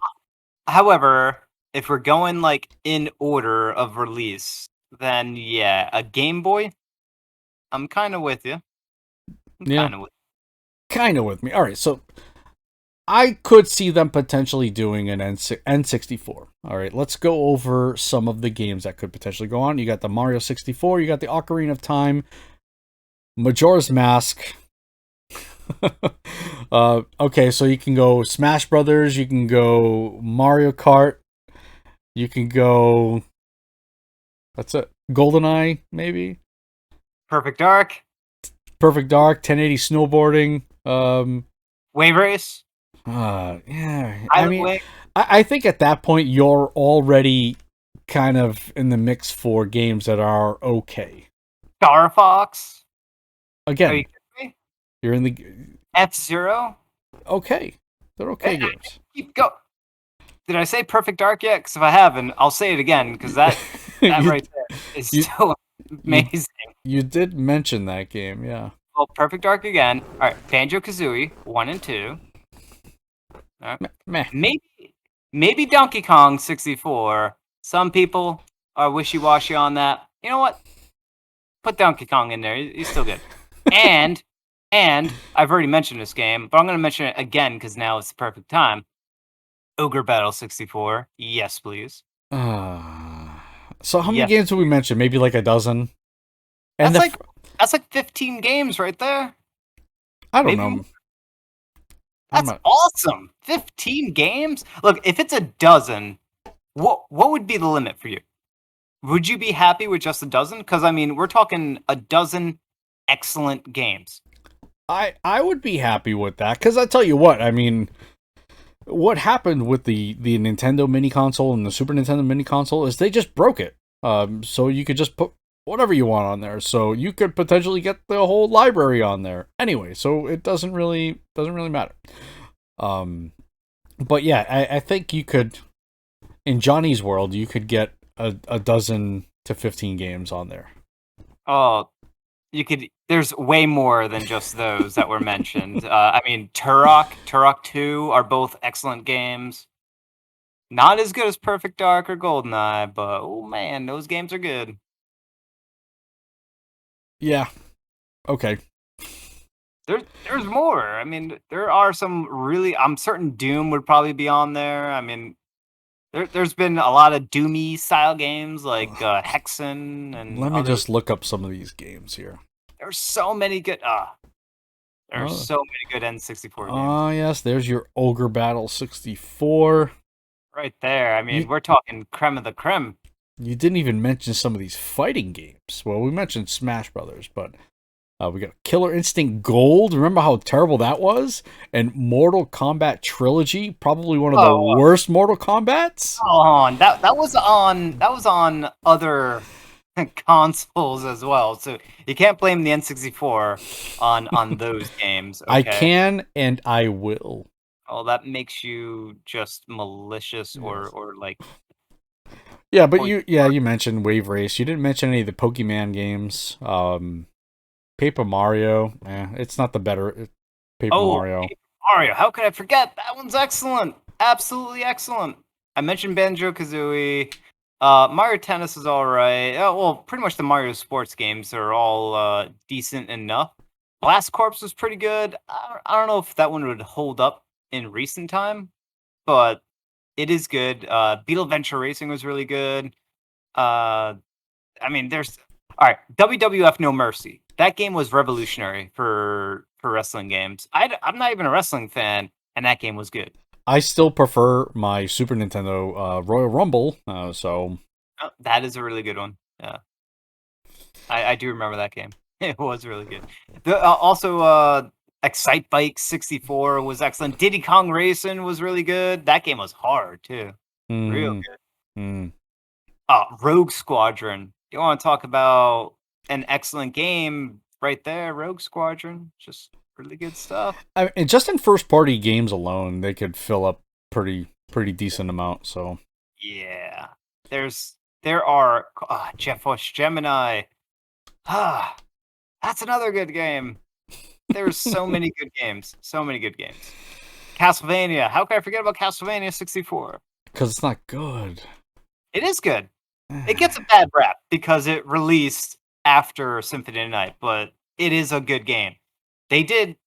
However, if we're going like in order of release, then yeah, a Game Boy. I'm kind of with you. I'm Yeah, kind of with. kind of with me. All right, so I could see them potentially doing an N64. All right, let's go over some of the games that could potentially go on. You got the Mario 64, you got the Ocarina of Time, Majora's Mask. Okay, so you can go Smash Brothers, you can go Mario Kart, you can go. That's it. GoldenEye, maybe. Perfect Dark, Perfect Dark, 1080 snowboarding. Wave Race, Yeah. I Island mean, Wave, I think at that point you're already kind of in the mix for games that are okay. Star Fox. Are you Again, kidding me? you're in the F-Zero. okay. They're okay games. Keep go. Did I say Perfect Dark yet? Because if I haven't, I'll say it again. Because that you, right there is you, so you amazing. you did mention that game, yeah. Well, Perfect Dark again. All right, Banjo Kazooie 1 and 2. All right. Meh. Maybe Donkey Kong 64. Some people are wishy-washy on that. You know what? Put Donkey Kong in there. He's still good. And I've already mentioned this game, but I'm going to mention it again because now it's the perfect time. Ogre Battle 64. Yes, please. So how many Yes. games did we mention? Maybe like a dozen. And That's like 15 games right there. I don't Maybe know. more. That's awesome. 15 games? Look, if it's a dozen, what would be the limit for you? Would you be happy with just a dozen? Because I mean, we're talking a dozen excellent games. I would be happy with that because I tell you what, I mean, what happened with the Nintendo mini console and the Super Nintendo mini console is they just broke it. So you could just put whatever you want on there. So you could potentially get the whole library on there. Anyway, so it doesn't really matter. But yeah, I think you could, in Johnny's world, you could get a dozen to 15 games on there. Oh, you could. There's way more than just those that were mentioned. I mean, Turok 2 are both excellent games. Not as good as Perfect Dark or GoldenEye, but oh man, those games are good. Yeah. Okay. There's more. I mean, there are some really. I'm certain Doom would probably be on there. I mean, there's been a lot of Doomy style games like Hexen and Let me others. just look up some of these games here. There's so many good. There's so many good N64 games. Oh, yes, there's your Ogre Battle 64. Right there. I mean, You we're talking creme of the creme. you didn't even mention some of these fighting games. Well, we mentioned Smash Brothers, but we got Killer Instinct Gold. Remember how terrible that was? And Mortal Kombat Trilogy, probably one of the worst Mortal Kombats. Oh, that was on other consoles as well. So you can't blame the N64 on those games. Okay? I can and I will. Oh, that makes you just malicious or like. Yeah, but you mentioned Wave Race. You didn't mention any of the Pokemon games. Paper Mario. It's not the better Paper Mario. Paper Mario. How could I forget? That one's excellent. Absolutely excellent. I mentioned Banjo Kazooie. Mario Tennis is all right. Well, pretty much the Mario sports games are all decent enough. Blast Corps was pretty good. I don't know if that one would hold up in recent time, but it is good. Beetle Venture Racing was really good. I mean, there's all right. WWF No Mercy. That game was revolutionary for wrestling games. I'm not even a wrestling fan, and that game was good. I still prefer my Super Nintendo Royal Rumble. That is a really good one. Yeah, I do remember that game. It was really good. Also, Excite Bike 64 was excellent. Diddy Kong Racing was really good. That game was hard too. Real good. Rogue Squadron. You want to talk about an excellent game right there? Rogue Squadron, just really good stuff. I mean, just in first party games alone, they could fill up pretty decent amount. So yeah, there are Jet Force Gemini. That's another good game. There's so many good games. So many good games. Castlevania. How can I forget about Castlevania 64? Because it's not good. It is good. It gets a bad rap because it released after Symphony of the Night, but it is a good game. They did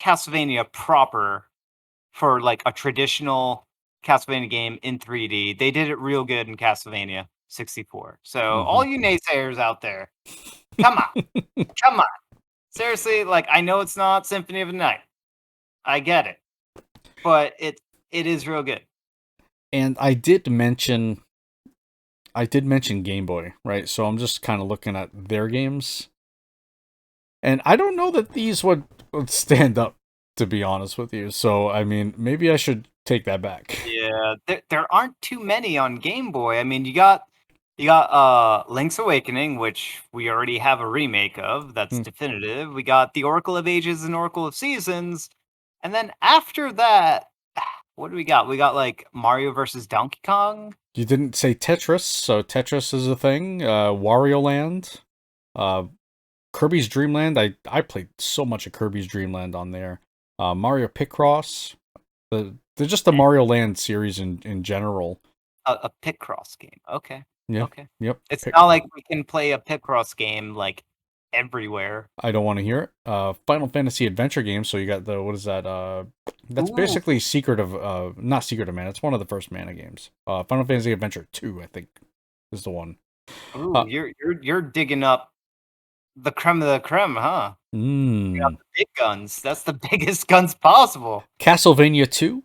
Castlevania proper for like a traditional Castlevania game in 3D. They did it real good in Castlevania 64. So all Hmm. you naysayers out there, come on, come on. Seriously, like I know it's not Symphony of the Night. I get it, but it is real good. And I did mention Game Boy, right? So I'm just kind of looking at their games, and I don't know that these would stand up, to be honest with you. So I mean, maybe I should take that back. Yeah, there aren't too many on Game Boy. I mean, you got Link's Awakening, which we already have a remake of. That's Hmm. definitive. We got the Oracle of Ages and Oracle of Seasons, and then after that, what do we got? We got like Mario versus Donkey Kong. You didn't say Tetris, so Tetris is a thing. Wario Land, uh, Kirby's Dream Land. I played so much of Kirby's Dream Land on there. Mario Picross. They're just the Mario Land series in general. A Picross game. Okay, Yeah. okay. Yep. It's not like we can play a Picross game like everywhere. I don't want to hear it. Final Fantasy Adventure game. So you got the what is that? That's Ooh, basically Secret of not Secret of Mana. It's one of the first Mana games. Final Fantasy Adventure 2, I think, is the one. ooh, Uh, you're digging up the creme of the creme, huh? You got mm, the big guns. That's the biggest guns possible. Castlevania 2.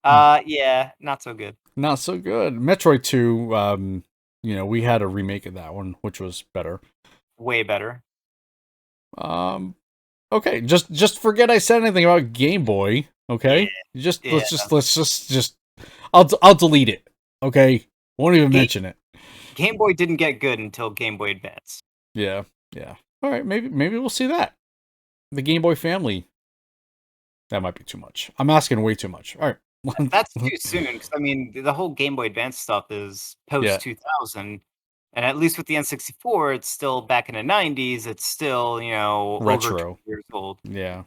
Yeah, not so good. Not so good. Metroid 2, we had a remake of that one, which was better. Way better. Um, okay, just forget I said anything about Game Boy. Yeah, Okay, just yeah. let's just I'll delete it. Okay, won't even Game, mention it. Game Boy didn't get good until Game Boy Advance. Yeah, yeah. All right, maybe we'll see that. The Game Boy family. That might be too much. I'm asking way too much. All That's right. too soon because I mean the whole Game Boy Advance stuff is post Yeah, 2000, and at least with the N64, it's still back in the 90s. It's still over retro. 20 years old. Yeah.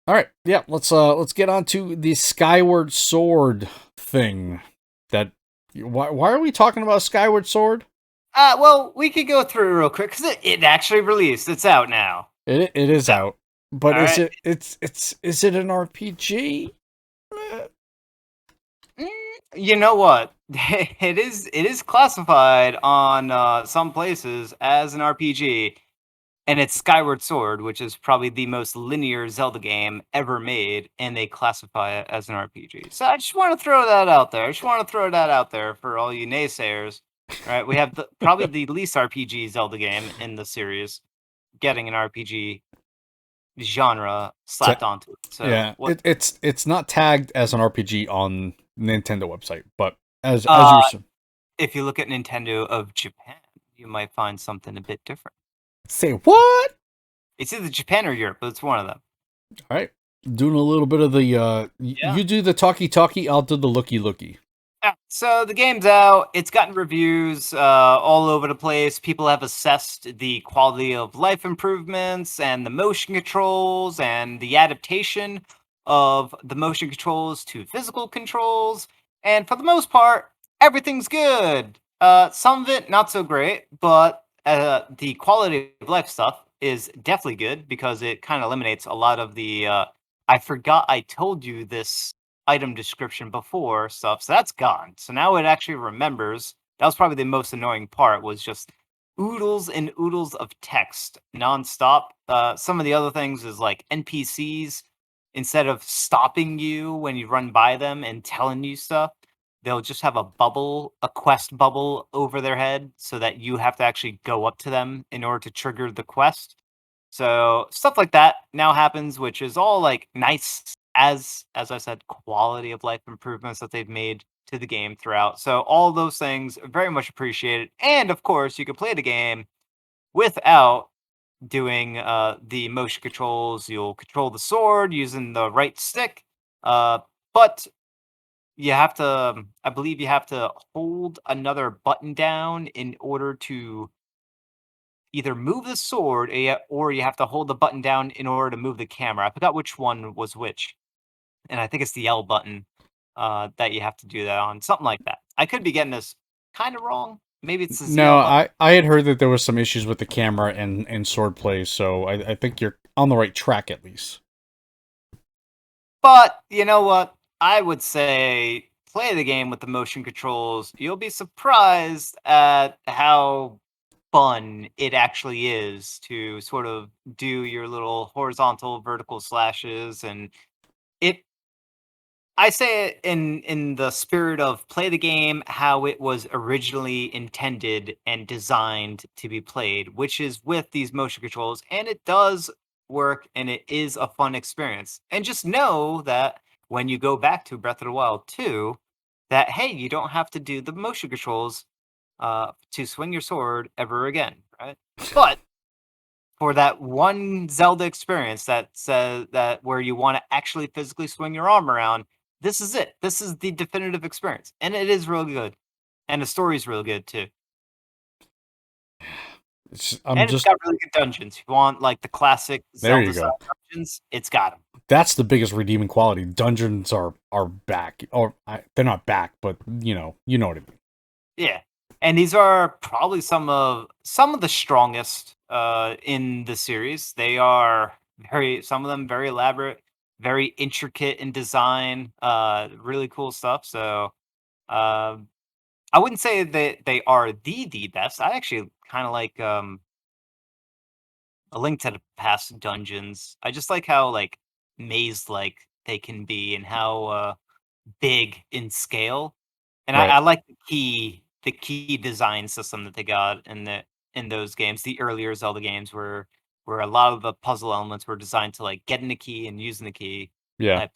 All right. Yeah, let's get on to the Skyward Sword thing. That why are we talking about Skyward Sword? Well, we could go through it real quick because it actually released. It's out now. It is out. But All is right. it is it an RPG? Mm, You know what? It is classified on some places as an RPG, and it's Skyward Sword, which is probably the most linear Zelda game ever made, and they classify it as an RPG. So I just want to throw that out there. I just want to throw that out there for all you naysayers. All right, we have probably the least RPG Zelda game in the series getting an RPG genre slapped onto it. So Yeah, what? it's not tagged as an RPG on Nintendo website, but as you Uh, were saying, if you look at Nintendo of Japan, you might find something a bit different. say what? It's either Japan or Europe, but it's one of them. All right, doing a little bit of the Yeah. you do the talkie, I'll do the looky. Yeah, so the game's out. It's gotten reviews all over the place. People have assessed the quality of life improvements and the motion controls and the adaptation of the motion controls to physical controls. And for the most part, everything's good. Some of it not so great, but the quality of life stuff is definitely good because it kind of eliminates a lot of the I forgot I told you this item description before stuff. So that's gone. So now it actually remembers. That was probably the most annoying part was just oodles and oodles of text nonstop. Some of the other things is like NPCs, instead of stopping you when you run by them and telling you stuff, they'll just have a bubble, a quest bubble over their head so that you have to actually go up to them in order to trigger the quest. So stuff like that now happens, which is all like nice as I said, quality of life improvements that they've made to the game throughout. So all those things are very much appreciated. And of course, you can play the game without doing the motion controls. You'll control the sword using the right stick, but you have to. I believe you have to hold another button down in order to either move the sword, or you have to hold the button down in order to move the camera. I forgot which one was which, and I think it's the L button that you have to do that on, something like that. I could be getting this kind of wrong. Maybe it's the No, ZL button. I had heard that there was some issues with the camera and sword play, so I think you're on the right track at least. But you know what? I would say play the game with the motion controls. You'll be surprised at how fun it actually is to sort of do your little horizontal, vertical slashes, and it I say it in the spirit of play the game how it was originally intended and designed to be played, which is with these motion controls, and it does work, and it is a fun experience. And just know that when you go back to Breath of the Wild 2, that hey, you don't have to do the motion controls to swing your sword ever again, right? But for that one Zelda experience that says that where you want to actually physically swing your arm around, this is it. This is the definitive experience, and it is real good, and the story is real good too, I'm and it's just got really good dungeons. If you want like the classic there. You Zelda go. style dungeons, it's got them. That's the biggest redeeming quality. Dungeons are back, or they're not back, but you know what I mean. Yeah, and these are probably some of the strongest in the series. They are very some of them very elaborate, very intricate in design, really cool stuff. So um, I wouldn't say that they are the best. I actually kind of like A Link to the Past dungeons. I just like how like maze like they can be and how big in scale. And I Right. like the key design system that they got in those games, the earlier Zelda games where a lot of the puzzle elements were designed to like getting the key and using the key Yeah. type.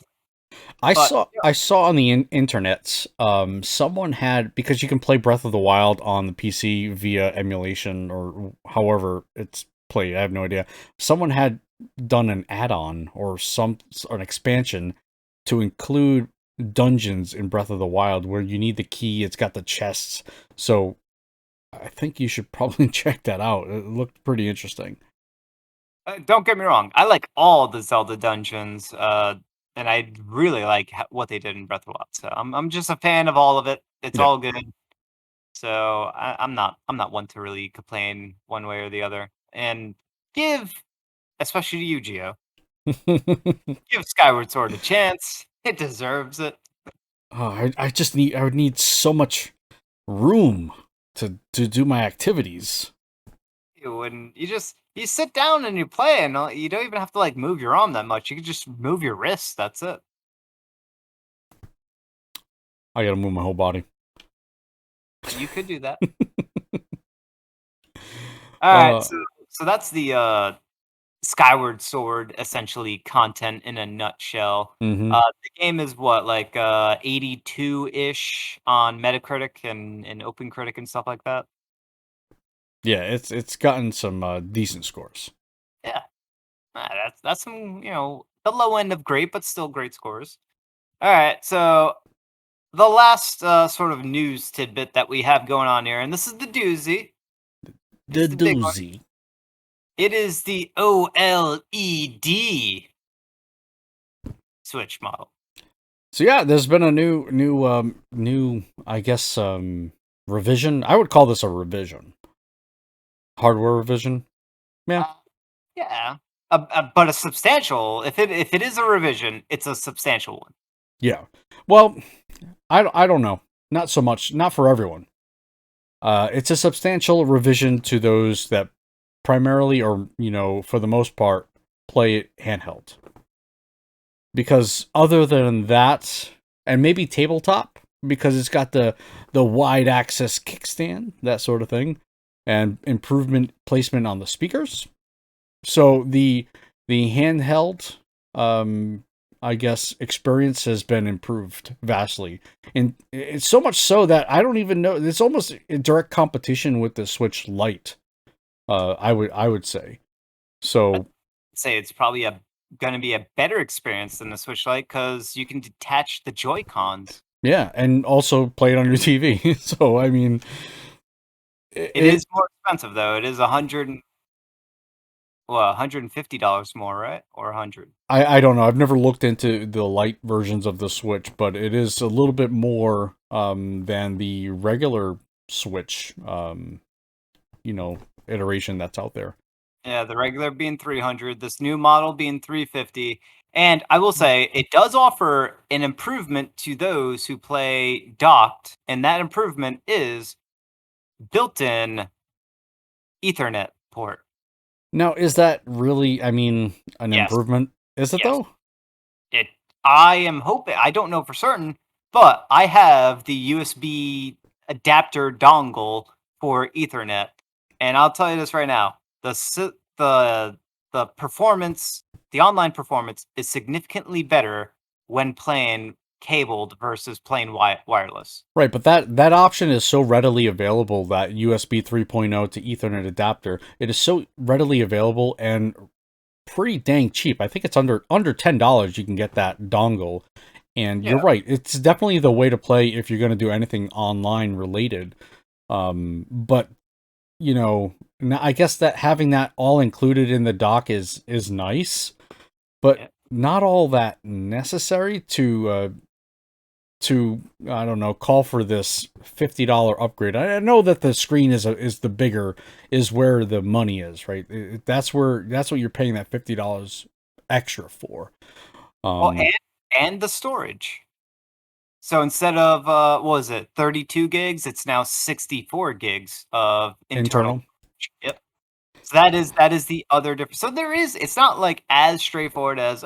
I But saw I saw on the internets, someone had, because you can play Breath of the Wild on the PC via emulation or however it's played. I have no idea. Someone had done an add-on or an expansion to include dungeons in Breath of the Wild where you need the key. It's got the chests, so I think you should probably check that out. It looked pretty interesting. don't get me wrong, I like all the Zelda dungeons, and I really like what they did in Breath of the Wild. So I'm just a fan of all of it. It's Yeah. all good. So I'm not one to really complain one way or the other. And give, especially to you, Gio, give Skyward Sword a chance. It deserves it. Oh, I would need so much room to do my activities. You wouldn't. You sit down and you play, and you don't even have to like move your arm that much. You can just move your wrist. That's it. I gotta move my whole body. You could do that. All right. Uh, So that's the Skyward Sword essentially content in a nutshell. hmm The game is what like 82-ish on Metacritic and OpenCritic and stuff like that. Yeah, it's gotten some decent scores. Yeah, that's some the low end of great, but still great scores. All right, so the last sort of news tidbit that we have going on here, and this is the doozy. The It's the big one. doozy. It is the OLED Switch model. So yeah, there's been a new I guess revision. I would call this a revision. Hardware revision. Yeah. Uh, yeah, but a substantial. If it is a revision, it's a substantial one. Yeah. Well, I don't know. Not so much. Not for everyone. It's a substantial revision to those that primarily, or for the most part, play it handheld. Because other than that, and maybe tabletop, because it's got the wide access kickstand, that sort of thing, and improvement placement on the speakers. So the handheld, I guess, experience has been improved vastly, and it's so much so that I don't even know. It's almost in direct competition with the Switch Lite. I would say. I'd So say it's probably a gonna be a better experience than the Switch Lite because you can detach the Joy Cons. yeah, and also play it on your TV. So I mean, It it is more expensive though. It is $150 more, right? Or 100. I don't know. I've never looked into the light versions of the Switch, but it is a little bit more than the regular Switch iteration that's out there. Yeah, the regular being 300, this new model being 350. And I will say it does offer an improvement to those who play docked, and that improvement is built-in Ethernet port. Now, is that really, I mean, an Yes, improvement? Is it yes. though? It I am hoping, I don't know for certain, but I have the USB adapter dongle for Ethernet, and I'll tell you this right now: the the performance, the online performance, is significantly better when playing cabled versus plain wireless. Right, but that option is so readily available, that USB 3.0 to Ethernet adapter. It is so readily available and pretty dang cheap. I think it's under $10 you can get that dongle. And you're Yeah, right, it's definitely the way to play if you're going to do anything online related. But I guess that having that all included in the dock is nice, but yeah, not all that necessary to I don't know, call for this $50 upgrade. I know that the screen is the bigger, is where the money is, right? That's what you're paying that $50 extra for. well, Um and the storage. So instead of what was it, 32 gigs, it's now 64 gigs of internal Internal. storage. Yep. So that is the other difference. So there is, it's not like as straightforward as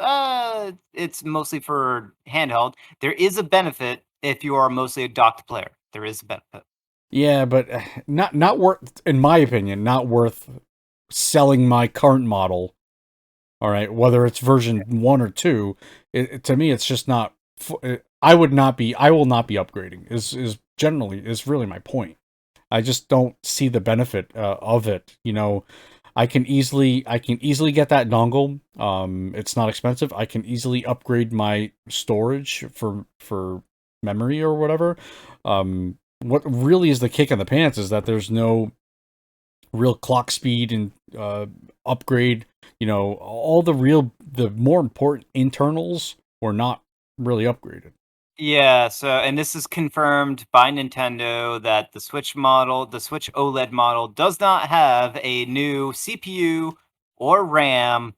it's mostly for handheld. There is a benefit if you are mostly a docked player. There is a benefit. Yeah, but not worth, in my opinion, not worth selling my current model. All right, whether it's version 1 or 2, to me it's just not I would not be I will not be upgrading. Is really my point. I just don't see the benefit of it. I can easily get that dongle. It's not expensive. I can easily upgrade my storage for memory or whatever. What really is the kick in the pants is that there's no real clock speed and upgrade. All the more important internals were not really upgraded. Yeah, so and this is confirmed by Nintendo that the Switch model, the Switch OLED model, does not have a new CPU or RAM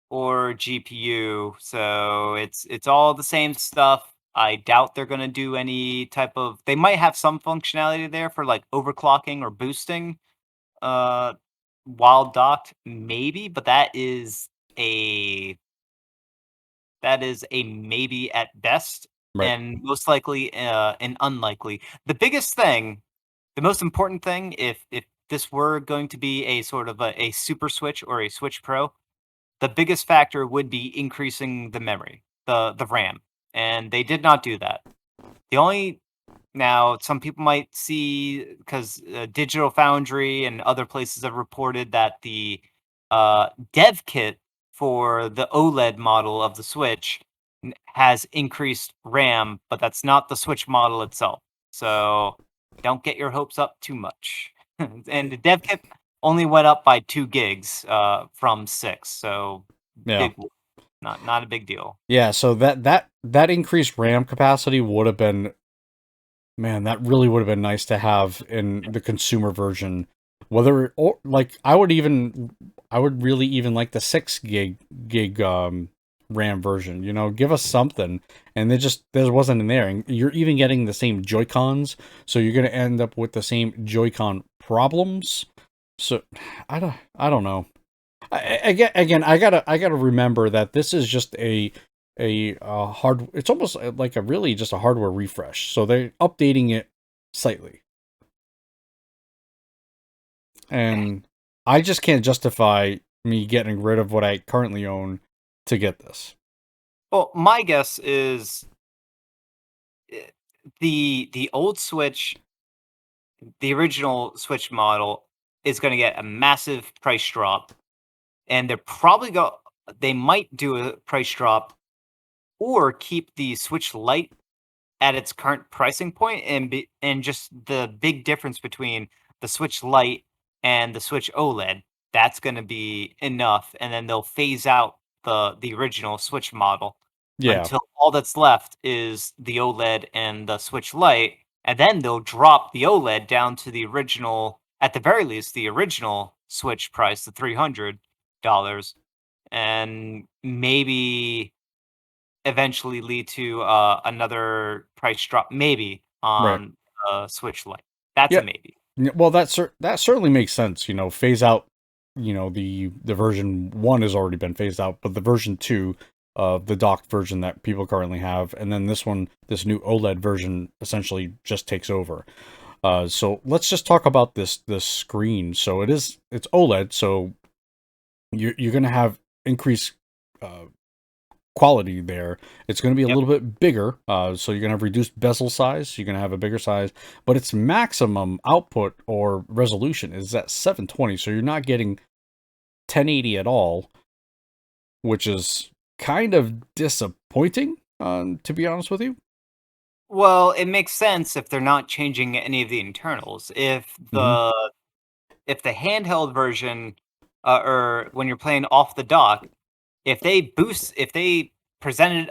or GPU. So it's all the same stuff. I doubt they're gonna do any type of, they might have some functionality there for like overclocking or boosting uh while docked, maybe, but a that is a maybe at best, Right. and most likely, an unlikely. The biggest thing, the most important thing, if this were going to be a sort of a Super Switch or a Switch Pro, the biggest factor would be increasing the memory, the RAM, and they did not do that. The only Now, some people might see, because Digital Foundry and other places have reported that the dev kit for the OLED model of the Switch has increased RAM, but that's not the Switch model itself. So don't get your hopes up too much. And the dev kit only went up by 2 gigs from 6. So Yeah. big, not a big deal. Yeah, so that increased RAM capacity would have been, man, that really would have been nice to have in the consumer version. Whether, or like, I would really even like the 6 gig RAM version. Give us something. And there wasn't in there. And you're even getting the same Joy-Cons, so you're gonna end up with the same Joy-Con problems. So I don't know. Again, I gotta remember that this is just a hard. It's almost like a really just a hardware refresh. So they're updating it slightly, and I just can't justify me getting rid of what I currently own to get this. Well, my guess is eh, the old Switch, the original Switch model, is going to get a massive price drop, and they might do a price drop or keep the Switch Lite at its current pricing point, and just the big difference between the Switch Lite and the Switch OLED, that's going to be enough, and then they'll phase out the original Switch model Yeah, until all that's left is the OLED and the Switch Lite, and then they'll drop the OLED down to the original, at the very least, the original Switch price, the 300, dollars, and maybe eventually lead to another price drop, maybe Right. on Switch Lite. That's a Yeah. maybe. Well, that certainly makes sense. Phase out. The version 1 has already been phased out, but the version 2 of the docked version that people currently have, and then this new OLED version, essentially just takes over. So let's just talk about this screen. So it's OLED, so you're gonna have increased uh, quality there. It's going to be a Yep. little bit bigger, so you're going to have reduced bezel size. You're going to have a bigger size, but its maximum output or resolution is at 720. So you're not getting 1080 at all, which is kind of disappointing, to be honest with you. Well, it makes sense if they're not changing any of the internals. Hmm. If the handheld version, or when you're playing off the dock, if they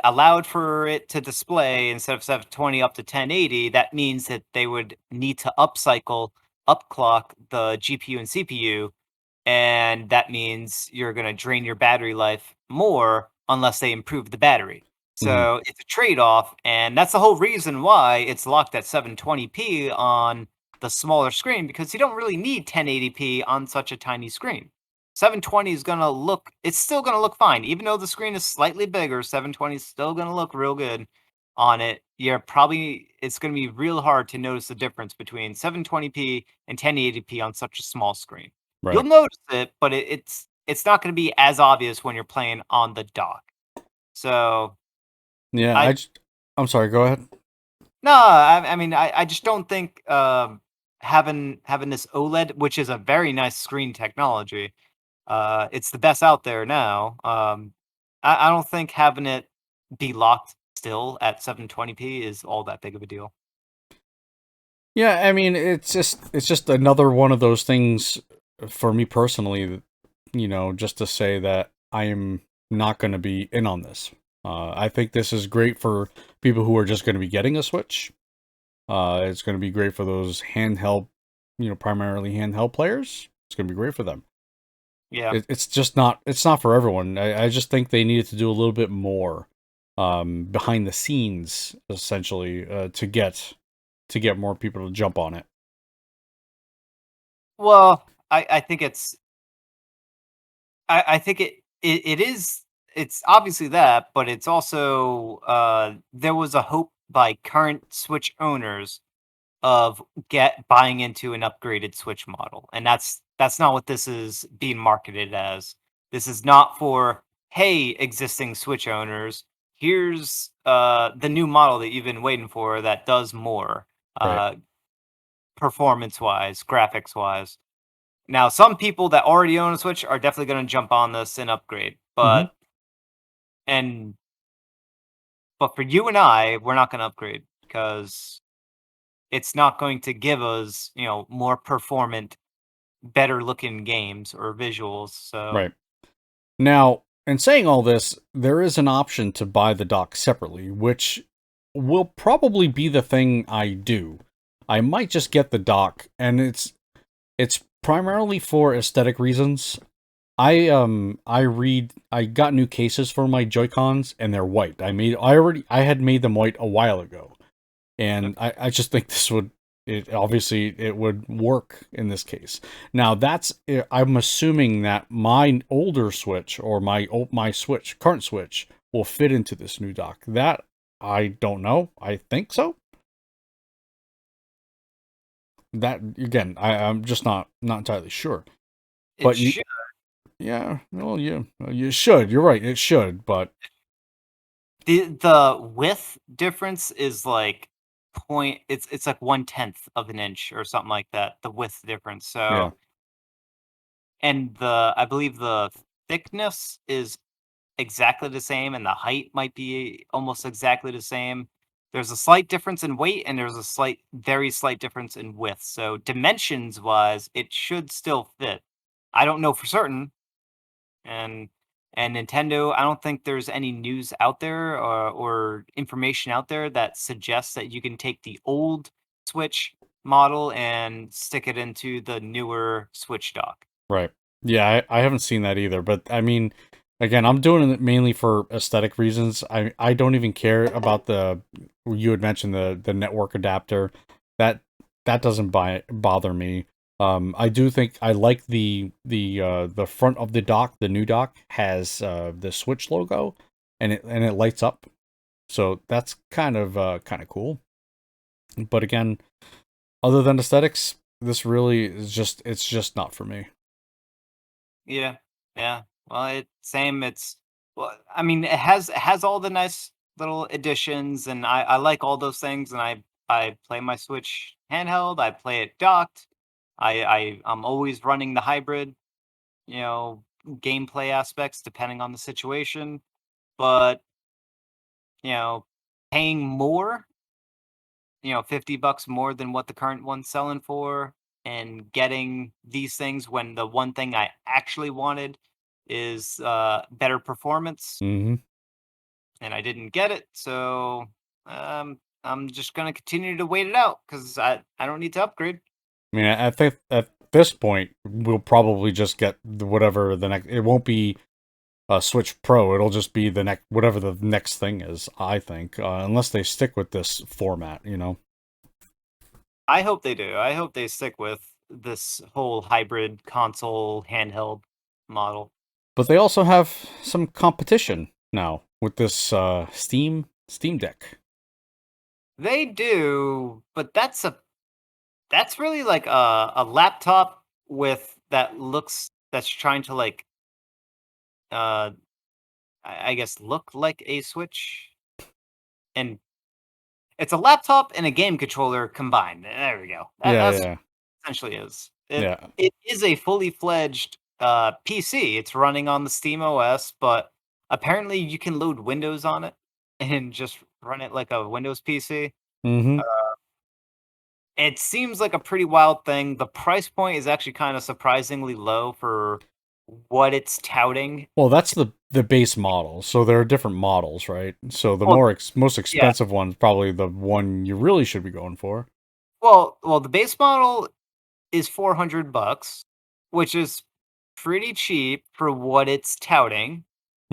allowed for it to display instead of 720 up to 1080, that means that they would need to upclock the GPU and CPU, and that means you're going to drain your battery life more unless they improve the battery. Hmm. So it's a trade-off, and that's the whole reason why it's locked at 720p on the smaller screen, because you don't really need 1080p on such a tiny screen. 720 is gonna look it's still gonna look fine. Even though the screen is slightly bigger, 720 is still gonna look real good on it. It's gonna be real hard to notice the difference between 720p and 1080p on such a small screen. You'll Right. notice it, but it's not gonna be as obvious when you're playing on the dock. So Yeah. I I'm sorry. Go ahead. no, I mean I just don't think having this OLED, which is a very nice screen technology, it's the best out there now. I don't think having it be locked still at 720p is all that big of a deal. Yeah. I mean, it's just another one of those things for me personally. Just to say that I am not going to be in on this. I think this is great for people who are just going to be getting a Switch. It's going to be great for those handheld, primarily handheld players. It's going to be great for them. Yeah. It's just not. It's not for everyone. I just think they needed to do a little bit more behind the scenes, essentially, to get more people to jump on it. Well, I think I think it is it's obviously that, but it's also there was a hope by current Switch owners of get buying into an upgraded Switch model, and that's not what this is being marketed as. This is not for, hey, existing Switch owners, here's the new model that you've been waiting for that does more, Right. uh, performance wise, graphics wise. Now, some people that already own a Switch are definitely going to jump on this and upgrade, Hmm. and but for you and I, we're not going to upgrade because it's not going to give us, more performant, better looking games or visuals. So Right. Now, in saying all this, there is an option to buy the dock separately, which will probably be the thing I do. I might just get the dock, and it's primarily for aesthetic reasons. I got new cases for my Joy-Cons, and they're white. I had made them white a while ago. And I just think it would work in this case. Now I'm assuming that my older Switch or my Switch, current Switch, will fit into this new dock. That I don't know. I think so. That again, I'm just not entirely sure. it But you, should. yeah, well, you should. You're right. It should, but The width difference is like it's like 1/10 of an inch or something like that. The width difference. yeah, So, and I believe the thickness is exactly the same, and the height might be almost exactly the same. There's a slight difference in weight, and there's a very slight difference in width. So dimensions wise, it should still fit. I don't know for certain, and Nintendo, I don't think there's any news out there, or information out there that suggests that you can take the old Switch model and stick it into the newer Switch dock. right. Yeah, I haven't seen that either. But I mean, again, I'm doing it mainly for aesthetic reasons. I don't even care about the you had mentioned the network adapter. That that doesn't bother me. I do think I like the front of the dock. The new dock has the Switch logo, and it lights up. So that's kind of cool. But again, other than aesthetics, this really is just it's just not for me. Yeah, yeah. Well, it same. It's well, I mean, it has all the nice little additions, and I like all those things. And I play my Switch handheld. I play it docked. I'm always running the hybrid. You know, gameplay aspects depending on the situation. But you know, paying more, 50 bucks more than what the current one's selling for, and getting these things when the one thing I actually wanted is better performance, Hmm. and I didn't get it. So I'm just gonna continue to wait it out because I don't need to upgrade. I mean, I think at this point we'll probably just get whatever the next. It won't be a Switch Pro. It'll just be the next whatever the next thing is. I think, unless they stick with this format, you know. I hope they do. I hope they stick with this whole hybrid console handheld model. But they also have some competition now with this Steam Deck. They do, but that's really like a laptop with that looks that's trying to like uh I guess look like a Switch, and it's a laptop and a game controller combined. There we go. Yeah, That's yeah, essentially is. It yeah. it is a fully fledged PC. It's running on the Steam OS, but apparently you can load Windows on it and just run it like a Windows PC. Mm-hmm. It seems like a pretty wild thing. The price point is actually kind of surprisingly low for what it's touting. Well, that's the base model. So there are different models, right? So the Well, most yeah. expensive one's probably the one you really should be going for. Well, the base model is 400 bucks, which is pretty cheap for what it's touting.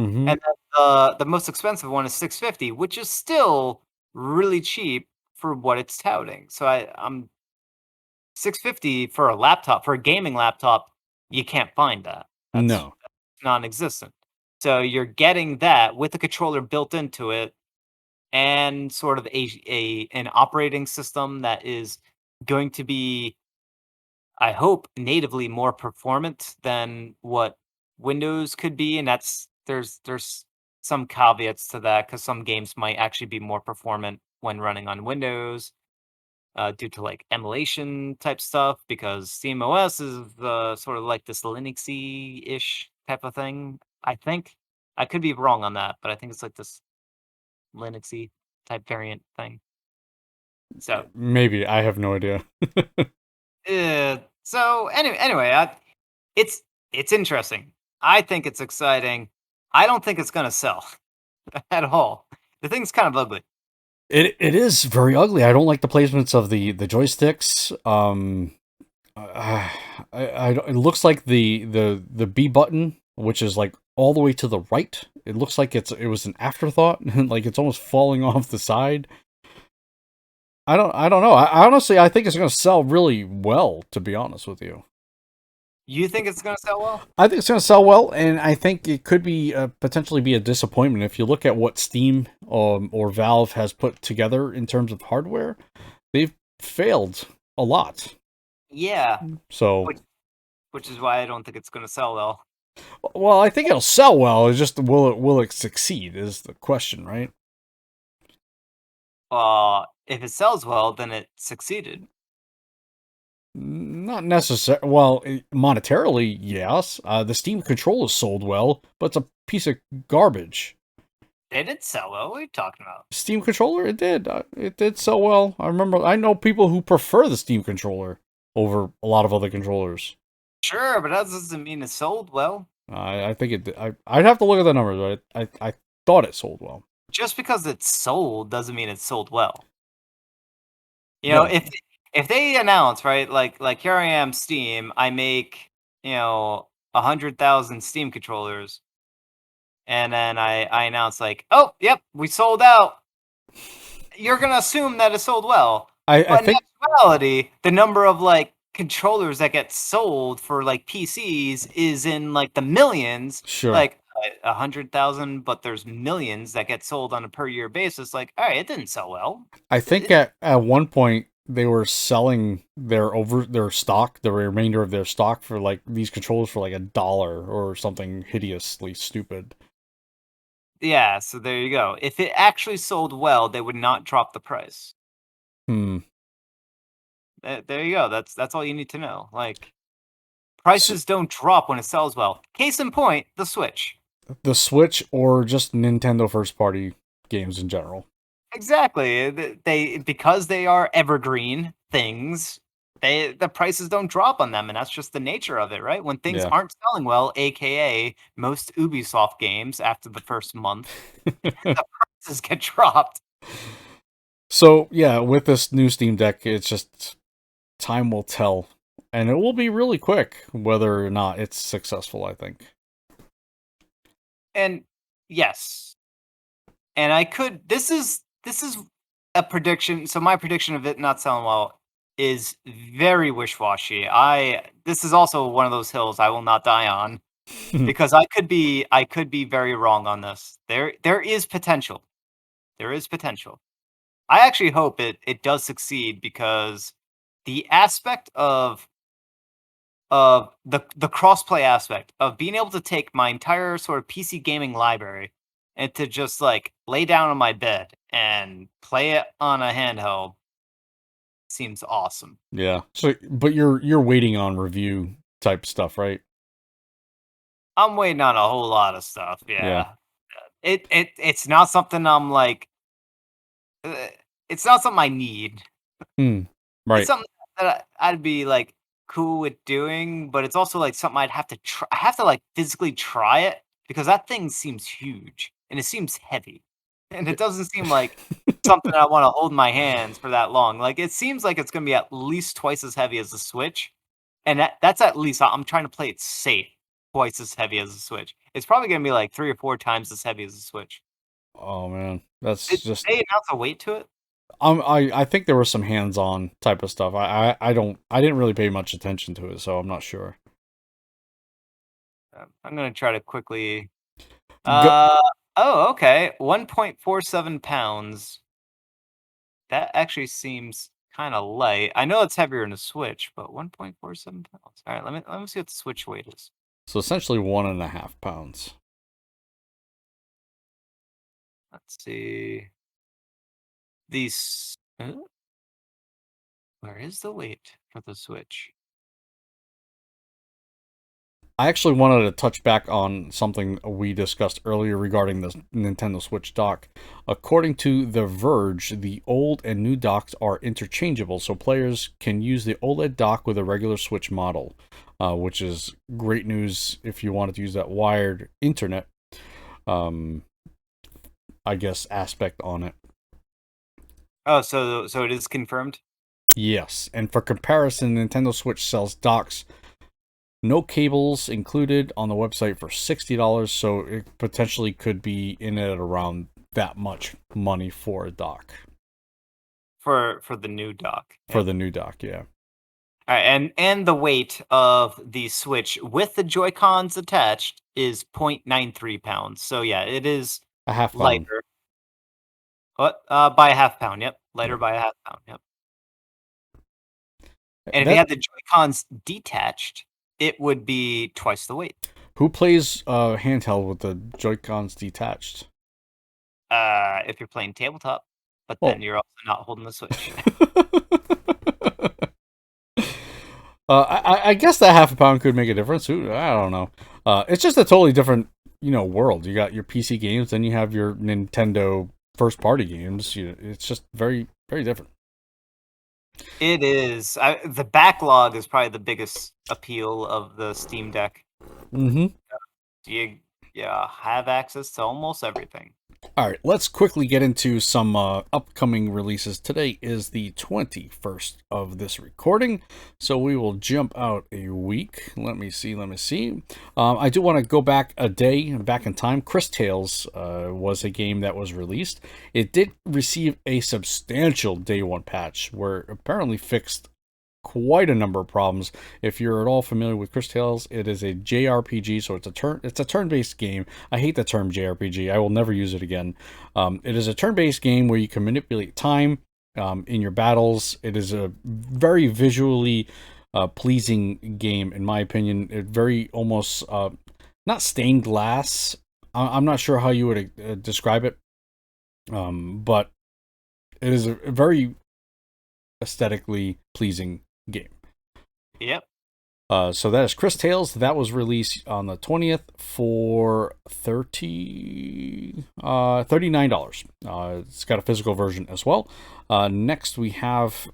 Mm-hmm. And then the most expensive one is 650, which is still really cheap for what it's touting. So I'm 650 for a laptop, for a gaming laptop, you can't find that. That's No. non-existent. So you're getting that with the controller built into it and sort of a an operating system that is going to be, I hope, natively more performant than what Windows could be, and there's some caveats to that because some games might actually be more performant when running on Windows due to like emulation type stuff because SteamOS is sort of like this Linuxy ish type of thing. I think I could be wrong on that, but I think it's like this Linuxy type variant thing. So, Maybe I have no idea. anyway, it's it's interesting. I think it's exciting. I don't think it's gonna sell at all. The thing's kind of ugly. It is very ugly. I don't like the placements of the joysticks. Uh, it looks like the B button, which is like all the way to the right. It looks like it was an afterthought, and like it's almost falling off the side. I don't know. I honestly I think it's going to sell really well. To be honest with you, You think it's gonna sell well? I think it's going to sell well, and I think it could be potentially be a disappointment if you look at what Steam or Valve has put together in terms of hardware. They've failed a lot. Yeah, So, which which is why I don't think it's gonna sell well. well, I think it'll sell well. It's just will it succeed is the question, right? If it sells well, then it succeeded. Not necessary. Well, monetarily, yes. The Steam controller sold well, but it's a piece of garbage. It did sell well. What are you talking about? Steam controller, it did. It did so well. I remember. I know people who prefer the Steam controller over a lot of other controllers. Sure, but that doesn't mean it sold well. I think it. I'd have to look at the numbers, but I thought it sold well. Just because it's sold doesn't mean it sold well. You know, No. if they announce, right, like here I am, Steam, I make, 100,000 Steam controllers, and then I announced like, "Oh, yep, we sold out." You're gonna assume that it sold well, I but in think actuality, the number of like controllers that get sold for like PCs is in like the millions. sure. Like 100,000, but there's millions that get sold on a per year basis. Like, all right, it didn't sell well. I think at one point they were selling their stock, the remainder of their stock for like these controllers for like $1 or something hideously stupid. Yeah, so there you go. If it actually sold well, they would not drop the price. Hmm. There you go. That's all you need to know. Like So prices don't drop when it sells well. Case in point, the Switch. the Switch or just Nintendo first party games in general. Exactly. They because they are evergreen things, the prices don't drop on them, and that's just the nature of it, right? When things Yeah. aren't selling well, aka most Ubisoft games after the first month, the prices get dropped. So yeah, with this new Steam Deck, it's just time will tell, and it will be really quick whether or not it's successful. I think. And yes, and I could this is a prediction. So my prediction of it not selling well is very wish-washy. This is also one of those hills I will not die on because I could be very wrong on this. There is potential. There is potential. I actually hope it does succeed because the aspect of the crossplay aspect of being able to take my entire sort of PC gaming library and to just like lay down on my bed and play it on a handheld seems awesome. Yeah. So, but you're waiting on review type stuff, right? I'm waiting on a whole lot of stuff. Yeah. Yeah, it's not something I'm like. uh, It's not something I need. Hmm. It's Right. something that I'd be like cool with doing, but it's also like something I'd have to try. I have to like physically try it because that thing seems huge and it seems heavy, and it doesn't seem like something I want to hold in my hands for that long. Like it seems like it's gonna be at least twice as heavy as the Switch, and that's at least I'm trying to play it safe. Twice as heavy as the Switch. It's probably gonna be like 3 or 4 times as heavy as the Switch. Oh man, that's Did just. they announce a weight to it? I think there was some hands-on type of stuff. I didn't really pay much attention to it, so I'm not sure. I'm gonna try to quickly. Go, Uh, oh, okay. 1.47 pounds. That actually seems kind of light. I know it's heavier in a Switch, but 1.47 pounds. All right, let me see what the Switch weight is. so essentially 1.5 pounds. Let's see. These. Where is the weight for the Switch? I actually wanted to touch back on something we discussed earlier regarding the Nintendo Switch dock. According to The Verge, the old and new docks are interchangeable, so players can use the OLED dock with a regular Switch model, which is great news if you wanted to use that wired internet, um, I guess, aspect on it. Oh, so it is confirmed. Yes, and for comparison, Nintendo Switch sells docks, no cables included, on the website for $60, so it potentially could be in at around that much money for a dock. For the new dock. For Yep. the new dock, yeah. All right, and the weight of the Switch with the Joy Cons attached is 0.93 pounds. So yeah, it is A half pound. lighter. What? By a half pound. Yep, lighter Yeah. by a half pound. Yep. And if you That had the Joy Cons detached, it would be twice the weight. who plays handheld with the Joy-Cons detached? If you're playing tabletop, but then Well, you're also not holding the Switch. I guess that half a pound could make a difference. Who I don't know. It's just a totally different, world. You got your PC games, then you have your Nintendo first party games. It's just very, very different. It is. The backlog is probably the biggest appeal of the Steam Deck. Mm-hmm. You yeah have access to almost everything. All right, let's quickly get into some upcoming releases. Today is the 21st of this recording, so we will jump out a week. Let me see. I do want to go back a day, back in time. Chris Tales was a game that was released. It did receive a substantial day one patch where it apparently fixed quite a number of problems. If you're at all familiar with Chris Tales, it is a JRPG, so it's a turn-based game. I hate the term JRPG. I will never use it again. It is a turn-based game where you can manipulate time in your battles. It is a very visually pleasing game, in my opinion. It very almost not stained glass. I'm not sure how you would describe it, but it is a very aesthetically pleasing game. Yep. So that is Chris Tales. That was released on the 20th for $39. It's got a physical version as well. Next we have,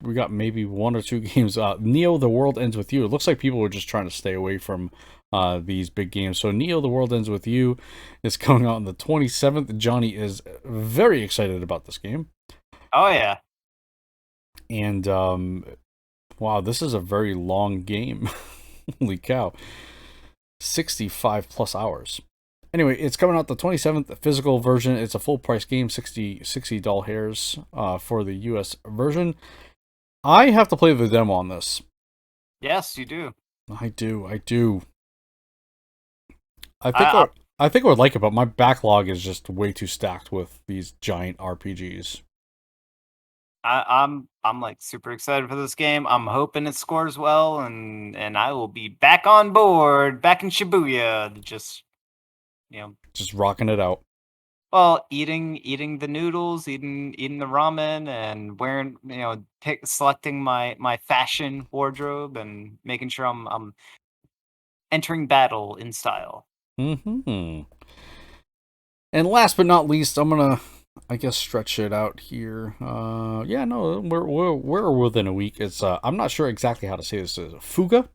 we got maybe one or two games. Neo: The World Ends With You. It looks like people were just trying to stay away from these big games. So Neo: The World Ends With You is coming out on the 27th. Johnny is very excited about this game. Oh yeah. And wow, this is a very long game. Holy cow. 65 plus hours. Anyway, it's coming out the 27th, the physical version. It's a full price game, $60 hairs for the US version. I have to play the demo on this. Yes, you do. I do. I think I would like it, but my backlog is just way too stacked with these giant RPGs. I'm like super excited for this game. I'm hoping it scores well, and I will be back on board, back in Shibuya, just Just rocking it out. well, eating the noodles, eating the ramen, and wearing selecting my fashion wardrobe, and making sure I'm entering battle in style. Mm-hmm. And last but not least, I'm gonna, I guess, stretch it out here. Yeah, no, we're within a week. It's I'm not sure exactly how to say this. Is Fuga,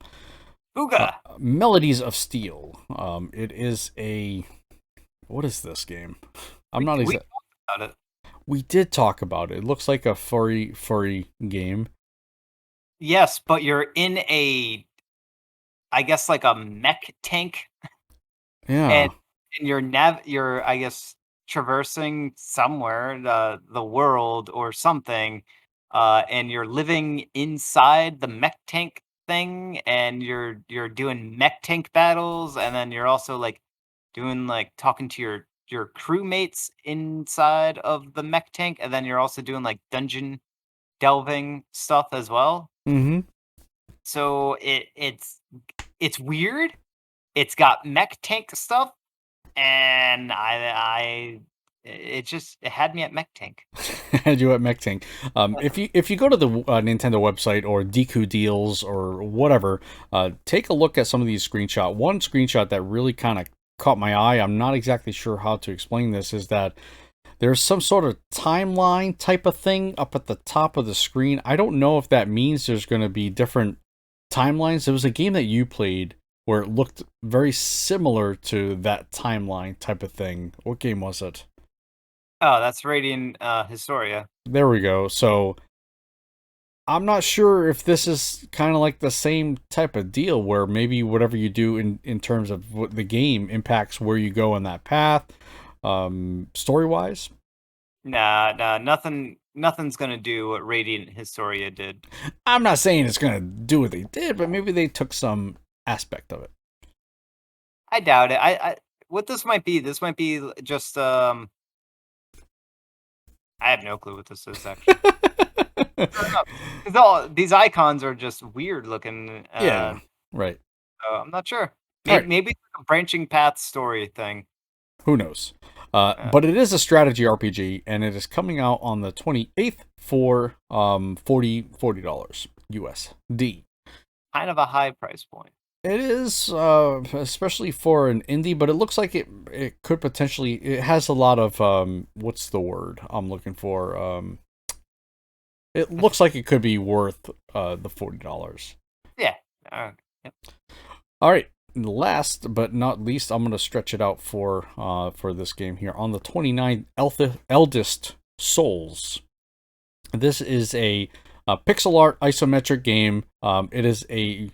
Ooga! Melodies of Steel. It is a, what is this game? I'm not We exactly. talked about it. We did talk about it. It looks like a furry game. Yes, but you're in a, I guess, like a mech tank, Yeah. and you're, I guess, traversing somewhere, the world or something, and you're living inside the mech tank thing, and you're doing mech tank battles, and then you're also like doing like talking to your crewmates inside of the mech tank, and then you're also doing like dungeon delving stuff as well. Mm-hmm. So it's weird. It's got mech tank stuff, and it had me at mech tank. Had you at Mech Tank. If you go to the Nintendo website or Deku Deals or whatever, take a look at some of these screenshots. One screenshot that really kind of caught my eye. I'm not exactly sure how to explain this. Is that there's some sort of timeline type of thing up at the top of the screen. I don't know if that means there's going to be different timelines. There was a game that you played where it looked very similar to that timeline type of thing. What game was it? Oh, that's Radiant Historia. There we go. So I'm not sure if this is kind of like the same type of deal where maybe whatever you do in terms of what the game impacts where you go on that path, story wise. Nah, nothing's gonna do what Radiant Historia did. I'm not saying it's gonna do what they did, but maybe they took some aspect of it. I doubt it. I what this might be just I have no clue what this is actually. Because all these icons are just weird looking. Yeah, right. So I'm not sure. All Maybe, right. maybe it's like a branching path story thing. Who knows? Uh, But it is a strategy RPG, and it is coming out on the 28th for $40 USD. Kind of a high price point. It is, especially for an indie, but it looks like it could potentially. It has a lot of what's the word I'm looking for? It looks like it could be worth the $40. Yeah. Yep. All right. last but not least, I'm going to stretch it out for this game here. On the 29th, Eldest Souls. This is a pixel art isometric game. It is a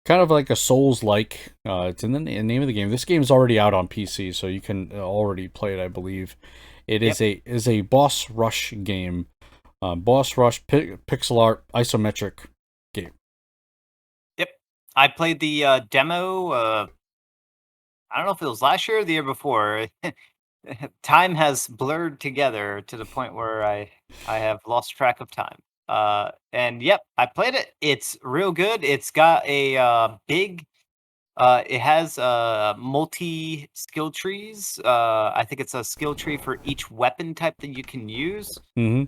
kind of like a Souls-like. It's in the name of the game. This game is already out on PC, so you can already play it, I believe. It is a boss rush game. Boss rush pixel art isometric game. Yep. I played the demo. I don't know if it was last year or the year before. Time has blurred together to the point where I have lost track of time. And yep, I played it. It's real good. It's got a big. It has multi skill trees. I think it's a skill tree for each weapon type that you can use. Mm-hmm.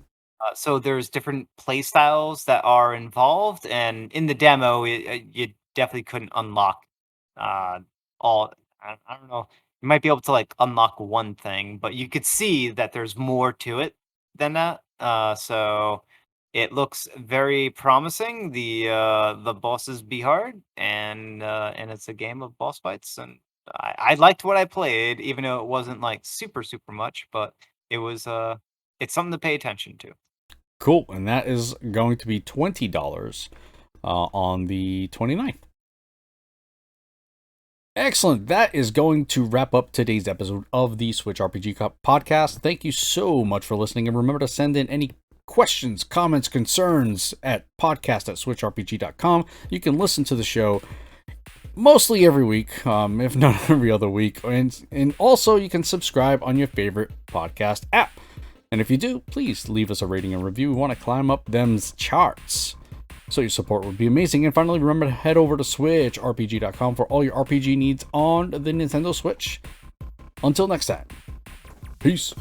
So there's different play styles that are involved, and in the demo, you definitely couldn't unlock all. I don't know. You might be able to like unlock one thing, but you could see that there's more to it than that. So it looks very promising. The bosses be hard, and it's a game of boss fights, and I liked what I played, even though it wasn't like super much, but it was it's something to pay attention to. Cool, and that is going to be $20 on the 29th. Excellent. That is going to wrap up today's episode of the SwitchRpg podcast. Thank you so much for listening, and remember to send in any questions, comments, concerns at podcast@switchrpg.com. You can listen to the show mostly every week, if not every other week, and also you can subscribe on your favorite podcast app. And if you do, please leave us a rating and review. We want to climb up them's charts. So your support would be amazing. And finally, remember to head over to SwitchRpg.com for all your RPG needs on the Nintendo Switch. Until next time, peace.